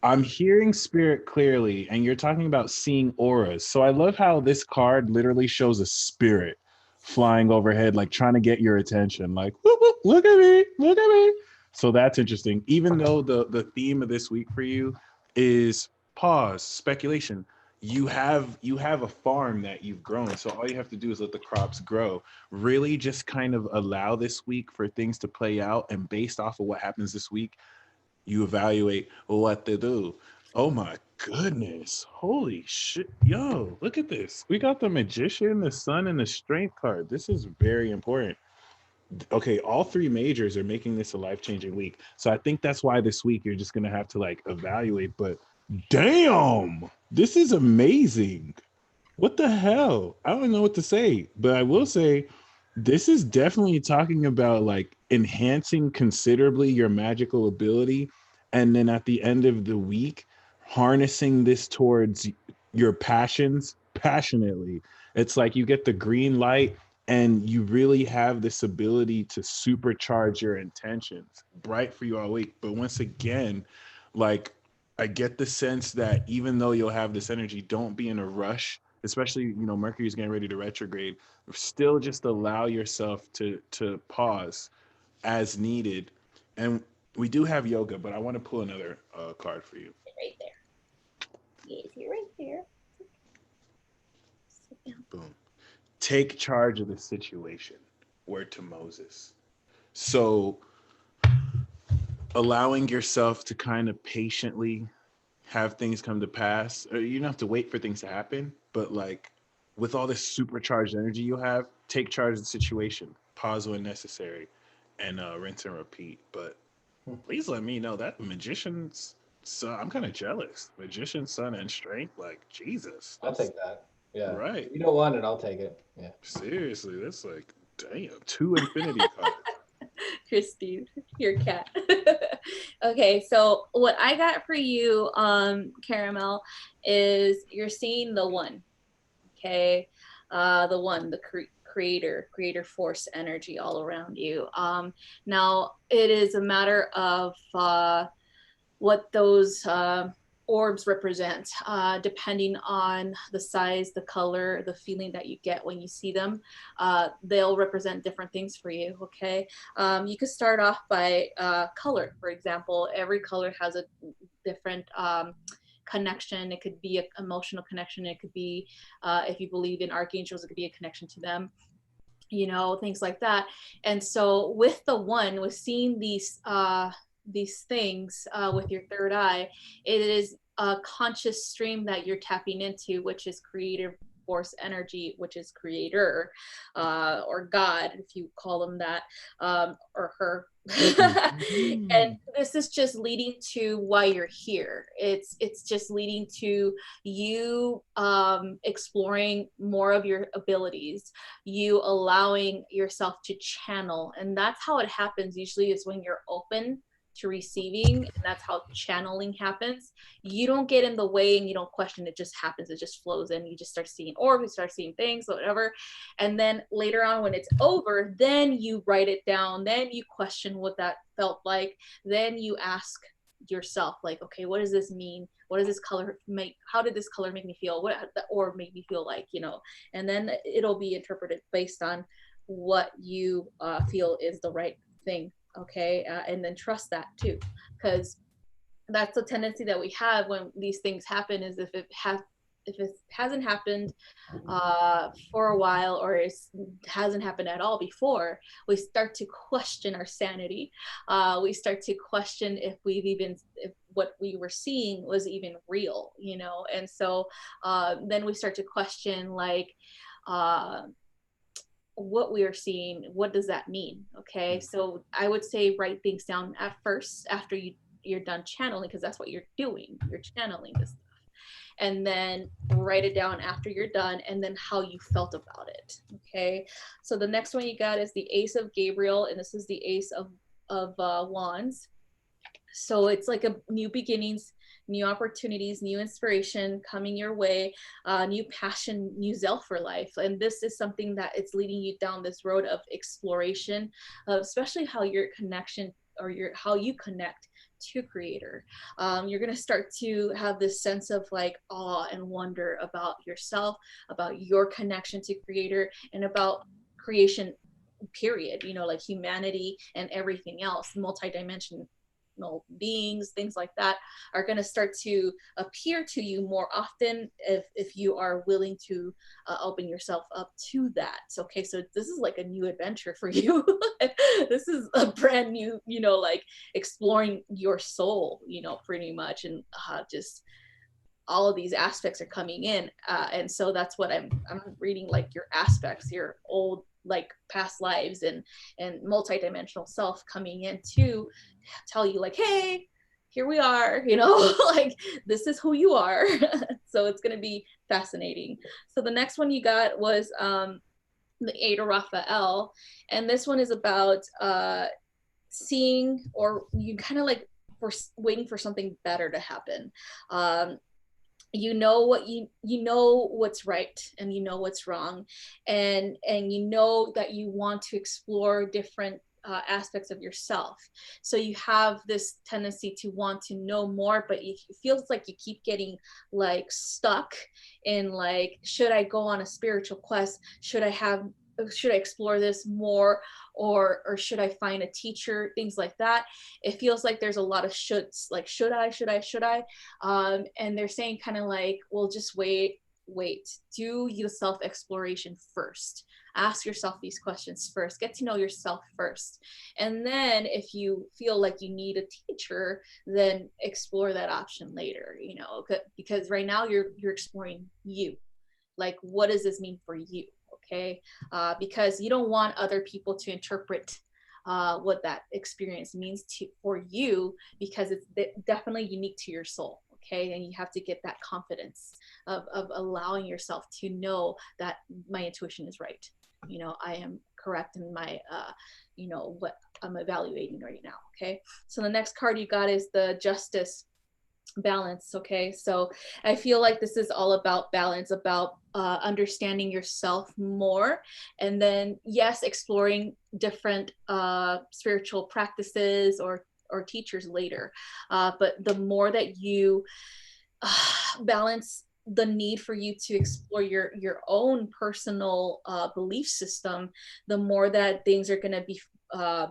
I'm hearing spirit clearly, and you're talking about seeing auras. So I love how this card literally shows a spirit flying overhead, like trying to get your attention, like, whoop, whoop, look at me, look at me. So that's interesting. Even though the theme of this week for you is pause, speculation. You have a farm that you've grown. So all you have to do is let the crops grow. Really just kind of allow this week for things to play out. And based off of what happens this week, you evaluate what to do. Oh my goodness. Holy shit. Yo, look at this. We got the Magician, the Sun, and the Strength card. This is very important. Okay, all three majors are making this a life-changing week. So I think that's why this week you're just going to have to like evaluate. But damn, this is amazing. What the hell? I don't know what to say. But I will say this is definitely talking about like enhancing considerably your magical ability, and then at the end of the week harnessing this towards your passions passionately. It's like you get the green light and you really have this ability to supercharge your intentions, bright for you all week. But once again, like, I get the sense that even though you'll have this energy, don't be in a rush, especially, Mercury's getting ready to retrograde. Still just allow yourself to pause as needed. And we do have yoga, but I want to pull another card for you. Right there. Yes, you're right there. Boom. Take charge of the situation. Word to Moses. So allowing yourself to kind of patiently have things come to pass, or you don't have to wait for things to happen, but like with all this supercharged energy you have, take charge of the situation, pause when necessary, and rinse and repeat. But please let me know that Magician's Son, I'm kind of jealous. Magician, Sun, and Strength, like, Jesus. I'll take that. Yeah. Right. If you don't want it, I'll take it. Yeah. Seriously, that's like, damn, 2 infinity cards. Christine, your cat. Okay, so what I got for you, Caramel, is you're seeing the one. Okay. the one, the creator force energy all around you. Now it is a matter of what those orbs represent, depending on the size, the color, the feeling that you get when you see them. They'll represent different things for you, okay? You could start off by color, for example. Every color has a different connection. It could be an emotional connection. It could be, if you believe in archangels, it could be a connection to them, you know, things like that. And so with the one, with seeing these things with your third eye, it is a conscious stream that you're tapping into, which is creative force energy, which is creator, or God, if you call them that, or her. And this is just leading to why you're here. It's just leading to you exploring more of your abilities, you allowing yourself to channel. And that's how it happens usually, is when you're open to receiving, and that's how channeling happens. You don't get in the way and you don't question, it just happens, it just flows in. You just start seeing orbs, you start seeing things, whatever. And then later on, when it's over, then you write it down, then you question what that felt like, then you ask yourself, like, okay, what does this mean? What does this color make? How did this color make me feel? What the orb made me feel like, you know? And then it'll be interpreted based on what you feel is the right thing. Okay, and then trust that too, because that's a tendency that we have when these things happen, is if it hasn't happened for a while, or it hasn't happened at all before, we start to question our sanity. We start to question if what we were seeing was even real, you know. And so then we start to question, like, what we are seeing, what does that mean? Okay, so I would say write things down at first after you're done channeling, because that's what you're doing, you're channeling this stuff. And then write it down after you're done, and then how you felt about it. Okay, so the next one you got is the Ace of Gabriel, and this is the Ace of Wands. So it's like a new beginnings, new opportunities, new inspiration coming your way, new passion, new zeal for life. And this is something that it's leading you down this road of exploration, especially how your connection, or how you connect to creator. You're going to start to have this sense of like awe and wonder about yourself, about your connection to creator, and about creation, period, you know, like humanity and everything else, multidimensional beings, things like that, are going to start to appear to you more often if you are willing to open yourself up to that. So, okay, so this is like a new adventure for you. This is a brand new, you know, like exploring your soul, you know, pretty much. And just all of these aspects are coming in, and so that's what I'm reading, like your aspects, your old, like past lives and multidimensional self coming in to tell you, like, hey, here we are, you know, like this is who you are. So it's going to be fascinating. So the next one you got was the Eight of Raphael, and this one is about seeing, or you kind of like waiting for something better to happen. You know what, you know what's right, and you know what's wrong, and you know that you want to explore different aspects of yourself. So you have this tendency to want to know more, but it feels like you keep getting like stuck in, like, should I go on a spiritual quest? Should I explore this more, or should I find a teacher, things like that. It feels like there's a lot of shoulds, like should I, and they're saying kind of like, well, just wait, do your self exploration first, ask yourself these questions first, get to know yourself first, and then if you feel like you need a teacher, then explore that option later, you know, because right now you're exploring you, like what does this mean for you? Okay, because you don't want other people to interpret what that experience means for you, because it's definitely unique to your soul. Okay, and you have to get that confidence of allowing yourself to know that my intuition is right. You know, I am correct in my, you know, what I'm evaluating right now. Okay, so the next card you got is the Justice. balance. Okay, so I feel like this is all about balance, about understanding yourself more, and then yes, exploring different spiritual practices or teachers later, but the more that you balance the need for you to explore your own personal belief system, the more that things are going to be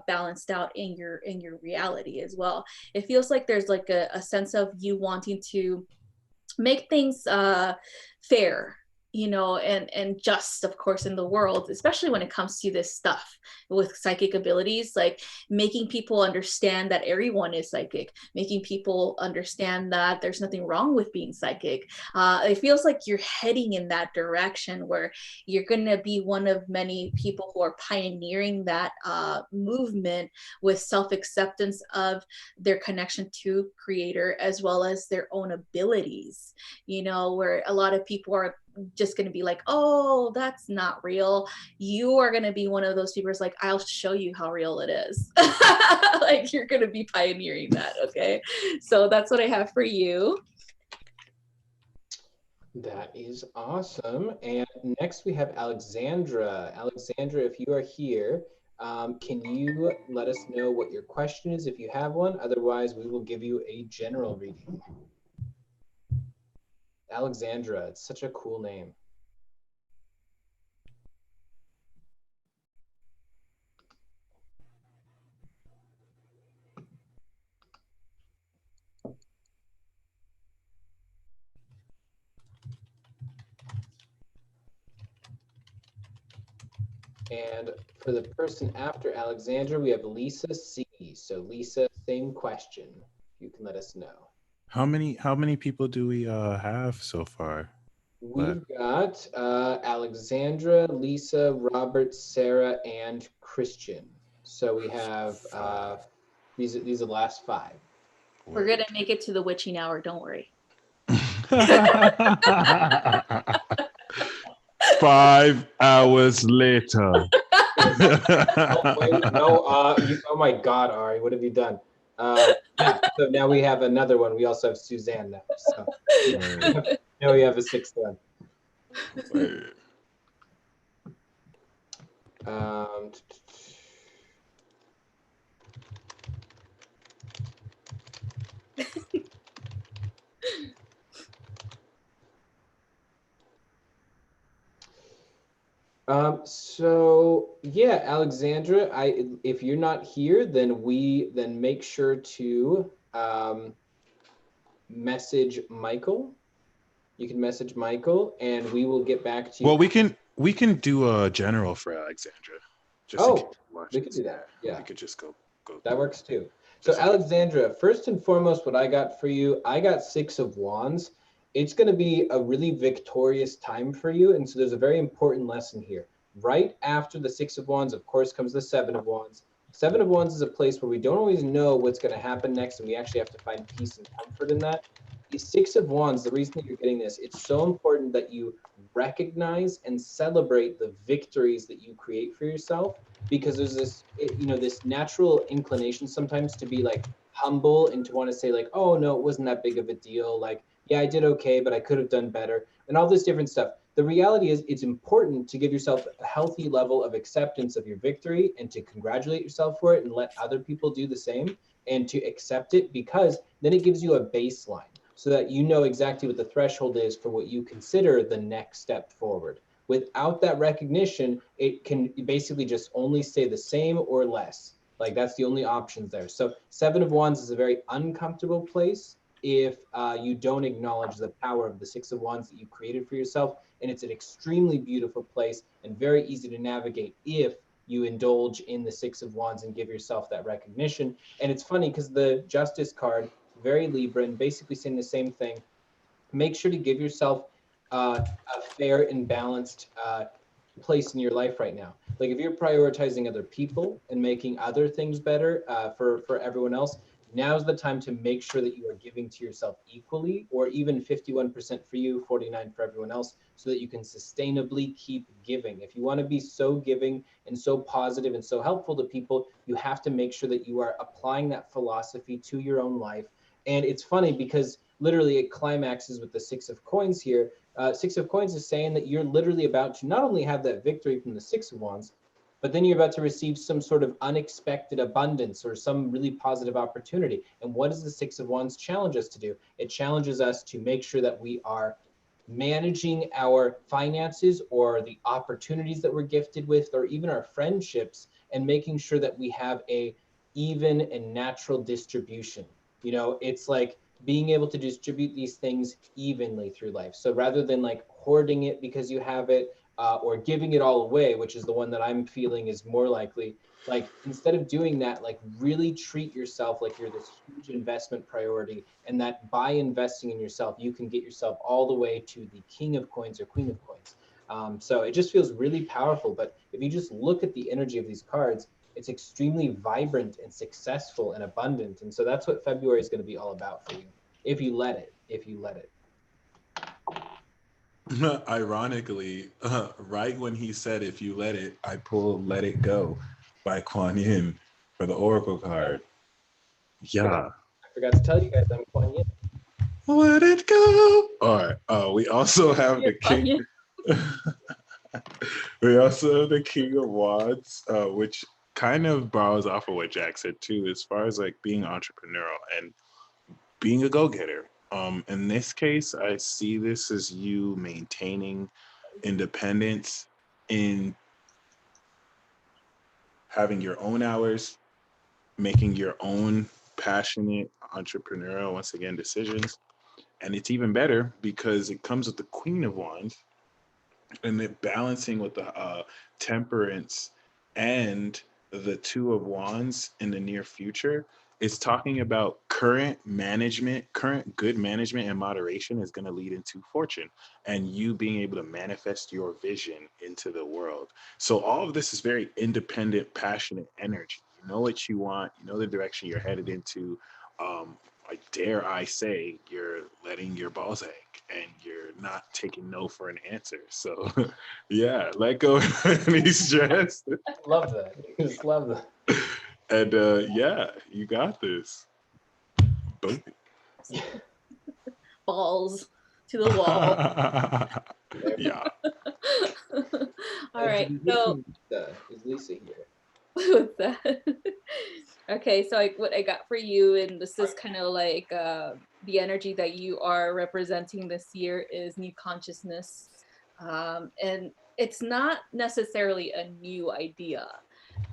balanced out in your reality as well. It feels like there's like a sense of you wanting to make things fair, you know, and just, of course, in the world, especially when it comes to this stuff with psychic abilities, like making people understand that everyone is psychic, making people understand that there's nothing wrong with being psychic. It feels like you're heading in that direction where you're going to be one of many people who are pioneering that movement with self-acceptance of their connection to creator as well as their own abilities, you know, where a lot of people are just going to be like, oh, that's not real. You are going to be one of those people who's like, I'll show you how real it is. Like, you're going to be pioneering that. Okay, so that's what I have for you. That is awesome. And next we have Alexandra. Alexandra, if you are here, can you let us know what your question is if you have one? Otherwise, we will give you a general reading. Alexandra, it's such a cool name. And for the person after Alexandra, we have Lisa C. So Lisa, same question. You can let us know. How many people do we have so far? We've got Alexandra, Lisa, Robert, Sarah, and Christian. So we have these are the last 5. We're gonna make it to the witching hour, don't worry. 5 hours later. Oh, wait, no, oh my God, Ari, what have you done? Yeah, so now we have another one. We also have Suzanne now. So now we have a 6th one. Um, so yeah, Alexandra, if you're not here, then make sure to message Michael. You can message Michael, and we will get back to you. Well, we can do a general for Alexandra. Just we could do that. Yeah, we could just go. That works too. So Alexandra, first and foremost, what I got for you, I got 6 of Wands. It's going to be a really victorious time for you, and so there's a very important lesson here. Right after the 6 of Wands, of course, comes the 7 of Wands. 7 of Wands is a place where we don't always know what's going to happen next, and we actually have to find peace and comfort in that. The 6 of Wands, the reason that you're getting this, it's so important that you recognize and celebrate the victories that you create for yourself, because there's this, this natural inclination sometimes to be like humble and to want to say like, oh no, it wasn't that big of a deal. Like, yeah, I did okay, but I could have done better, and all this different stuff. The reality is it's important to give yourself a healthy level of acceptance of your victory and to congratulate yourself for it and let other people do the same and to accept it, because then it gives you a baseline so that you know exactly what the threshold is for what you consider the next step forward. Without that recognition, it can basically just only stay the same or less. Like, that's the only options there. So 7 of Wands is a very uncomfortable place if you don't acknowledge the power of the 6 of Wands that you created for yourself. And it's an extremely beautiful place and very easy to navigate if you indulge in the 6 of Wands and give yourself that recognition. And it's funny because the Justice card, very Libra, and basically saying the same thing. Make sure to give yourself a fair and balanced place in your life right now. Like, if you're prioritizing other people and making other things better for everyone else, now's the time to make sure that you are giving to yourself equally, or even 51% for you, 49% for everyone else, so that you can sustainably keep giving. If you want to be so giving and so positive and so helpful to people, you have to make sure that you are applying that philosophy to your own life. And it's funny because literally it climaxes with the Six of Coins here. Six of Coins is saying that you're literally about to not only have that victory from the Six of Wands, but then you're about to receive some sort of unexpected abundance or some really positive opportunity. And what does the Six of Wands challenge us to do? It challenges us to make sure that we are managing our finances or the opportunities that we're gifted with, or even our friendships, and making sure that we have a even and natural distribution. You know, it's like being able to distribute these things evenly through life. So rather than like hoarding it because you have it, or giving it all away, which is the one that I'm feeling is more likely, like instead of doing that, like really treat yourself like you're this huge investment priority, and that by investing in yourself, you can get yourself all the way to the King of Coins or Queen of Coins. So it just feels really powerful. But if you just look at the energy of these cards, it's extremely vibrant and successful and abundant. And so that's what February is going to be all about for you, if you let it, if you let it. Ironically, right when he said if you let it, I pulled Let It Go by Kuan Yin for the Oracle card. Yeah. I forgot to tell you guys, I'm Kuan Yin. Let it go. All right. We also have the King. We also have the King of Wands, which kind of borrows off of what Jack said too, as far as like being entrepreneurial and being a go-getter. In this case, I see this as you maintaining independence in having your own hours, making your own passionate entrepreneurial, once again, decisions. And it's even better because it comes with the Queen of Wands, and it balancing with the temperance and the Two of Wands in the near future. It's talking about current management, current good management and moderation is going to lead into fortune and you being able to manifest your vision into the world. So all of this is very independent, passionate energy. You know what you want, you know the direction you're headed into. Like dare I say, you're letting your balls ache and you're not taking no for an answer. So yeah, let go of any stress. Love that. Just love that. And yeah, you got this. Boom. Balls to the wall. Yeah. All right, so is Lisa here? with that. Okay, so what I got for you, and this is kind of like the energy that you are representing this year is new consciousness. And it's not necessarily a new idea.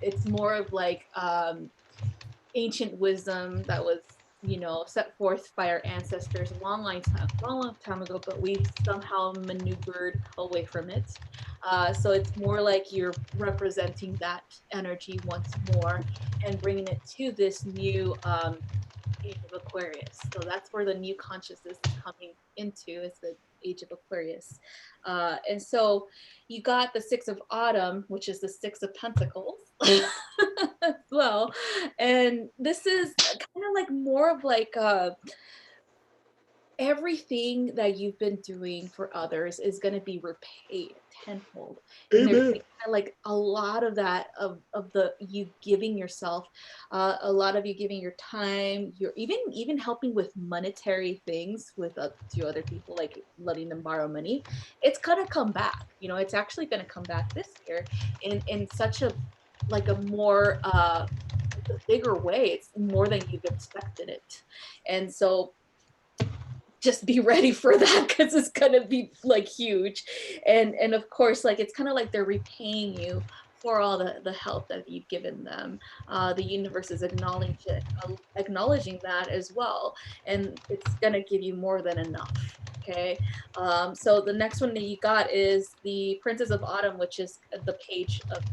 It's more of like ancient wisdom that was, you know, set forth by our ancestors a long time ago, but we've somehow maneuvered away from it. So it's more like you're representing that energy once more and bringing it to this new age of Aquarius. So that's where the new consciousness is coming into, is the age of Aquarius. And so you got the Six of Autumn, which is the Six of Pentacles as well. And this is kind of like more of like everything that you've been doing for others is going to be repaid tenfold. And there's like a lot of that of the you giving yourself, a lot of you giving your time, you're even helping with monetary things with to other people, like letting them borrow money. It's gonna come back. You know, it's actually gonna come back this year in such a like a more a bigger way. It's more than you've expected it. And so just be ready for that, because it's gonna be like huge. And of course, like it's kind of like they're repaying you for all the help that you've given them. The universe is acknowledging that as well, and it's gonna give you more than enough. Okay, so the next one that you got is the Princess of Autumn, which is the Page of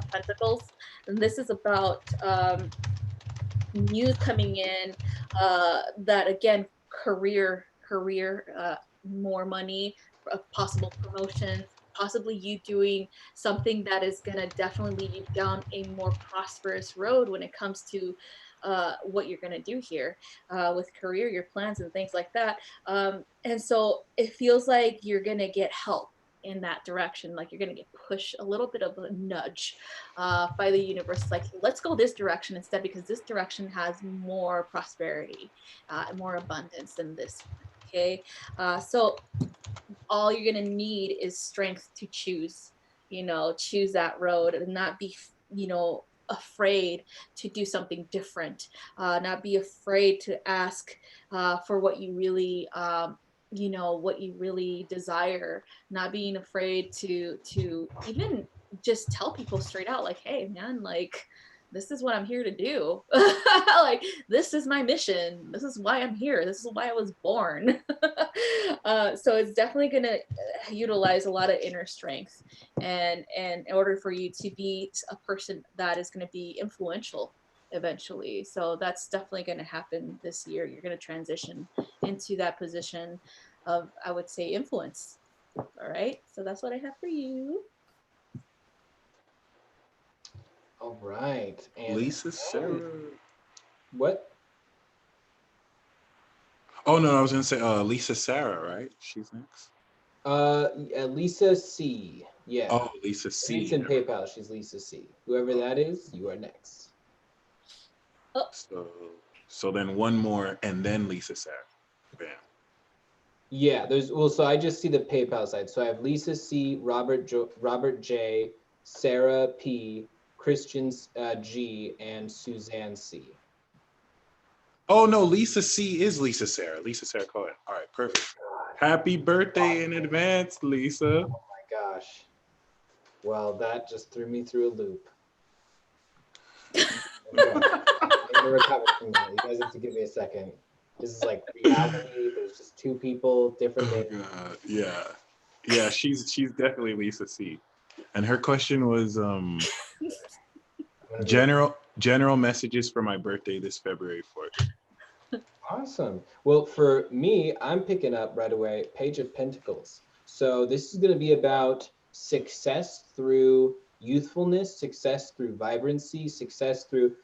Pentacles, and this is about news coming in, that again, career, more money, possible promotions, possibly you doing something that is going to definitely lead you down a more prosperous road when it comes to what you're going to do here with career, your plans and things like that. And so it feels like you're going to get help in that direction. Like you're gonna get pushed a little bit of a nudge by the universe. Like let's go this direction instead because this direction has more prosperity, more abundance than this one. Okay, so all you're gonna need is strength to choose. Choose that road and not be afraid to do something different, not be afraid to ask for what you really what you really desire, not being afraid to even just tell people straight out like, hey man, like this is what I'm here to do. Like this is my mission, this is why I'm here, this is why I was born. So it's definitely going to utilize a lot of inner strength, and in order for you to be a person that is going to be influential eventually. So that's definitely going to happen this year. You're going to transition into that position of, I would say, influence. All right, so that's what I have for you. All right. And Lisa Sarah. what? Oh no, I was gonna say Lisa Sarah, right? She's next. Lisa C. Yeah. Oh, Lisa It's C. in PayPal. She's Lisa C. Whoever that is, you are next. Oh, So then one more and then Lisa Sarah. Bam. Yeah, so I just see the PayPal side. So I have Lisa C, Robert J, Sarah P, Christian G, and Suzanne C. Oh no, Lisa C is Lisa Sarah. Lisa Sarah Cohen. All right, perfect. Happy birthday in advance, Lisa. Oh my gosh. Well, that just threw me through a loop. Okay. I'm gonna recover from that. You guys have to give me a second. This is like reality. There's just two people, different Oh names. god, yeah, yeah. She's definitely Lisa C. And her question was general messages for my birthday this February 4th. Awesome. Well, for me, I'm picking up right away Page of Pentacles. So this is going to be about success through youthfulness, success through vibrancy, success through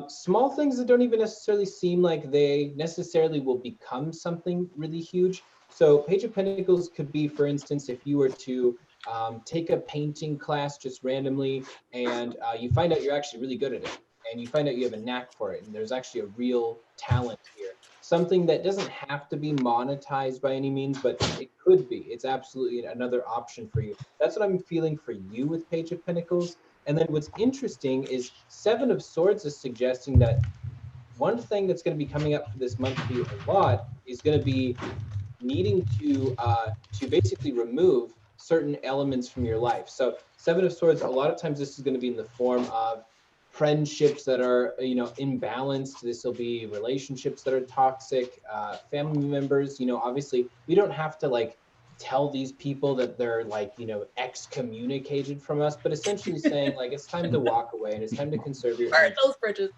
small things that don't even necessarily seem like they necessarily will become something really huge. So Page of Pentacles could be, for instance, if you were to take a painting class just randomly and you find out you're actually really good at it and you find out you have a knack for it and there's actually a real talent here, something that doesn't have to be monetized by any means, but it could be. It's absolutely another option for you. That's what I'm feeling for you with Page of Pentacles. And then what's interesting is Seven of Swords is suggesting that one thing that's going to be coming up for this month for you a lot is going to be needing to basically remove certain elements from your life. So Seven of Swords, a lot of times this is going to be in the form of friendships that are imbalanced. This will be relationships that are toxic, family members. Obviously we don't have to like tell these people that they're like excommunicated from us, but essentially saying like it's time to walk away and it's time to conserve your burn energy. those bridges.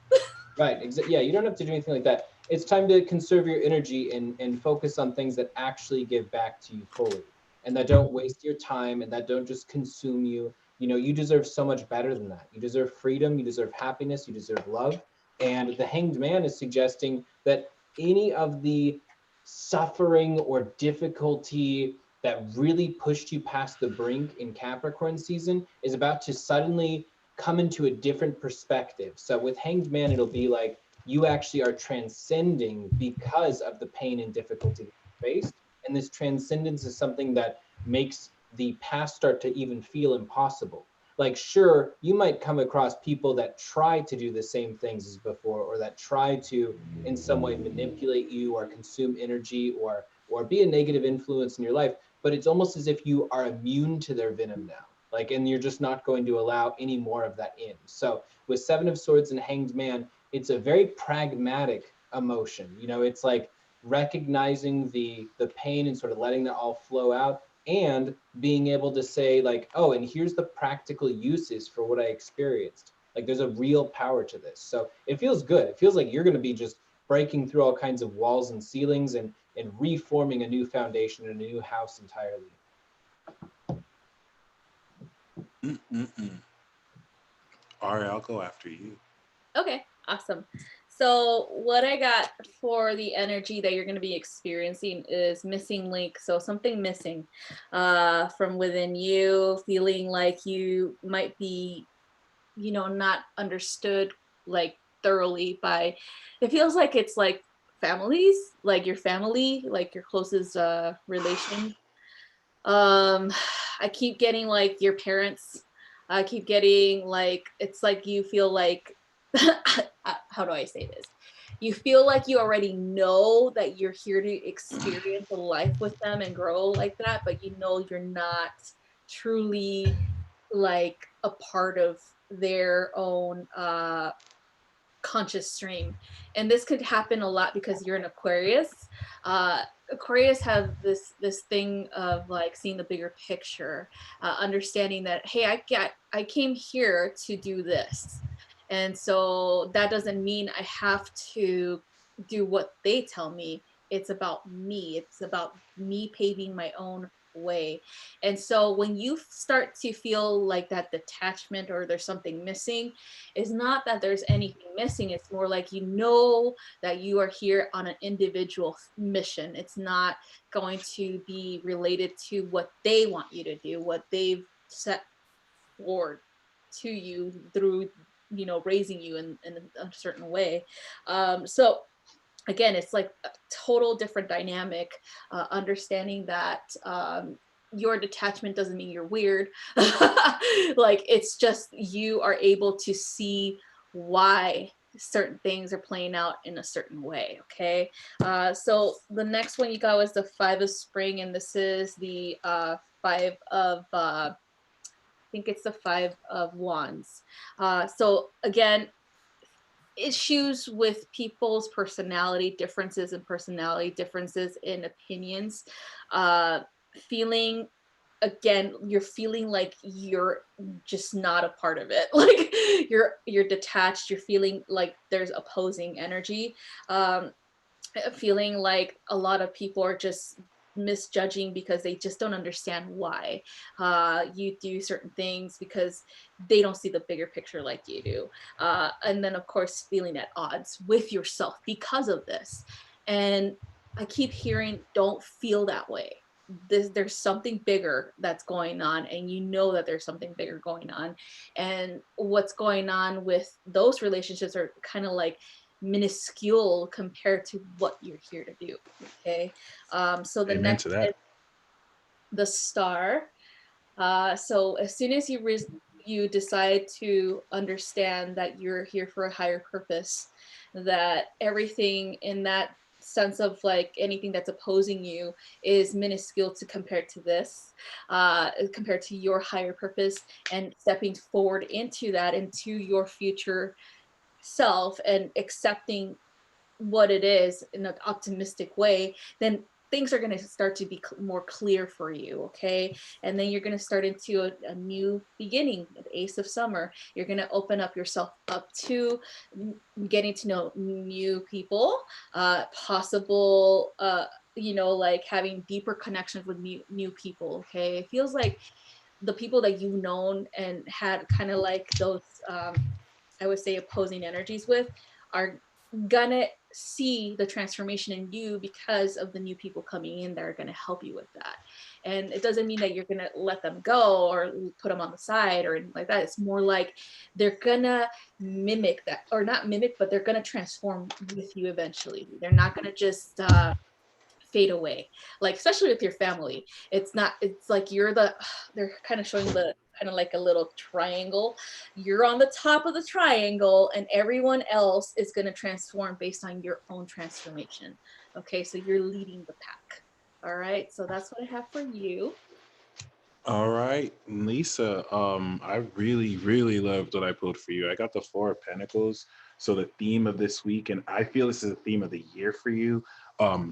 Right. Yeah, you don't have to do anything like that. It's time to conserve your energy and focus on things that actually give back to you fully and that don't waste your time and that don't just consume you. You deserve so much better than that. You deserve freedom, you deserve happiness, you deserve love. And the Hanged Man is suggesting that any of the suffering or difficulty that really pushed you past the brink in Capricorn season is about to suddenly come into a different perspective. So with Hanged Man, it'll be like you actually are transcending because of the pain and difficulty that you faced. And this transcendence is something that makes the past start to even feel impossible. Like, sure, you might come across people that try to do the same things as before, or that try to in some way manipulate you or consume energy or be a negative influence in your life, but it's almost as if you are immune to their venom now. Like, and you're just not going to allow any more of that in. So with Seven of Swords and Hanged Man, it's a very pragmatic emotion. It's like recognizing the pain and sort of letting that all flow out and being able to say like, oh, and here's the practical uses for what I experienced. Like there's a real power to this. So it feels good. It feels like you're going to be just breaking through all kinds of walls and ceilings and reforming a new foundation and a new house entirely. All right, I'll go after you. Okay, awesome. So what I got for the energy that you're going to be experiencing is missing link. So something missing from within you, feeling like you might be, not understood like thoroughly by, it feels like it's like families, like your family, like your closest relation. I keep getting like your parents. I keep getting like, it's like you feel like, how do I say this? You feel like you already know that you're here to experience a life with them and grow like that, but you're not truly like a part of their own conscious stream. And this could happen a lot because you're an Aquarius. Aquarius have this thing of like seeing the bigger picture, understanding that, hey, I came here to do this, and so that doesn't mean I have to do what they tell me. It's about me. It's about me paving my own way. And so when you start to feel like that detachment or there's something missing, it's not that there's anything missing. It's more like that you are here on an individual mission. It's not going to be related to what they want you to do, what they've set forward to you through, raising you in a certain way. So again, it's like a total different dynamic, understanding that your detachment doesn't mean you're weird. Like, it's just you are able to see why certain things are playing out in a certain way. Okay. So the next one you got was the 5 of spring, and this is the 5 of I think it's the 5 of wands. So again, issues with people's personality differences and personality differences in opinions, feeling, again, you're feeling like you're just not a part of it. Like you're detached, you're feeling like there's opposing energy, feeling like a lot of people are just misjudging because they just don't understand why you do certain things, because they don't see the bigger picture like you do. And then of course feeling at odds with yourself because of this. And I keep hearing, don't feel that way. There's something bigger that's going on, and that there's something bigger going on. And what's going on with those relationships are kind of like minuscule compared to what you're here to do. Okay. So the Amen next to that. is the star. So as soon as you decide to understand that you're here for a higher purpose, that everything in that sense of like anything that's opposing you is minuscule to compared to this, compared to your higher purpose, and stepping forward into that, into your future self, and accepting what it is in an optimistic way, then things are going to start to be more clear for you. Okay. And then you're going to start into a new beginning, the ace of summer. You're going to open up yourself up to getting to know new people, possible, like having deeper connections with new people. Okay. It feels like the people that you've known and had kind of like those, I would say, opposing energies with, are gonna see the transformation in you because of the new people coming in that are gonna help you with that. And it doesn't mean that you're gonna let them go or put them on the side or anything like that. It's more like they're gonna mimic that, or not mimic, but they're gonna transform with you eventually. They're not gonna just fade away, like especially with your family. It's like they're kind of showing the kind of like a little triangle. You're on the top of the triangle, and everyone else is going to transform based on your own transformation. Okay, so you're leading the pack. All right, so that's what I have for you. All right, Lisa. I really, really loved what I pulled for you. I got the 4 of Pentacles. So the theme of this week, and I feel this is the theme of the year for you,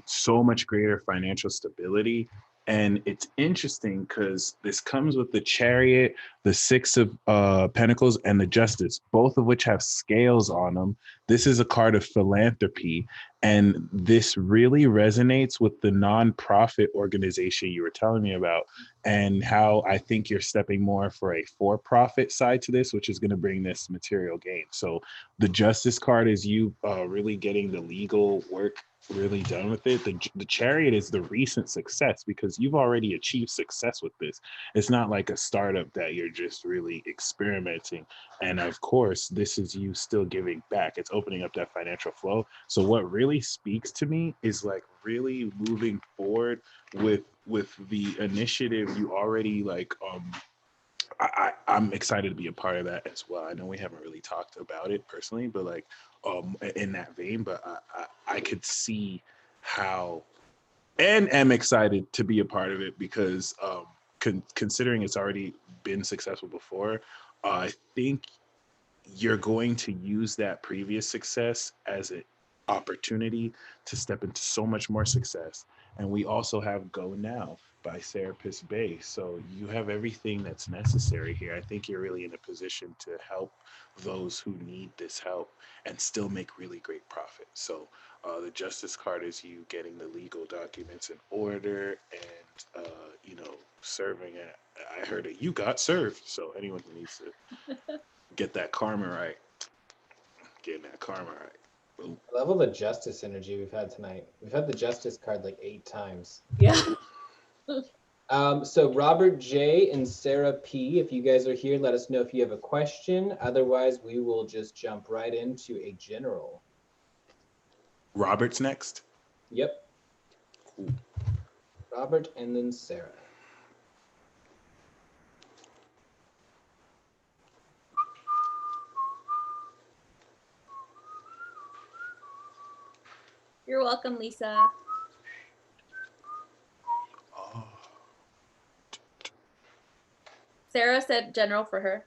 so much greater financial stability. And it's interesting because this comes with the Chariot, the 6 of Pentacles, and the Justice, both of which have scales on them This is a card of philanthropy. And this really resonates with the nonprofit organization you were telling me about, and how I think you're stepping more for a for-profit side to this, which is going to bring this material gain. So the justice card is you really getting the legal work really done with it. The chariot is the recent success, because you've already achieved success with this. It's not like a startup that you're just really experimenting. And of course, this is you still giving back. It's opening up that financial flow. So what really speaks to me is like really moving forward with the initiative you already like. I'm excited to be a part of that as well. I know we haven't really talked about it personally, but like in that vein, but I could see how, and am excited to be a part of it, because considering it's already been successful before, I think you're going to use that previous success as an opportunity to step into so much more success. And we also have Go Now by Serapis Bay. So you have everything that's necessary here. I think you're really in a position to help those who need this help and still make really great profit. So the justice card is you getting the legal documents in order and, serving it. I heard it. You got served. So anyone who needs to get that karma right. Getting that karma right. Boom. I love all the justice energy we've had tonight. We've had the justice card like 8 times. Yeah. So Robert J and Sarah P, if you guys are here, let us know if you have a question. Otherwise, we will just jump right into a general. Robert's next. Yep. Cool. Robert and then Sarah. You're welcome, Lisa. Oh. Sarah said general for her.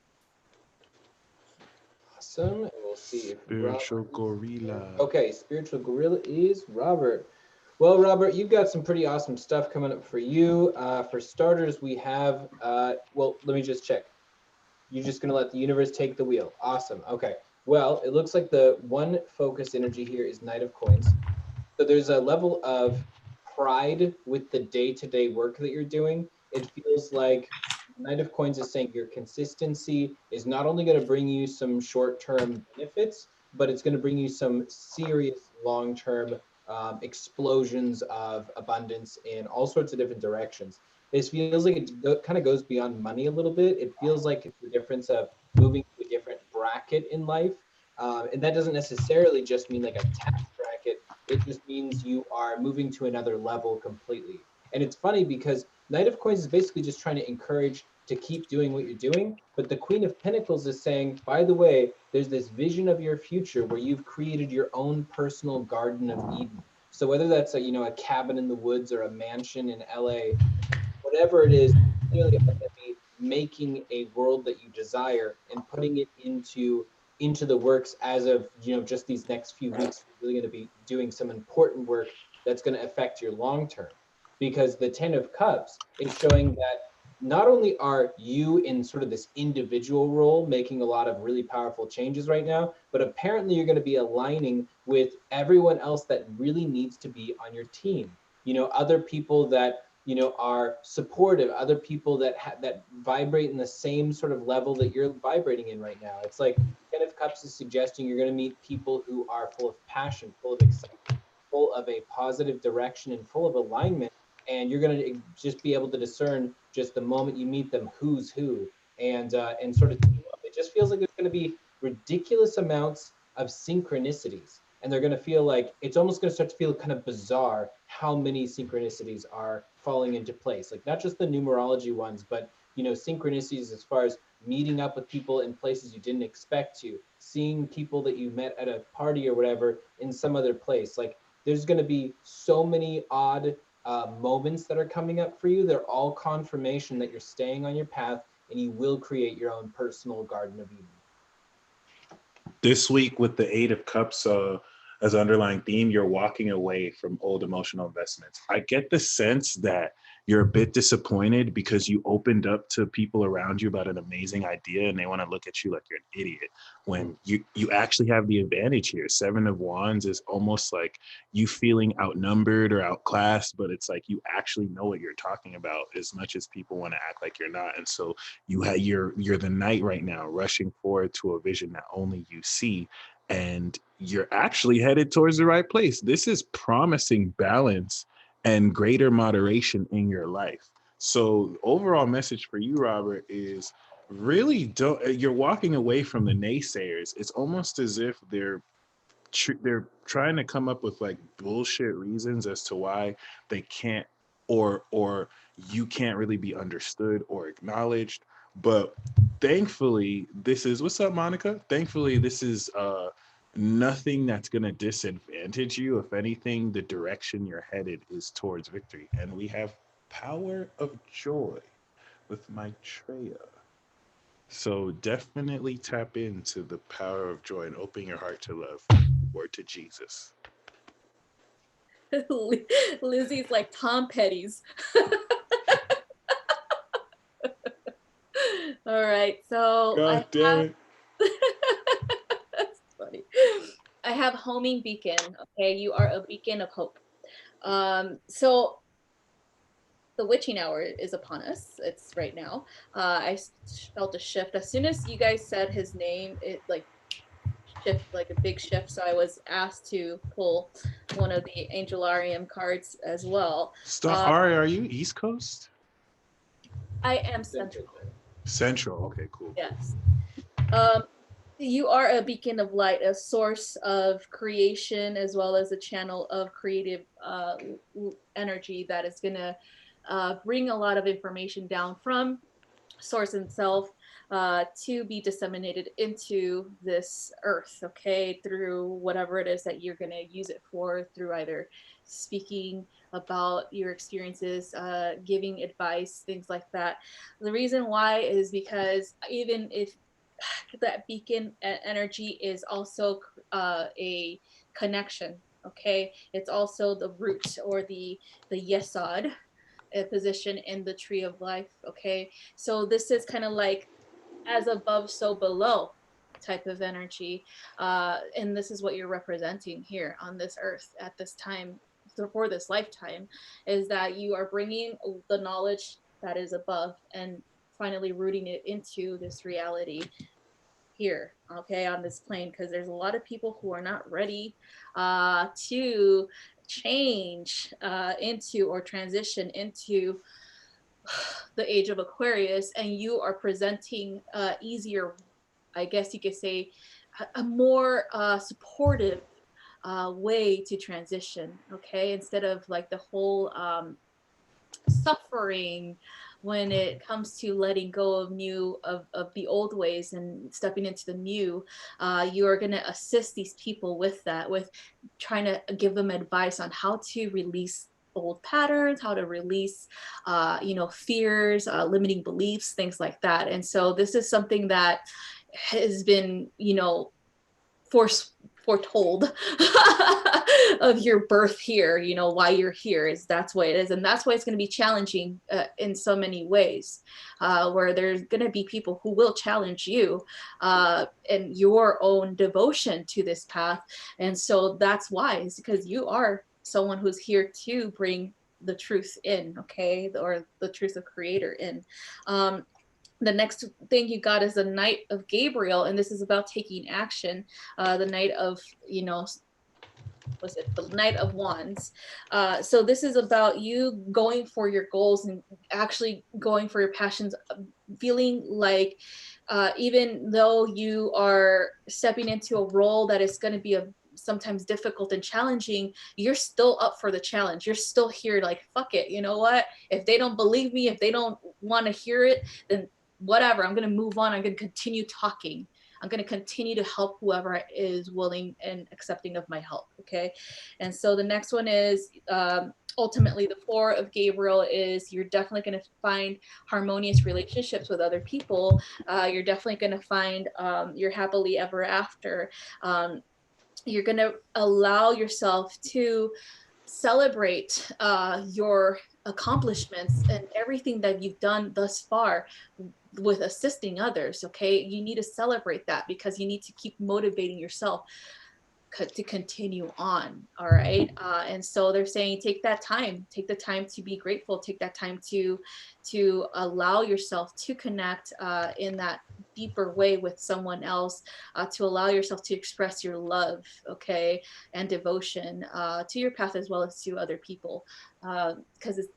Awesome. And we'll see if Spiritual gorilla. Okay, spiritual gorilla is Robert. Well, Robert, you've got some pretty awesome stuff coming up for you. For starters, we have, well, let me just check. You're just going to let the universe take the wheel. Awesome. Okay. Well, it looks like the one focus energy here is Knight of Coins. So there's a level of pride with the day-to-day work that you're doing. It feels like Knight of Coins is saying your consistency is not only going to bring you some short-term benefits, but it's going to bring you some serious long-term explosions of abundance in all sorts of different directions. This feels like it kind of goes beyond money a little bit. It feels like it's the difference of moving to a different bracket in life. And that doesn't necessarily just mean like a tax bracket. It just means you are moving to another level completely. And it's funny because Knight of Coins is basically just trying to encourage to keep doing what you're doing. But the Queen of Pentacles is saying, by the way, there's this vision of your future where you've created your own personal Garden of Eden. So whether that's a cabin in the woods or a mansion in LA, whatever it is, clearly are going to be making a world that you desire and putting it into the works as of just these next few weeks. You're really going to be doing some important work that's going to affect your long term, because the 10 of Cups is showing that not only are you in sort of this individual role making a lot of really powerful changes right now, but apparently you're going to be aligning with everyone else that really needs to be on your team. Other people that are supportive, other people that that vibrate in the same sort of level that you're vibrating in right now. It's like Ten of Cups is suggesting you're going to meet people who are full of passion, full of excitement, full of a positive direction, and full of alignment. And you're going to just be able to discern just the moment you meet them who's who, and sort of it just feels like there's going to be ridiculous amounts of synchronicities. And they're going to feel like it's almost going to start to feel kind of bizarre how many synchronicities are falling into place. Like not just the numerology ones, but synchronicities as far as meeting up with people in places you didn't expect to, seeing people that you met at a party or whatever in some other place. Like there's going to be so many odd moments that are coming up for you. They're all confirmation that you're staying on your path and you will create your own personal Garden of Eden. This week with the 8 of Cups, as an underlying theme, you're walking away from old emotional investments. I get the sense that you're a bit disappointed because you opened up to people around you about an amazing idea and they want to look at you like you're an idiot when you actually have the advantage here. Seven of Wands is almost like you feeling outnumbered or outclassed, but it's like you actually know what you're talking about as much as people want to act like you're not. And so you're the knight right now, rushing forward to a vision that only you see, and you're actually headed towards the right place. This is promising balance and greater moderation in your life. So overall message for you, Robert, is really don't, you're walking away from the naysayers. It's almost as if they're trying to come up with like bullshit reasons as to why they can't, or you can't really be understood or acknowledged. But thankfully, this is, what's up, Monica? Thankfully, this is nothing that's going to disadvantage you. If anything, the direction you're headed is towards victory. And we have power of joy with Maitreya. So definitely tap into the power of joy and open your heart to love or to Jesus. Lizzie's like Tom Petty's. All right, so God damn it. That's funny. I have homing beacon. Okay, you are a beacon of hope. So the witching hour is upon us. It's right now. I felt a shift as soon as you guys said his name. It like shift, like a big shift. So I was asked to pull one of the Angelarium cards as well. Stop. Ari, are you East Coast? I am Central. Central. Okay, cool. Yes. You are a beacon of light, a source of creation, as well as a channel of creative energy that is going to bring a lot of information down from source itself to be disseminated into this earth, okay, through whatever it is that you're going to use it for, through either speaking about your experiences, giving advice, things like that. The reason why is because even if that beacon energy is also a connection, okay, it's also the root or the yesod position in the tree of life, okay. So this is kind of like as above so below type of energy, and this is what you're representing here on this earth at this time for this lifetime, is that you are bringing the knowledge that is above and finally rooting it into this reality here, okay, on this plane, because there's a lot of people who are not ready to change into or transition into the age of Aquarius, and you are presenting easier, I guess you could say, a more supportive way to transition, okay, instead of like the whole suffering when it comes to letting go of the old ways and stepping into the new. You are going to assist these people with that, with trying to give them advice on how to release old patterns, how to release fears, limiting beliefs, things like that. And so this is something that has been foretold of your birth here, why you're here, is that's what it is. And that's why it's going to be challenging in so many ways, where there's going to be people who will challenge you and your own devotion to this path. And so that's why, is because you are someone who's here to bring the truth in, okay, or the truth of creator in. The next thing you got is the Knight of Gabriel, and this is about taking action. The Knight of, was it the Knight of Wands? So this is about you going for your goals and actually going for your passions, feeling like even though you are stepping into a role that is going to be sometimes difficult and challenging, you're still up for the challenge. You're still here like, fuck it, you know what? If they don't believe me, if they don't want to hear it, then whatever, I'm going to move on. I'm going to continue talking. I'm going to continue to help whoever is willing and accepting of my help. Okay. And so the next one is ultimately the Four of Gabriel is you're definitely going to find harmonious relationships with other people. You're definitely going to find your happily ever after. you're going to allow yourself to celebrate your accomplishments and everything that you've done thus far with assisting others. Okay, you need to celebrate that because you need to keep motivating yourself to continue on. All right. And so they're saying take that time, take the time to be grateful, take that time to allow yourself to connect in that deeper way with someone else, to allow yourself to express your love, okay, and devotion to your path as well as to other people, because it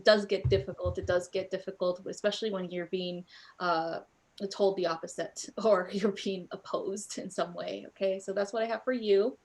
does get difficult. It does get difficult, especially when you're being told the opposite or you're being opposed in some way. Okay, so that's what I have for you.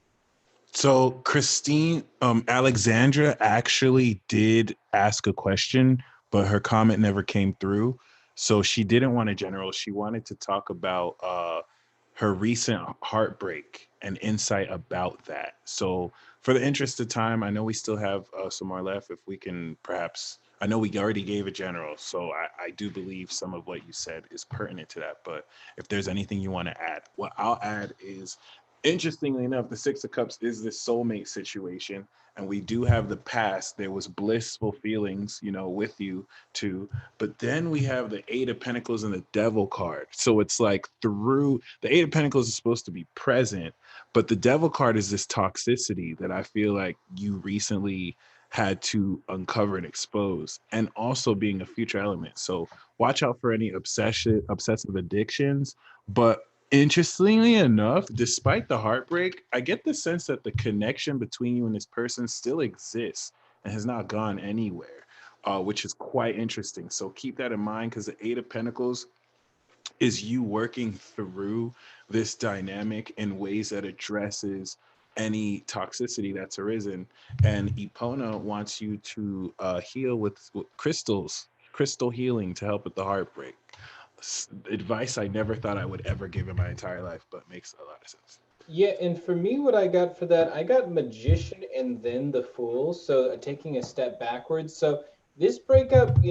So Christine, Alexandra actually did ask a question, but her comment never came through. So she didn't want a general. She wanted to talk about her recent heartbreak and insight about that. So for the interest of time, I know we still have some more left. If we can perhaps, I know we already gave a general, so I do believe some of what you said is pertinent to that. But if there's anything you want to add, what I'll add is, interestingly enough, the Six of Cups is this soulmate situation. And we do have the past. There was blissful feelings, you know, with you too. But then we have the Eight of Pentacles and the Devil card. So it's like through the Eight of Pentacles is supposed to be present, but the Devil card is this toxicity that I feel like you recently had to uncover and expose, and also being a future element. So watch out for any obsessive addictions. But interestingly enough, despite the heartbreak, I get the sense that the connection between you and this person still exists and has not gone anywhere, which is quite interesting. So keep that in mind, because the Eight of Pentacles is you working through this dynamic in ways that addresses any toxicity that's arisen. And Epona wants you to heal with crystals, crystal healing to help with the heartbreak. Advice I never thought I would ever give in my entire life, but makes a lot of sense. Yeah, and for me, what I got for that, I got Magician and then the Fool. So taking a step backwards. So this breakup,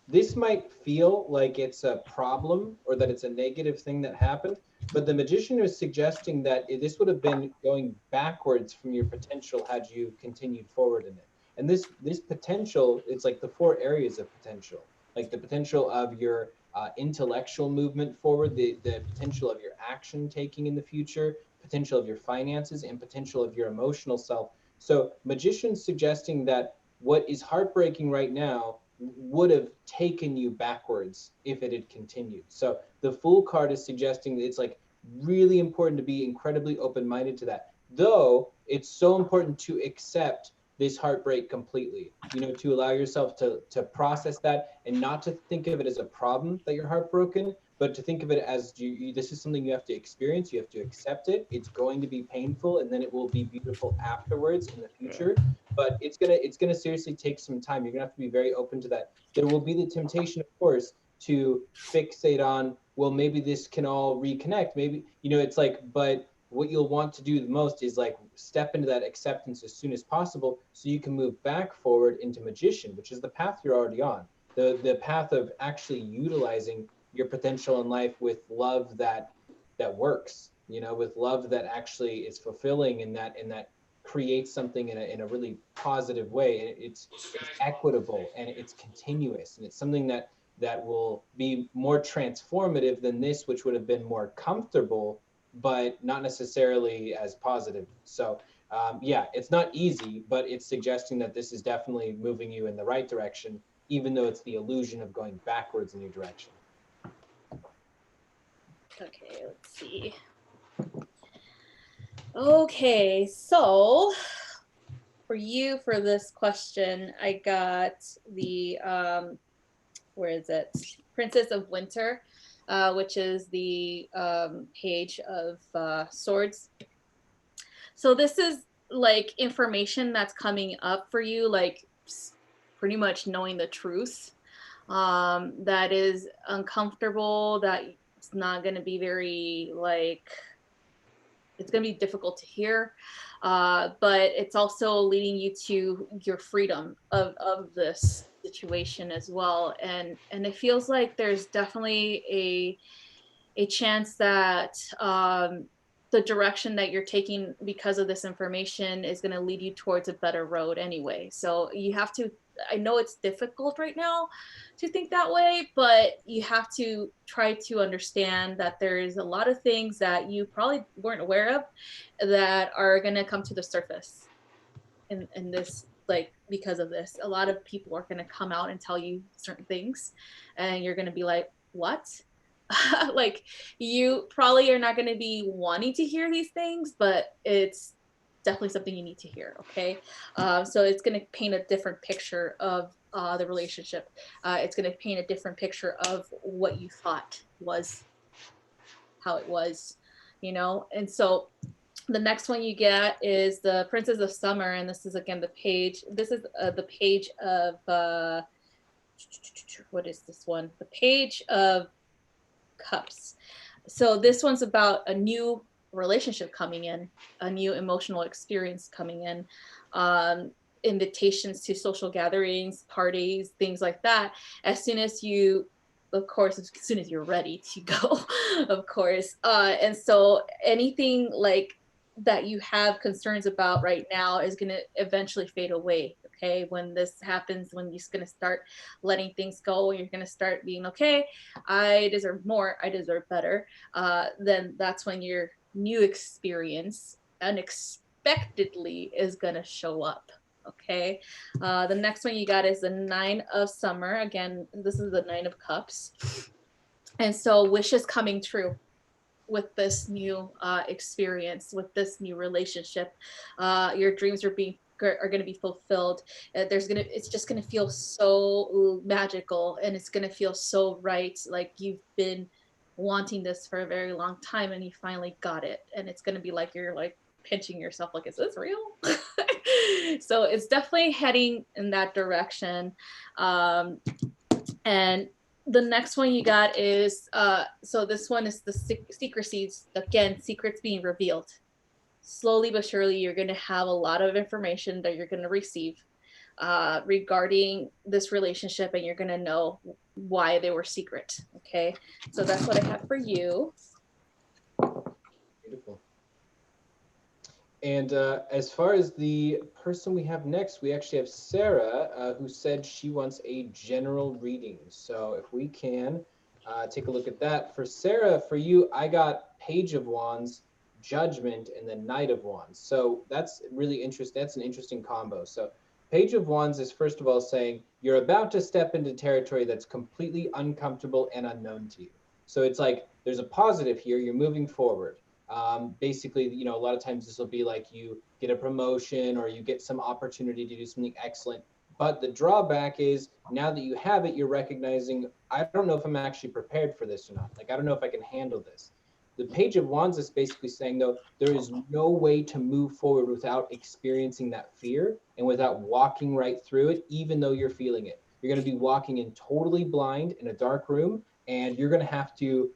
this might feel like it's a problem or that it's a negative thing that happened, but the Magician is suggesting that this would have been going backwards from your potential had you continued forward in it. And this potential, it's like the four areas of potential, like the potential of your intellectual movement forward, the potential of your action taking in the future, potential of your finances, and potential of your emotional self. So Magician's suggesting that what is heartbreaking right now would have taken you backwards if it had continued. So the Fool card is suggesting that it's like really important to be incredibly open-minded to that. Though it's so important to accept this heartbreak completely, to allow yourself to process that and not to think of it as a problem that you're heartbroken, but to think of it as this is something you have to experience. You have to accept it. It's going to be painful, and then it will be beautiful afterwards in the future. But it's gonna seriously take some time. You're gonna have to be very open to that. There will be the temptation, of course, to fixate on, well, maybe this can all reconnect. Maybe, it's like, but what you'll want to do the most is like step into that acceptance as soon as possible so you can move back forward into Magician, which is the path you're already on. The path of actually utilizing your potential in life with love that works, with love that actually is fulfilling, and that creates something in a really positive way. And it's equitable and it's continuous, and it's something that will be more transformative than this, which would have been more comfortable but not necessarily as positive. So yeah, it's not easy, but it's suggesting that this is definitely moving you in the right direction, even though it's the illusion of going backwards in your direction. Okay, let's see. Okay, so for you, for this question, I got the where is it? Princess of Winter, which is the page of swords. So this is like information that's coming up for you, like pretty much knowing the truth, that is uncomfortable, that it's not going to be very like, it's going to be difficult to hear, but it's also leading you to your freedom of this situation as well. And it feels like there's definitely a chance that the direction that you're taking because of this information is going to lead you towards a better road anyway. So you have to, I know it's difficult right now to think that way, but you have to try to understand that there's a lot of things that you probably weren't aware of that are going to come to the surface in this, like, because of this. A lot of people are going to come out and tell you certain things, and you're going to be like, what? Like, you probably are not going to be wanting to hear these things, but it's definitely something you need to hear. Okay. So it's going to paint a different picture of the relationship. It's going to paint a different picture of what you thought was how it was, you know? And so the next one you get is the Princess of Summer. And this is, again, the page. This is the page of, what is this one? The Page of Cups. So this one's about a new relationship coming in, a new emotional experience coming in, invitations to social gatherings, parties, things like that. As soon as you, of course, as soon as you're ready to go, of course. And so anything like that you have concerns about right now is going to eventually fade away. Okay, when this happens, when you're going to start letting things go, you're going to start being, okay, I deserve more, I deserve better, then that's when your new experience unexpectedly is going to show up. Okay. The next one you got is the Nine of Summer. Again, this is the Nine of Cups. And so wishes coming true with this new experience, with this new relationship. Your dreams are going to be fulfilled. It's just going to feel so magical, and it's going to feel so right, like you've been wanting this for a very long time and you finally got it. And it's going to be like you're like pinching yourself, like, is this real? So it's definitely heading in that direction. And the next one you got is, so this one is the secrecies. Again, secrets being revealed. Slowly but surely, you're going to have a lot of information that you're going to receive regarding this relationship, and you're going to know why they were secret. Okay, so that's what I have for you. Beautiful. And as far as the person we have next, we actually have Sarah, who said she wants a general reading. So if we can take a look at that. For Sarah, for you, I got Page of Wands, Judgment, and then Knight of Wands. So that's really interesting. That's an interesting combo. So Page of Wands is, first of all, saying you're about to step into territory that's completely uncomfortable and unknown to you. So it's like there's a positive here. You're moving forward. Basically, you know, a lot of times this will be like you get a promotion or you get some opportunity to do something excellent. But the drawback is now that you have it, you're recognizing, I don't know if I'm actually prepared for this or not. Like, I don't know if I can handle this. The Page of Wands is basically saying, though, there is no way to move forward without experiencing that fear and without walking right through it, even though you're feeling it. You're going to be walking in totally blind in a dark room, and you're going to have to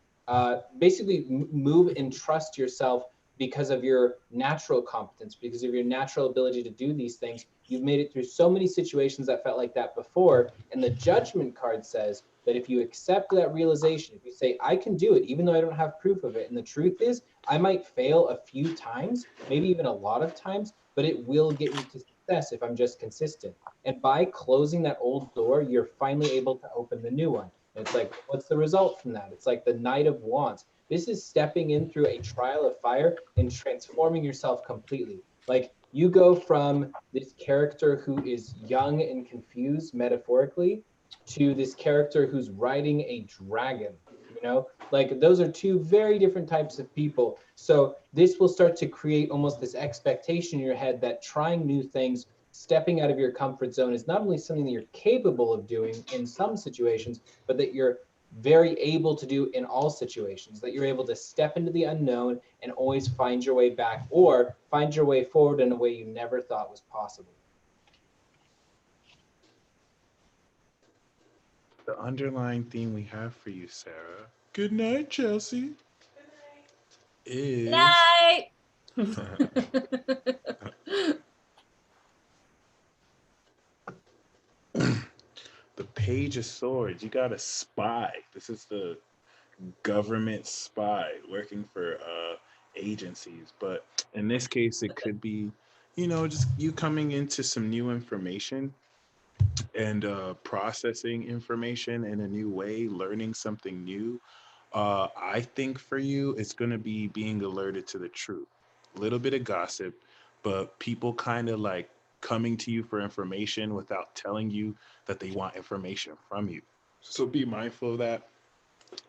basically move and trust yourself because of your natural competence, because of your natural ability to do these things. You've made it through so many situations that felt like that before. And the Judgment card says that if you accept that realization, if you say, I can do it, even though I don't have proof of it. And the truth is, I might fail a few times, maybe even a lot of times, but it will get me to success if I'm just consistent. And by closing that old door, you're finally able to open the new one. It's like, what's the result from that? It's like the Knight of Wands. This is stepping in through a trial of fire and transforming yourself completely. Like, you go from this character who is young and confused, metaphorically, to this character who's riding a dragon. You know, like, those are two very different types of people. So this will start to create almost this expectation in your head that trying new things, stepping out of your comfort zone, is not only something that you're capable of doing in some situations, but that you're very able to do in all situations, that you're able to step into the unknown and always find your way back, or find your way forward in a way you never thought was possible. The underlying theme we have for you, Sarah. Good night, Chelsea. Is Night. the Page of Swords. You got a spy. This is the government spy working for agencies. But in this case, it could be, you know, just you coming into some new information and processing information in a new way, learning something new. I think for you, it's going to be being alerted to the truth. A little bit of gossip, but people kind of like coming to you for information without telling you that they want information from you. So be mindful of that,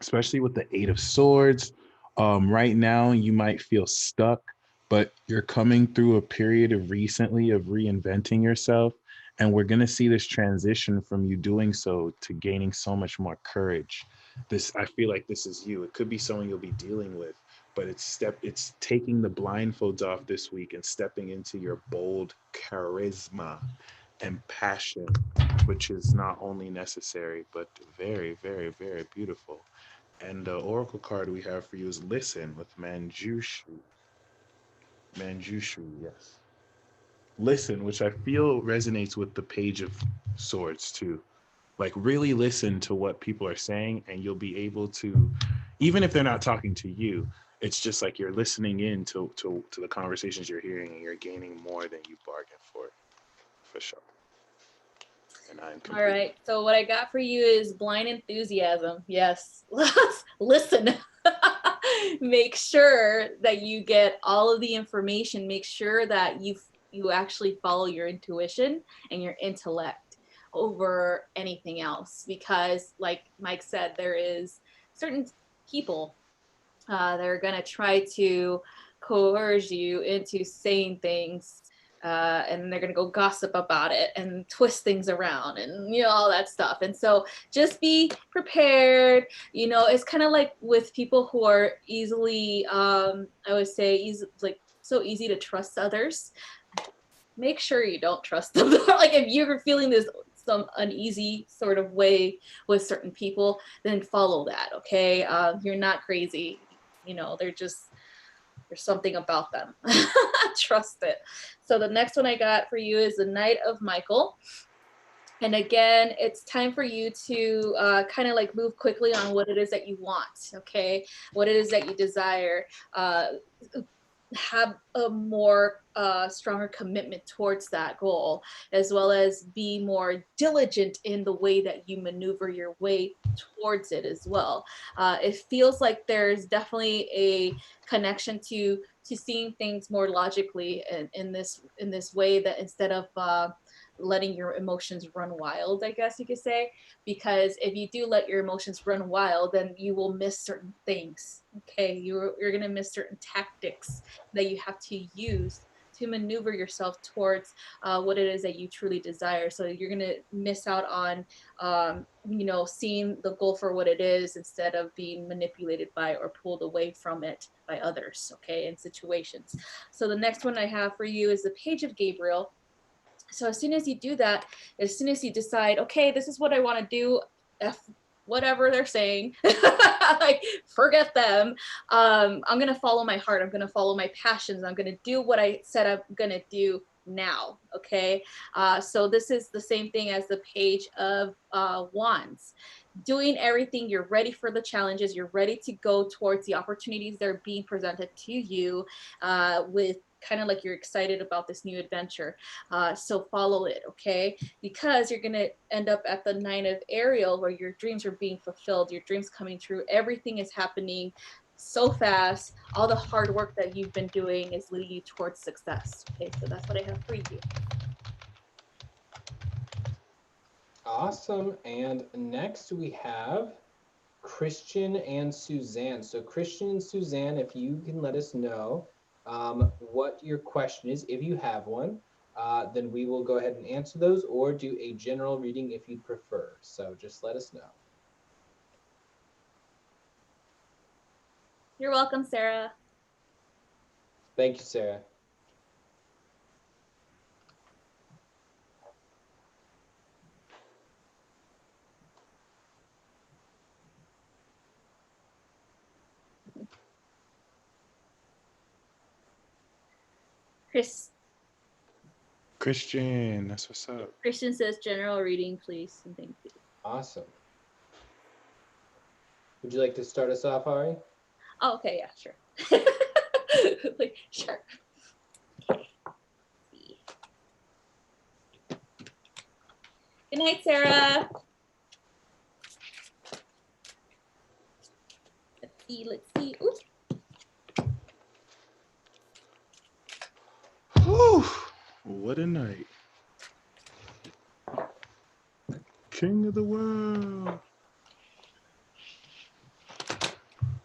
especially with the Eight of Swords. Right now, you might feel stuck, but you're coming through a period of recently of reinventing yourself. And we're going to see this transition from you doing so to gaining so much more courage. This, I feel like this is you. It could be someone you'll be dealing with, but it's taking the blindfolds off this week and stepping into your bold charisma and passion, which is not only necessary, but very, very, very beautiful. And the oracle card we have for you is Listen with Manjushu. Manjushu, yes. Listen, which I feel resonates with the Page of Swords too. Like really listen to what people are saying, and you'll be able to, even if they're not talking to you, it's just like you're listening in to the conversations you're hearing, and you're gaining more than you bargained for sure. And I'm All complete. right. So what I got for you is blind enthusiasm. Yes. Listen. Make sure that you get all of the information. Make sure that you actually follow your intuition and your intellect over anything else, because like Mike said, there is certain people that are going to try to coerce you into saying things, and they're going to go gossip about it and twist things around and all that stuff. And so just be prepared. It's kind of like with people who are easily I would say like so easy to trust others. Make sure you don't trust them. Like if you're feeling this some uneasy sort of way with certain people, then follow that. Okay, you're not crazy. There's something about them. Trust it. So the next one I got for you is the Knight of Michael. And again, it's time for you to kind of like move quickly on what it is that you want, okay? What it is that you desire. Have a more stronger commitment towards that goal, as well as be more diligent in the way that you maneuver your way towards it as well. It feels like there's definitely a connection to seeing things more logically in this way, that instead of letting your emotions run wild, I guess you could say, because if you do let your emotions run wild, then you will miss certain things. Okay, you're gonna miss certain tactics that you have to use to maneuver yourself towards what it is that you truly desire. So you're gonna miss out on seeing the goal for what it is, instead of being manipulated by or pulled away from it by others, okay, in situations. So the next one I have for you is the Page of Gabriel. So as soon as you do that, as soon as you decide, okay, this is what I want to do, whatever they're saying, like forget them. I'm gonna follow my heart. I'm gonna follow my passions. I'm gonna do what I said I'm gonna do now. Okay. So this is the same thing as the Page of Wands. Doing everything, you're ready for the challenges. You're ready to go towards the opportunities that are being presented to you, with kind of like you're excited about this new adventure. So follow it, okay? Because you're gonna end up at the Nine of Ariel, where your dreams are being fulfilled, your dreams coming true, everything is happening so fast. All the hard work that you've been doing is leading you towards success. Okay, so that's what I have for you. Awesome. And next we have Christian and Suzanne. So Christian and Suzanne, if you can let us know what your question is, if you have one, then we will go ahead and answer those, or do a general reading if you prefer. So just let us know. You're welcome, Sarah. Thank you, Sarah. Christian, that's what's up. Christian says general reading, please, and thank you. Awesome. Would you like to start us off, Ari? Oh, okay, yeah, sure. Like, sure. Good night, Sarah. Let's see. Oops. Whew, what a night. King of the world.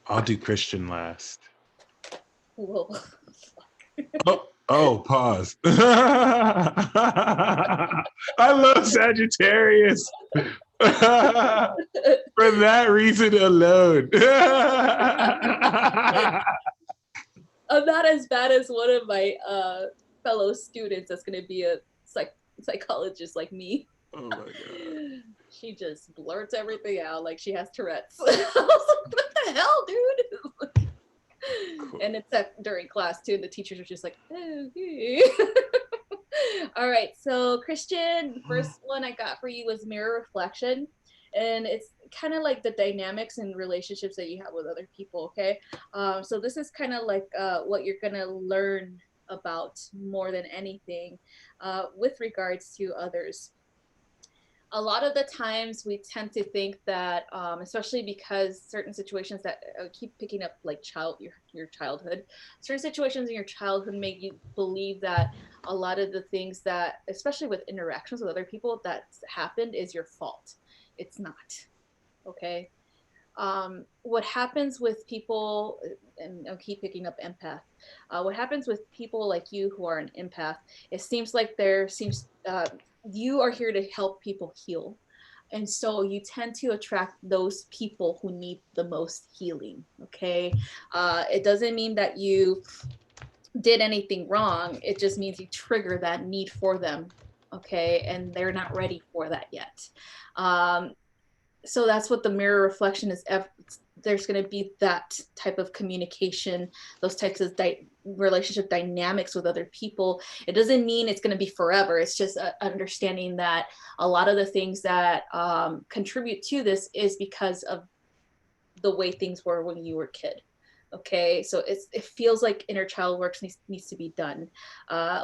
I'll do Christian last. Whoa. Oh, pause. I love Sagittarius. For that reason alone. I'm not as bad as one of my fellow students that's going to be a psychologist like me. Oh my God. She just blurts everything out like she has Tourette's. I was like, what the hell, dude? Cool. And it's during class too, and the teachers are just like, okay. All right, so Christian, first one I got for you was mirror reflection. And it's kind of like the dynamics and relationships that you have with other people, okay? So this is kind of like what you're gonna learn about more than anything with regards to others. A lot of the times we tend to think that, especially because certain situations that keep picking up like your childhood, certain situations in your childhood make you believe that a lot of the things that, especially with interactions with other people, that's happened is your fault. It's not, okay? What happens with people, and I'll keep picking up empath, what happens with people like you who are an empath, it seems like you are here to help people heal. And so you tend to attract those people who need the most healing, okay? It doesn't mean that you did anything wrong. It just means you trigger that need for them, okay? And they're not ready for that yet. So that's what the mirror reflection is. There's going to be that type of communication, those types of relationship dynamics with other people. It doesn't mean it's going to be forever. It's just understanding that a lot of the things that contribute to this is because of the way things were when you were a kid. Okay, so it feels like inner child work needs to be done.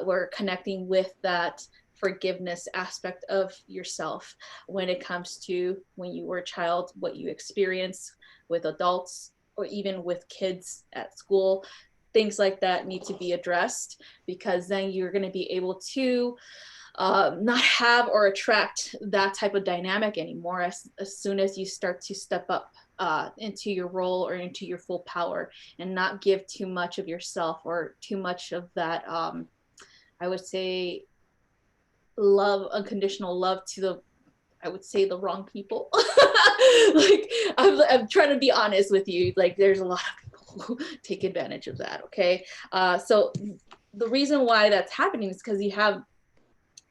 We're connecting with that forgiveness aspect of yourself when it comes to when you were a child, what you experienced with adults or even with kids at school. Things like that need to be addressed, because then you're going to be able to not have or attract that type of dynamic anymore as soon as you start to step up into your role or into your full power, and not give too much of yourself or too much of that, I would say, unconditional love to the wrong people. Like, I'm trying to be honest with you. Like, there's a lot of people who take advantage of that, okay? So the reason why that's happening is because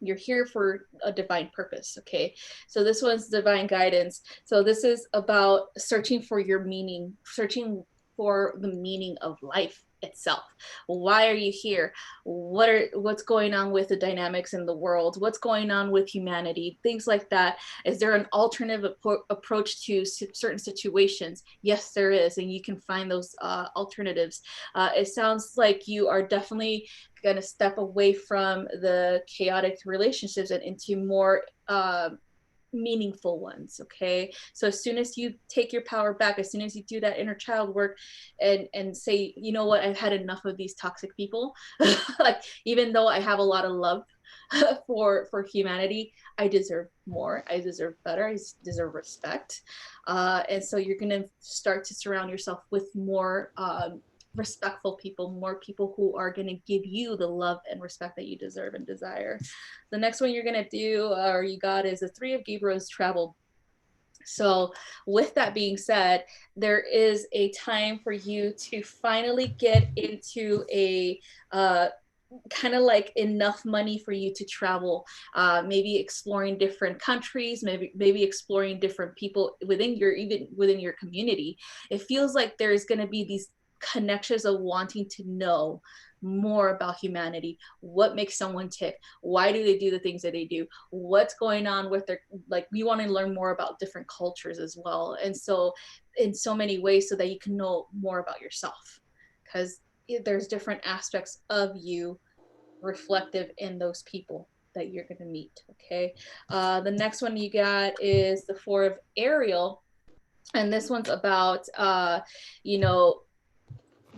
you're here for a divine purpose, okay? So this one's divine guidance. So this is about searching for your meaning, searching for the meaning of life itself. Why are you here? What's going on with the dynamics in the world? What's going on with humanity? Things like that. Is there an alternative approach to certain situations? Yes, there is, and you can find those alternatives. It sounds like you are definitely going to step away from the chaotic relationships and into more meaningful ones, okay? So as soon as you take your power back, as soon as you do that inner child work and say, you know what, I've had enough of these toxic people. Like, even though I have a lot of love for humanity, I deserve more, I deserve better, I deserve respect. And so you're going to start to surround yourself with more respectful people, more people who are going to give you the love and respect that you deserve and desire. The next one you're going to do, or you got, is the Three of Gabriel's travel. So with that being said, there is a time for you to finally get into a kind of like enough money for you to travel, maybe exploring different countries, maybe exploring different people within your community. It feels like there's going to be these connections of wanting to know more about humanity. What makes someone tick? Why do they do the things that they do? What's going on with their, like, we want to learn more about different cultures as well. And so in so many ways, so that you can know more about yourself. Because there's different aspects of you reflective in those people that you're going to meet. Okay. The next one you got is the Four of Ariel. And this one's about, you know,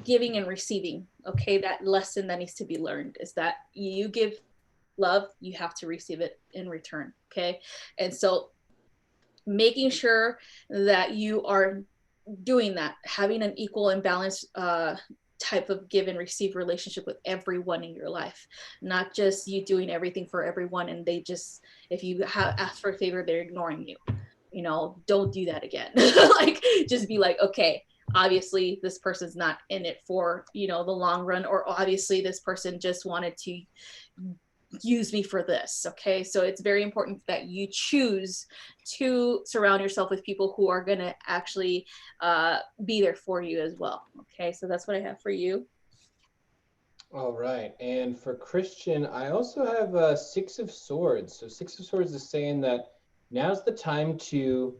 giving and receiving. Okay. That lesson that needs to be learned is that you give love, you have to receive it in return. Okay. And so making sure that you are doing that, having an equal and balanced type of give and receive relationship with everyone in your life, not just you doing everything for everyone and they just, if you ask for a favor, they're ignoring you. You know, don't do that again. Like, just be like, okay, obviously this person's not in it for, you know, the long run, or obviously this person just wanted to use me for this. Okay. So it's very important that you choose to surround yourself with people who are going to actually be there for you as well. Okay. So that's what I have for you. All right. And for Christian, I also have Six of Swords. So Six of Swords is saying that now's the time to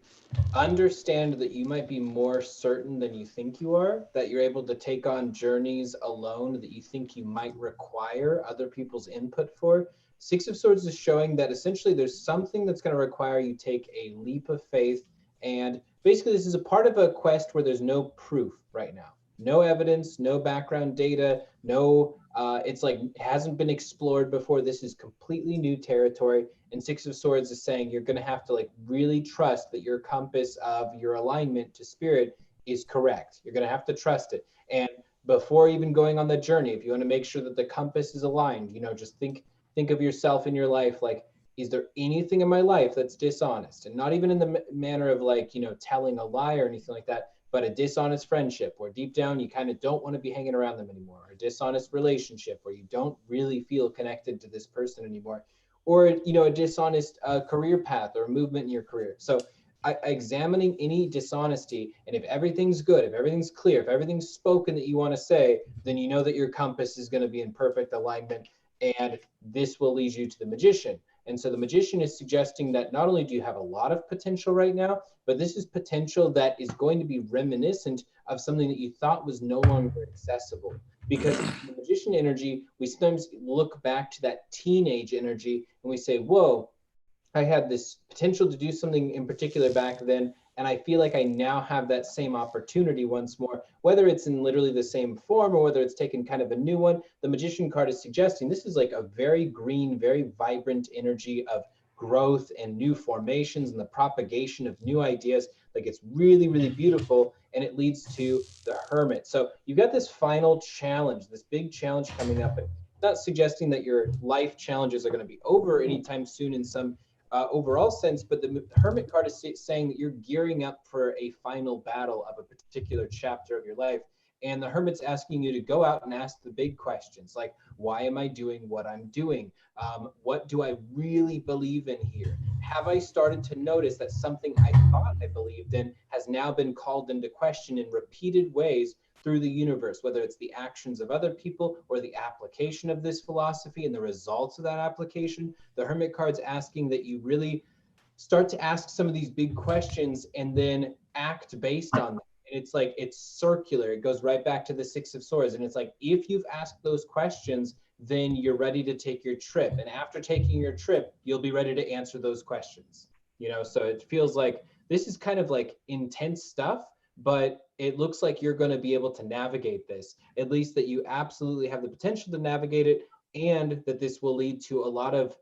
understand that you might be more certain than you think you are, that you're able to take on journeys alone that you think you might require other people's input for. Six of Swords is showing that essentially there's something that's going to require you take a leap of faith. And basically this is a part of a quest where there's no proof right now. No evidence, no background data, no, it's like hasn't been explored before. This is completely new territory. And Six of Swords is saying you're going to have to like really trust that your compass of your alignment to spirit is correct. You're going to have to trust it. And before even going on the journey, if you want to make sure that the compass is aligned, you know, just think of yourself in your life like, is there anything in my life that's dishonest? And not even in the manner of like, you know, telling a lie or anything like that, but a dishonest friendship where deep down you kind of don't want to be hanging around them anymore, or a dishonest relationship where you don't really feel connected to this person anymore, or, you know, a dishonest career path or movement in your career. So examining any dishonesty, and if everything's good, if everything's clear, if everything's spoken that you want to say, then you know that your compass is going to be in perfect alignment, and this will lead you to the Magician. And so the Magician is suggesting that not only do you have a lot of potential right now, but this is potential that is going to be reminiscent of something that you thought was no longer accessible. Because in the Magician energy, we sometimes look back to that teenage energy and we say, whoa, I had this potential to do something in particular back then, and I feel like I now have that same opportunity once more, whether it's in literally the same form or whether it's taken kind of a new one. The Magician card is suggesting this is like a very green, very vibrant energy of growth and new formations and the propagation of new ideas. Like it's really, really beautiful, and it leads to the Hermit. So you've got this final challenge, this big challenge coming up. And not suggesting that your life challenges are going to be over anytime soon in some overall sense, but the Hermit card is saying that you're gearing up for a final battle of a particular chapter of your life. And the Hermit's asking you to go out and ask the big questions like, why am I doing what I'm doing? What do I really believe in here? Have I started to notice that something I thought I believed in has now been called into question in repeated ways through the universe, whether it's the actions of other people or the application of this philosophy and the results of that application? The Hermit card's asking that you really start to ask some of these big questions and then act based on them. And it's like, it's circular. It goes right back to the Six of Swords. And it's like, if you've asked those questions, then you're ready to take your trip. And after taking your trip, you'll be ready to answer those questions. You know, so it feels like this is kind of like intense stuff, but it looks like you're going to be able to navigate this, at least that you absolutely have the potential to navigate it, and that this will lead to a lot of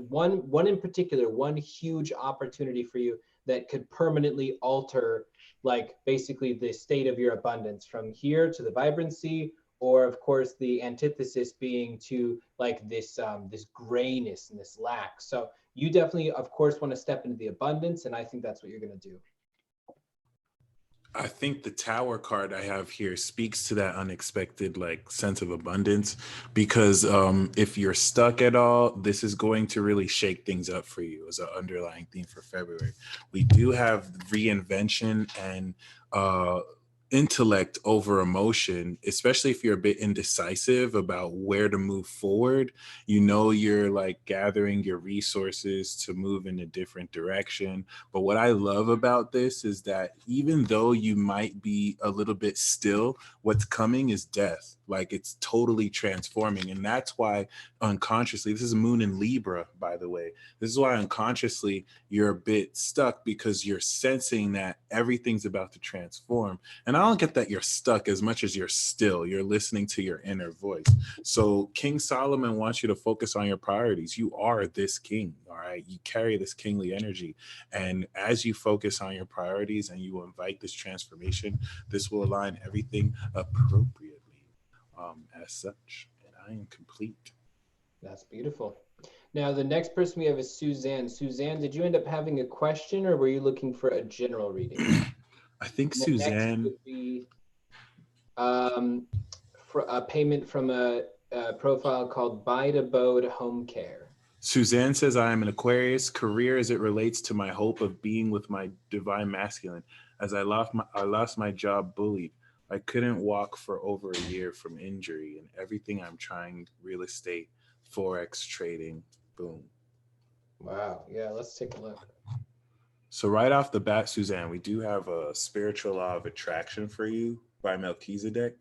one in particular, one huge opportunity for you that could permanently alter like basically the state of your abundance from here to the vibrancy, or of course the antithesis being to like this this grayness and this lack. So you definitely of course want to step into the abundance, and I think that's what you're going to do. I think the Tower card I have here speaks to that unexpected like sense of abundance, because if you're stuck at all, this is going to really shake things up for you as an underlying theme for February. We do have reinvention and intellect over emotion, especially if you're a bit indecisive about where to move forward. You know, you're like gathering your resources to move in a different direction. But what I love about this is that even though you might be a little bit still, what's coming is death. Like it's totally transforming. And that's why unconsciously, this is Moon in Libra, by the way. This is why unconsciously you're a bit stuck, because you're sensing that everything's about to transform. And I don't get that you're stuck as much as you're still. You're listening to your inner voice. So King Solomon wants you to focus on your priorities. You are this king, all right? You carry this kingly energy. And as you focus on your priorities and you invite this transformation, this will align everything appropriately as such. And I am complete. That's beautiful. Now, the next person we have is Suzanne. Suzanne, did you end up having a question, or were you looking for a general reading? I think And the next Suzanne. would be for a payment from a profile called Buy to Bode Home Care. Suzanne says, I am an Aquarius, career as it relates to my hope of being with my divine masculine. As I lost my job bullied. I couldn't walk for over a year from injury, and everything I'm trying, real estate, Forex trading, boom. Wow. Yeah, let's take a look. So right off the bat, Suzanne, we do have a spiritual law of attraction for you by Melchizedek.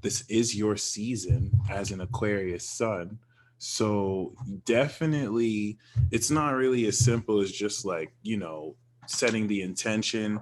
This is your season as an Aquarius sun. So definitely, it's not really as simple as just like, you know, setting the intention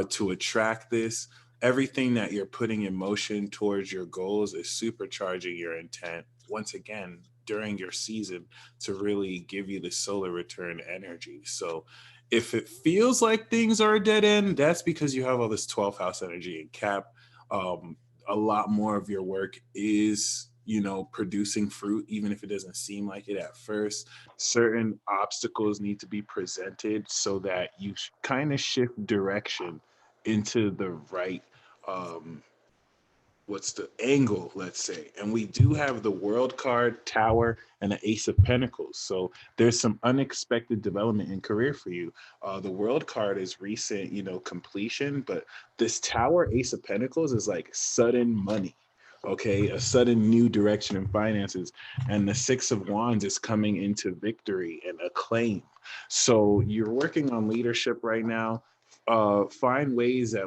to attract this. Everything that you're putting in motion towards your goals is supercharging your intent once again during your season to really give you the solar return energy. So if it feels like things are a dead end, that's because you have all this 12th house energy in Cap. A lot more of your work is, you know, producing fruit, even if it doesn't seem like it at first. Certain obstacles need to be presented so that you kind of shift direction into the right what's the angle, let's say. And we do have the World card, Tower, and the Ace of Pentacles. So there's some unexpected development in career for you. The World card is recent, you know, completion, but this Tower, Ace of Pentacles is like sudden money. Okay, a sudden new direction in finances. And the Six of Wands is coming into victory and acclaim. So you're working on leadership right now. Find ways that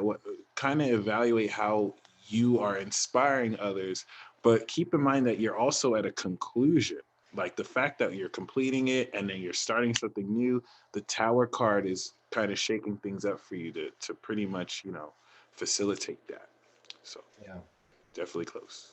kind of evaluate how you are inspiring others, but keep in mind that you're also at a conclusion. Like the fact that you're completing it and then you're starting something new, the Tower card is kind of shaking things up for you to pretty much, you know, facilitate that. So Yeah. definitely close.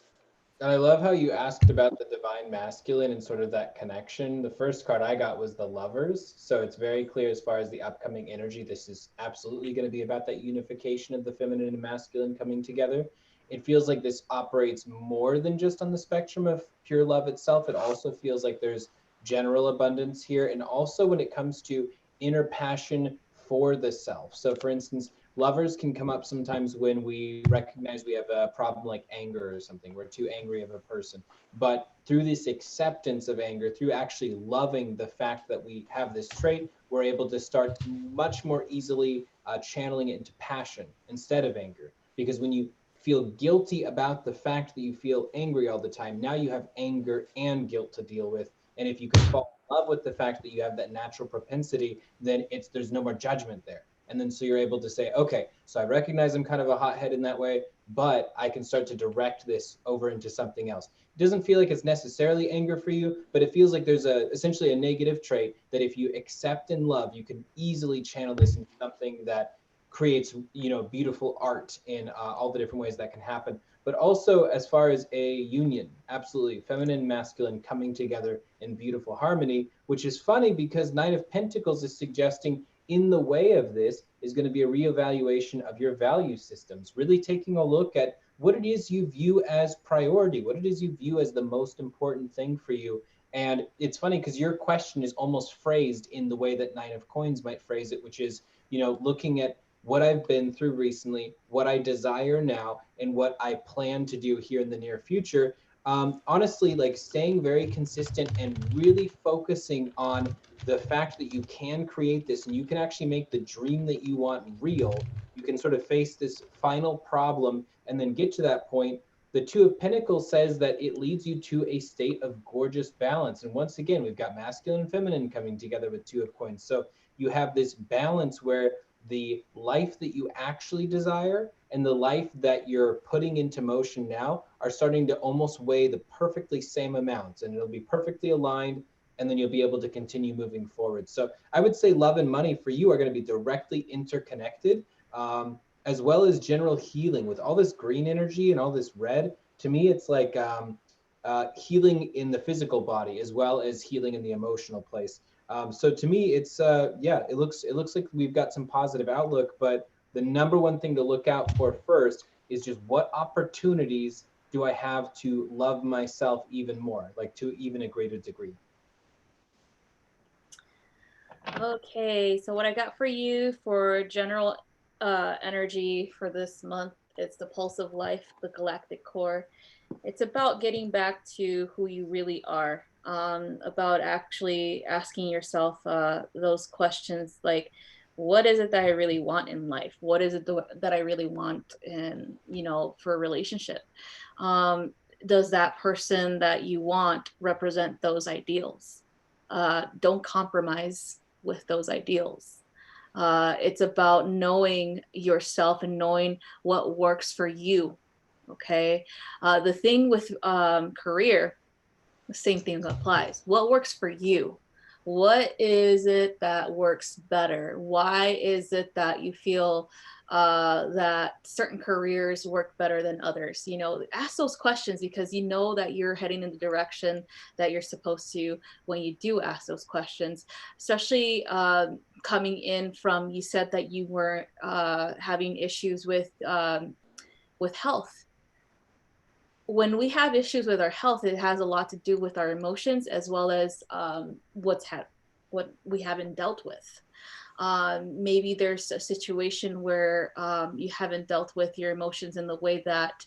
And I love how you asked about the divine masculine and sort of that connection. The first card I got was the Lovers. So it's very clear as far as the upcoming energy. This is absolutely going to be about that unification of the feminine and masculine coming together. It feels like this operates more than just on the spectrum of pure love itself. It also feels like there's general abundance here. And also when it comes to inner passion for the self. So for instance, lovers can come up sometimes when we recognize we have a problem like anger or something. We're too angry of a person. But through this acceptance of anger, through actually loving the fact that we have this trait, we're able to start much more easily channeling it into passion instead of anger. Because when you feel guilty about the fact that you feel angry all the time, now you have anger and guilt to deal with. And if you can fall in love with the fact that you have that natural propensity, then there's no more judgment there. And then so you're able to say, okay, so I recognize I'm kind of a hothead in that way, but I can start to direct this over into something else. It doesn't feel like it's necessarily anger for you, but it feels like there's essentially a negative trait that if you accept and love, you can easily channel this into something that creates, you know, beautiful art in all the different ways that can happen. But also as far as a union, absolutely, feminine and masculine coming together in beautiful harmony, which is funny because Nine of Pentacles is suggesting in the way of this is going to be a reevaluation of your value systems, really taking a look at what it is you view as priority, what it is you view as the most important thing for you. And it's funny because your question is almost phrased in the way that Nine of Coins might phrase it, which is, you know, looking at what I've been through recently, what I desire now, and what I plan to do here in the near future. honestly, like staying very consistent and really focusing on the fact that you can create this and you can actually make the dream that you want real. You can sort of face this final problem and then get to that point. The Two of Pentacles says that it leads you to a state of gorgeous balance. And once again, we've got masculine and feminine coming together with Two of Coins. So you have this balance where the life that you actually desire and the life that you're putting into motion now are starting to almost weigh the perfectly same amounts, and it'll be perfectly aligned, and then you'll be able to continue moving forward. So I would say love and money for you are going to be directly interconnected, as well as general healing. With all this green energy and all this red, to me, it's like healing in the physical body as well as healing in the emotional place. So to me, it's yeah, it looks like we've got some positive outlook, but the number one thing to look out for first is just what opportunities do I have to love myself even more, like to even a greater degree. Okay, so what I got for you for general energy for this month, it's the pulse of life, the galactic core. It's about getting back to who you really are, about actually asking yourself those questions like, what is it that I really want in life? What is it that I really want in, you know, for a relationship? Does that person that you want represent those ideals? Don't compromise with those ideals. It's about knowing yourself and knowing what works for you. Okay. The thing with career, the same thing applies. What works for you? What is it that works better? Why is it that you feel that certain careers work better than others? You know, ask those questions because you know that you're heading in the direction that you're supposed to when you do ask those questions, especially coming in from, you said that you were having issues with health. When we have issues with our health, it has a lot to do with our emotions as well as what we haven't dealt with. Maybe there's a situation where you haven't dealt with your emotions in the way that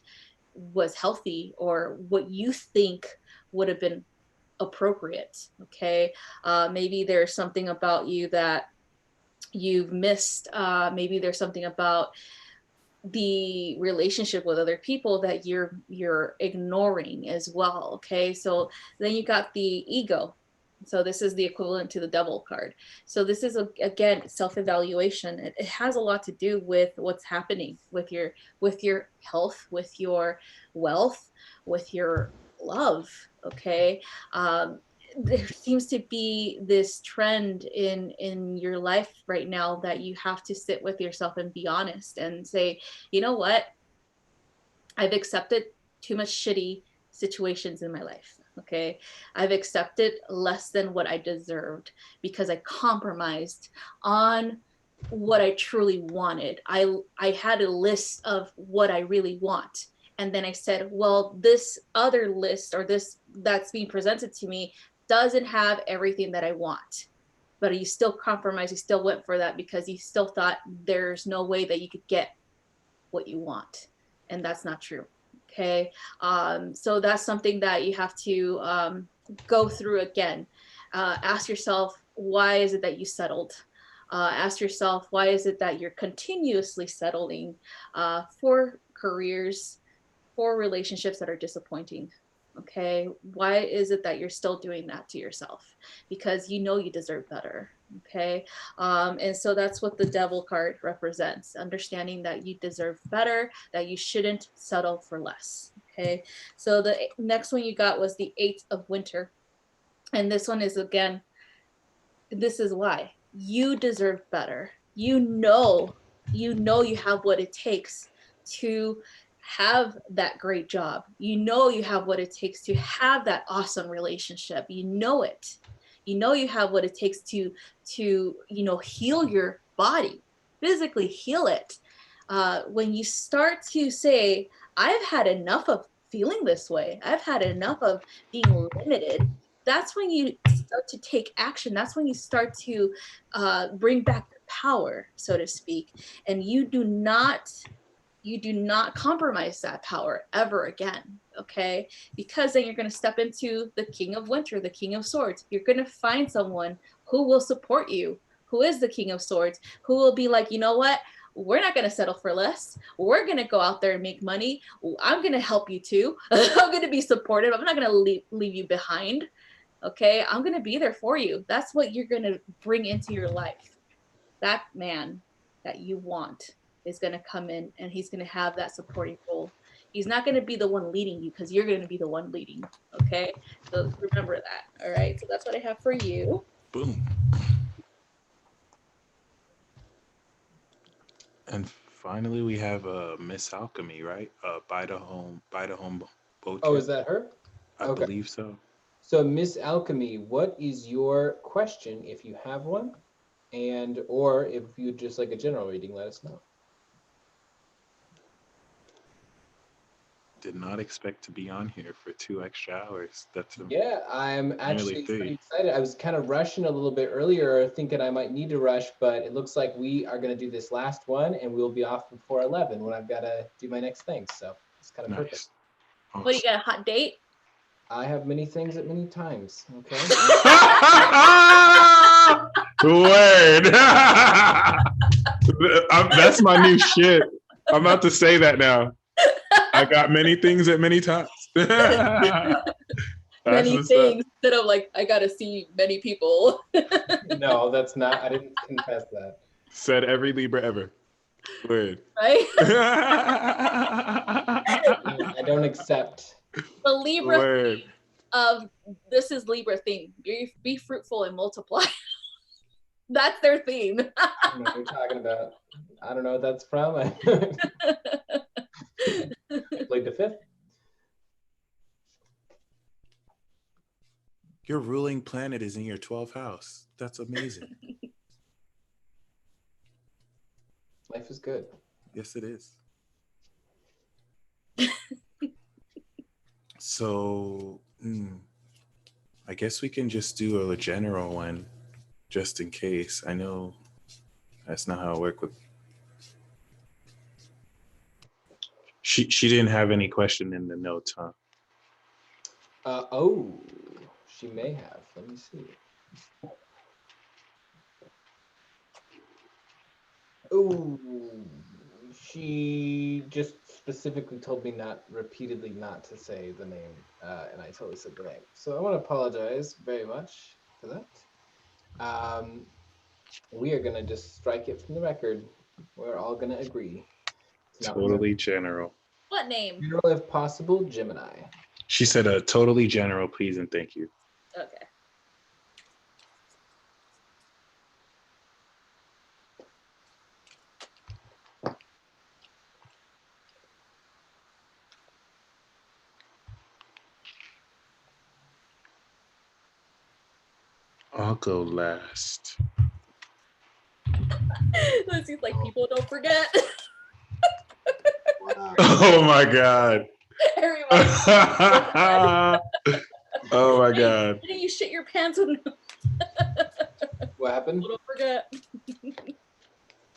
was healthy or what you think would have been appropriate. Okay. Maybe there's something about you that you've missed. Maybe there's something about the relationship with other people that you're ignoring as well. Okay, so then you got the ego. So this is the equivalent to the devil card. So this is again self-evaluation. It has a lot to do with what's happening with your health, with your wealth, with your love. Okay. There seems to be this trend in your life right now that you have to sit with yourself and be honest and say, you know what, I've accepted too much shitty situations in my life. Okay, I've accepted less than what I deserved because I compromised on what I truly wanted. I had a list of what I really want, and then I said, well, this other list or this that's being presented to me doesn't have everything that I want. But you still compromised, you still went for that because you still thought there's no way that you could get what you want. And that's not true. Okay. So that's something that you have to go through again. Ask yourself, why is it that you settled? Ask yourself, why is it that you're continuously settling for careers, for relationships that are disappointing? Okay, why is it that you're still doing that to yourself? Because you know you deserve better. Okay, and so that's what the devil card represents, understanding that you deserve better, that you shouldn't settle for less. Okay, so the next one you got was the 8 of winter, and this one is again, this is why you deserve better. You have what it takes to have that great job. You know you have what it takes to have that awesome relationship. You know it. You know you have what it takes to heal your body, physically heal it. When you start to say, I've had enough of feeling this way, I've had enough of being limited, that's when you start to take action. That's when you start to bring back your power, so to speak. And you do not you do not compromise that power ever again, okay? Because then you're going to step into the King of Winter, the King of Swords. You're going to find someone who will support you, who is the King of Swords, who will be like, you know what? We're not going to settle for less. We're going to go out there and make money. I'm going to help you too. I'm going to be supportive. I'm not going to leave you behind, okay? I'm going to be there for you. That's what you're going to bring into your life. That man that you want is going to come in and he's going to have that supporting role. He's not going to be the one leading you because you're going to be the one leading. Okay. So remember that. All right. So that's what I have for you. Boom. And finally, we have Miss Alchemy, right? Buy the home boat Oh, trip. is that her? I Okay. believe so. So, Miss Alchemy, what is your question, if you have one, and or if you'd just like a general reading, let us know. Did not expect to be on here for 2 extra hours. That's Yeah, I'm actually nearly pretty 3. excited. I was kind of rushing a little bit earlier, thinking I might need to rush, but it looks like we are going to do this last one, and we'll be off before 11 when I've got to do my next thing. So it's kind of perfect. Nice. What do you got? A hot date? I have many things at many times. Okay. Word. That's my new shit. I'm about to say that now. I got many things at many times. Many things instead of like, I got to see many people. No, that's not. I didn't confess that. Said every Libra ever. Word. Right? I don't accept. The Libra Word. of this is Libra theme. Be fruitful and multiply. That's their theme. I don't know what you're talking about. I don't know what that's from. I played the 5th. Your ruling planet is in your 12th house. That's amazing. Life is good. Yes, it is. So, I guess we can just do a general one, just in case. I know that's not how it works with. She didn't have any question in the notes, huh? Oh, she may have. Let me see. Oh, she just specifically told me repeatedly not to say the name, and I totally said the name. So I want to apologize very much for that. We are gonna just strike it from the record. We're all gonna agree. Totally general. What name? General, if possible, Gemini. She said a totally general, please and thank you. Okay. I'll go last. This is like people don't forget. Wow. Oh my God. Everyone. Oh my God. Didn't you shit your pants when What happened? don't forget?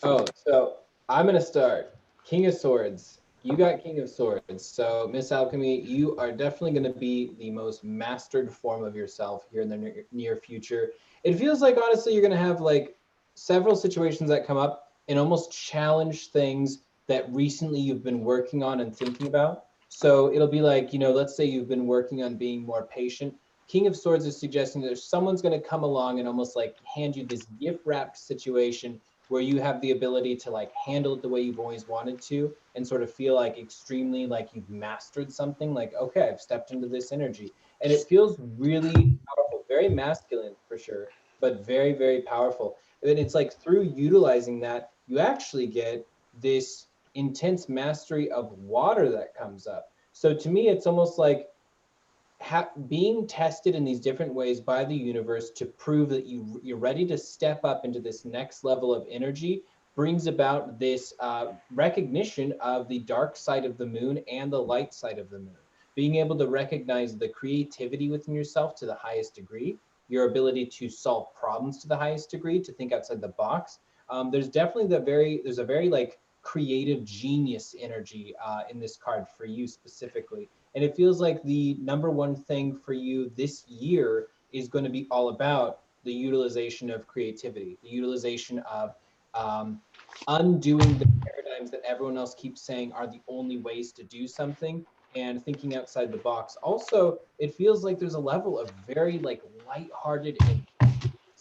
Oh, so I'm gonna start. King of Swords. You got King of Swords. So Miss Alchemy, you are definitely gonna be the most mastered form of yourself here in the near future. It feels like honestly you're gonna have like several situations that come up and almost challenge things that recently you've been working on and thinking about. So it'll be like, let's say you've been working on being more patient. King of Swords is suggesting that someone's going to come along and almost like hand you this gift wrapped situation where you have the ability to like handle it the way you've always wanted to and sort of feel like extremely like you've mastered something, like, okay, I've stepped into this energy. And it feels really powerful, very masculine for sure, but very, very powerful. And it's like through utilizing that, you actually get this intense mastery of water that comes up. So to me, it's almost like being tested in these different ways by the universe to prove that you're ready to step up into this next level of energy brings about this recognition of the dark side of the moon and the light side of the moon. Being able to recognize the creativity within yourself to the highest degree, your ability to solve problems to the highest degree, to think outside the box. There's definitely there's a very like creative genius energy in this card for you specifically. And it feels like the number one thing for you this year is going to be all about the utilization of creativity, the utilization of undoing the paradigms that everyone else keeps saying are the only ways to do something, and thinking outside the box. Also, it feels like there's a level of very like lighthearted and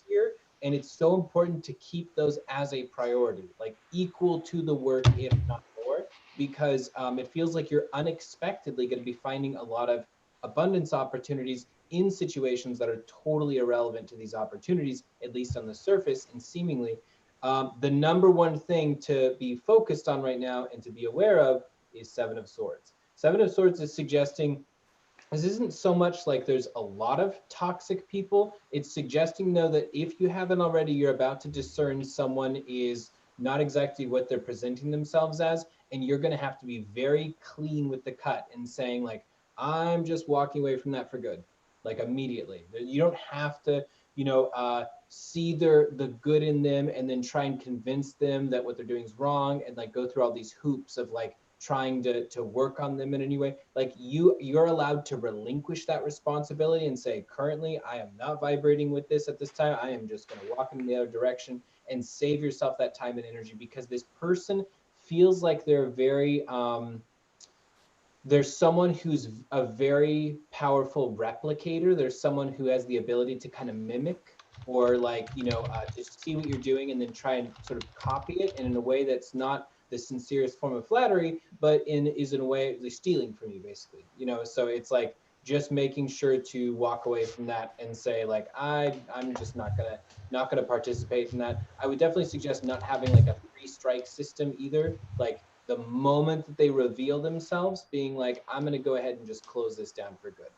here, and it's so important to keep those as a priority, like equal to the work, if not more, because it feels like you're unexpectedly going to be finding a lot of abundance opportunities in situations that are totally irrelevant to these opportunities, at least on the surface and seemingly. The number one thing to be focused on right now and to be aware of is Seven of Swords. Seven of Swords is suggesting this isn't so much like there's a lot of toxic people. It's suggesting, though, that if you haven't already, you're about to discern someone is not exactly what they're presenting themselves as, and you're going to have to be very clean with the cut and saying, like, I'm just walking away from that for good, like immediately. You don't have to, see the good in them and then try and convince them that what they're doing is wrong and like go through all these hoops of like trying to work on them in any way. Like you're allowed to relinquish that responsibility and say, currently I am not vibrating with this at this time. I am just going to walk in the other direction, and save yourself that time and energy, because this person feels like they're very there's someone who's a very powerful replicator. There's someone who has the ability to kind of mimic or like, just see what you're doing and then try and sort of copy it, and in a way that's not the sincerest form of flattery, but is in a way they're stealing from you, basically. So it's like just making sure to walk away from that and say, like, I'm just not gonna participate in that. I would definitely suggest not having like a 3-strike system either. Like the moment that they reveal themselves, being like, I'm going to go ahead and just close this down for good,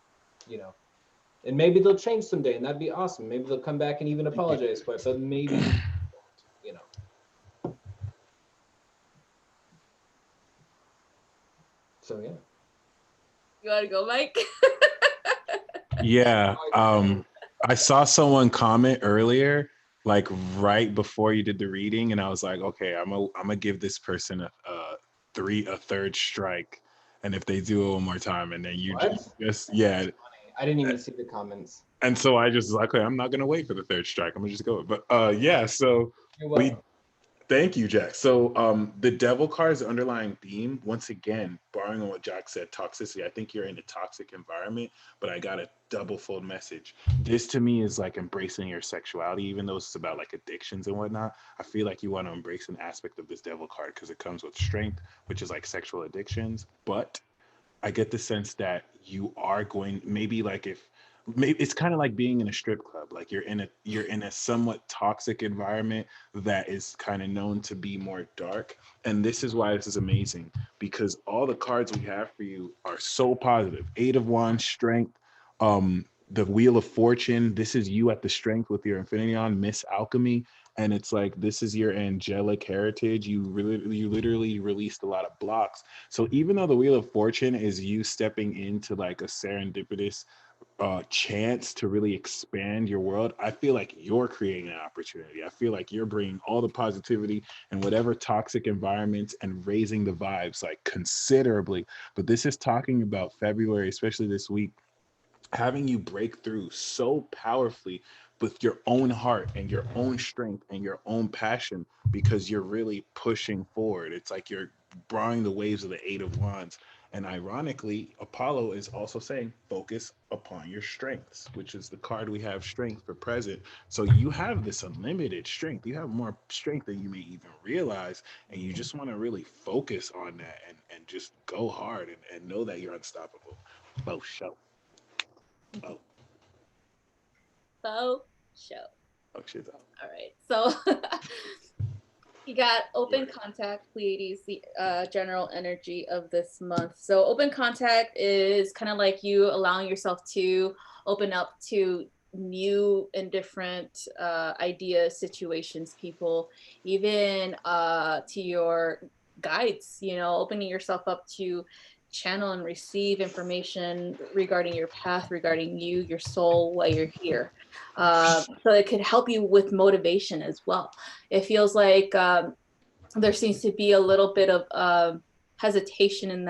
and maybe they'll change someday, and that'd be awesome. Maybe they'll come back and even apologize for it, but maybe, So, yeah. You want to go, Mike? Yeah. I saw someone comment earlier, like right before you did the reading, and I was like, okay, I'm gonna give this person a third strike, and if they do it one more time, and then you just yeah. I didn't even see the comments. And so I just was like, okay, I'm not gonna wait for the third strike. I'm gonna just go. But yeah, so thank you, Jack. So the devil card's underlying theme, once again, borrowing on what Jack said, toxicity. I think you're in a toxic environment, but I got a double fold message. This to me is like embracing your sexuality, even though it's about like addictions and whatnot. I feel like you want to embrace an aspect of this devil card because it comes with strength, which is like sexual addictions. But I get the sense that you are going, maybe like if maybe it's kind of like being in a strip club, like you're in a somewhat toxic environment that is kind of known to be more dark. And this is why this is amazing, because all the cards we have for you are so positive. 8 of Wands, strength, the Wheel of Fortune. This is you at the strength with your infinity on, Miss Alchemy. And it's like, this is your angelic heritage. You literally released a lot of blocks. So even though the Wheel of Fortune is you stepping into like a serendipitous chance to really expand your world, I feel like you're creating an opportunity. I feel like you're bringing all the positivity and whatever toxic environments and raising the vibes like considerably. But this is talking about February, especially this week, having you break through so powerfully with your own heart and your own strength and your own passion, because you're really pushing forward. It's like you're drawing the waves of the 8 of Wands. And ironically, Apollo is also saying focus upon your strengths, which is the card we have, strength for present. So you have this unlimited strength. You have more strength than you may even realize. And you just want to really focus on that and just go hard and know that you're unstoppable. Both show. Oh. Show. Oh, shit's out. All right. So you got open contact, Pleiades, the general energy of this month. So open contact is kind of like you allowing yourself to open up to new and different ideas, situations, people, even to your guides, opening yourself up to channel and receive information regarding your path, regarding you, your soul, why you're here. So it could help you with motivation as well. It feels like there seems to be a little bit of hesitation in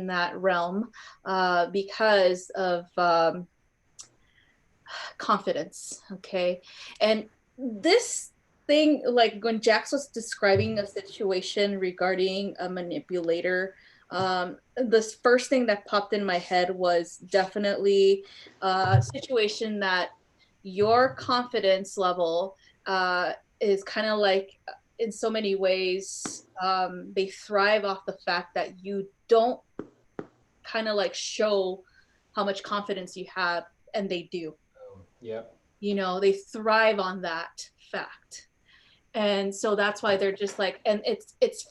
that realm because of confidence. Okay, and this thing, like when Jax was describing a situation regarding a manipulator, this first thing that popped in my head was definitely a situation that your confidence level is kind of like, in so many ways, they thrive off the fact that you don't kind of like show how much confidence you have, and they do. Yep. You know, they thrive on that fact. And so that's why they're just like, and it's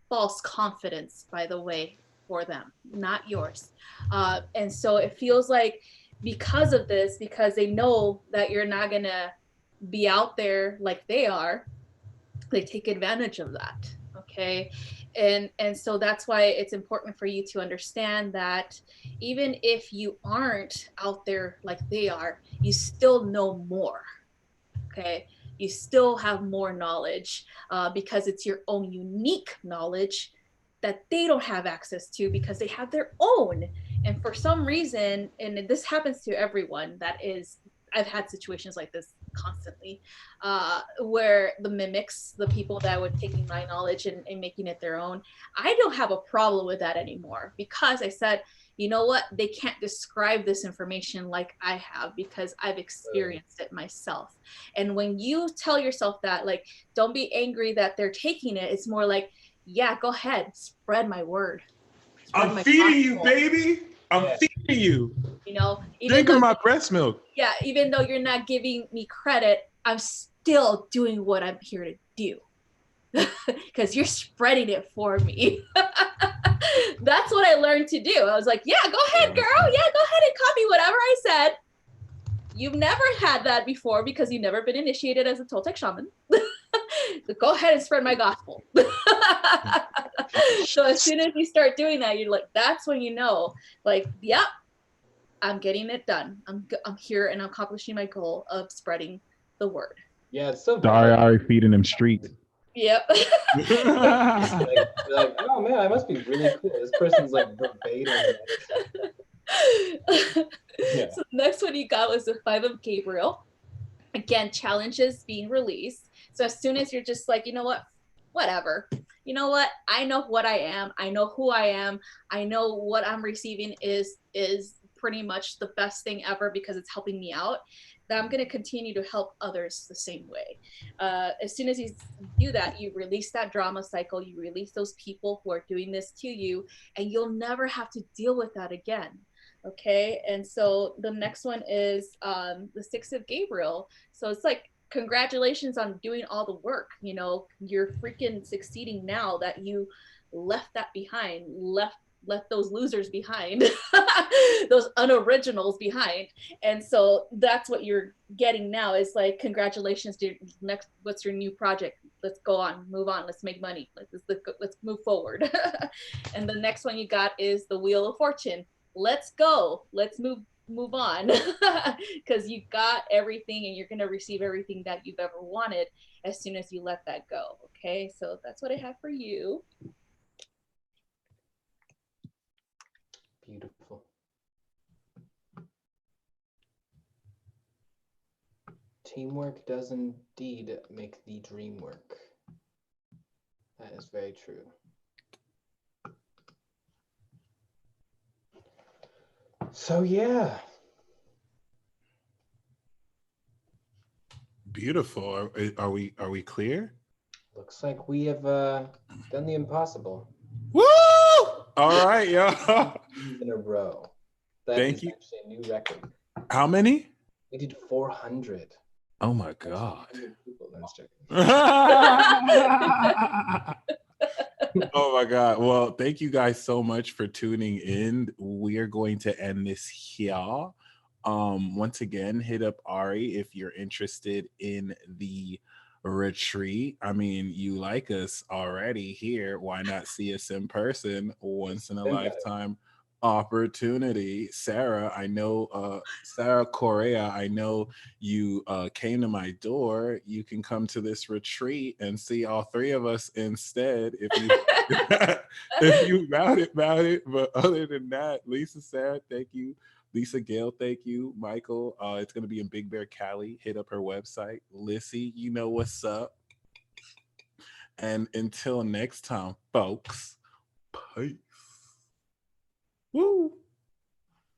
false confidence, by the way, for them, not yours. And so it feels like because of this, because they know that you're not gonna be out there like they are, they take advantage of that. Okay, and so that's why it's important for you to understand that even if you aren't out there like they are, you still know more. Okay, you still have more knowledge because it's your own unique knowledge that they don't have access to because they have their own. And for some reason, and this happens to everyone, that is, I've had situations like this constantly, where the mimics, the people that would taking my knowledge and making it their own, I don't have a problem with that anymore because I said, you know what, they can't describe this information like I have because I've experienced it myself. And when you tell yourself that, like, don't be angry that they're taking it, it's more like, yeah, go ahead, spread my word. I'm feeding you, baby. I'm feeding you. You know, drinking my breast milk. Yeah, even though you're not giving me credit, I'm still doing what I'm here to do because you're spreading it for me. That's what I learned to do. I was like, yeah, go ahead, girl. Yeah, go ahead and copy whatever I said. You've never had that before because you've never been initiated as a Toltec shaman. So go ahead and spread my gospel. So as soon as you start doing that, you're like, that's when you know, like, yep, I'm getting it done. I'm here and I'm accomplishing my goal of spreading the word. Yeah, it's so Sorry, feeding them streets. Yep. like, oh man, I must be really cool. This person's like verbatim. Yeah. So the next one you got was the 5 of Gabriel. Again, challenges being released. So as soon as you're just like, you know what, whatever. You know what? I know what I am. I know who I am. I know what I'm receiving is pretty much the best thing ever because it's helping me out. That I'm going to continue to help others the same way. As soon as you do that, you release that drama cycle. You release those people who are doing this to you, and you'll never have to deal with that again. Okay, and so the next one is the 6 of Gabriel. So it's like, congratulations on doing all the work. You know, you're freaking succeeding now that you left that behind, left those losers behind, those unoriginals behind. And so that's what you're getting now is like, congratulations, dude. Next, what's your new project? Let's go on, move on, let's make money. Let's move forward. And the next one you got is the Wheel of Fortune. Let's go. Let's move on because you got everything and you're going to receive everything that you've ever wanted as soon as you let that go. Okay, so that's what I have for you. Beautiful. Teamwork does indeed make the dream work. That is very true. So yeah. Beautiful. Are we clear? Looks like we have done the impossible. Woo! All right, y'all. In a row. That Thank is you. actually a new record. How many? We did 400. Oh my God. Oh my God. Well, thank you guys so much for tuning in. We are going to end this here. Once again, hit up Ari if you're interested in the retreat. I mean, you like us already here. Why not see us in person once in a lifetime opportunity. Sarah, I know, Sarah Correa, I know you came to my door. You can come to this retreat and see all three of us instead if you if you about it. But other than that, Lisa, Sarah, thank you. Lisa Gale, thank you. Michael, it's going to be in Big Bear, Cali. Hit up her website. Lissy, you know what's up. And until next time, folks, peace. Woo!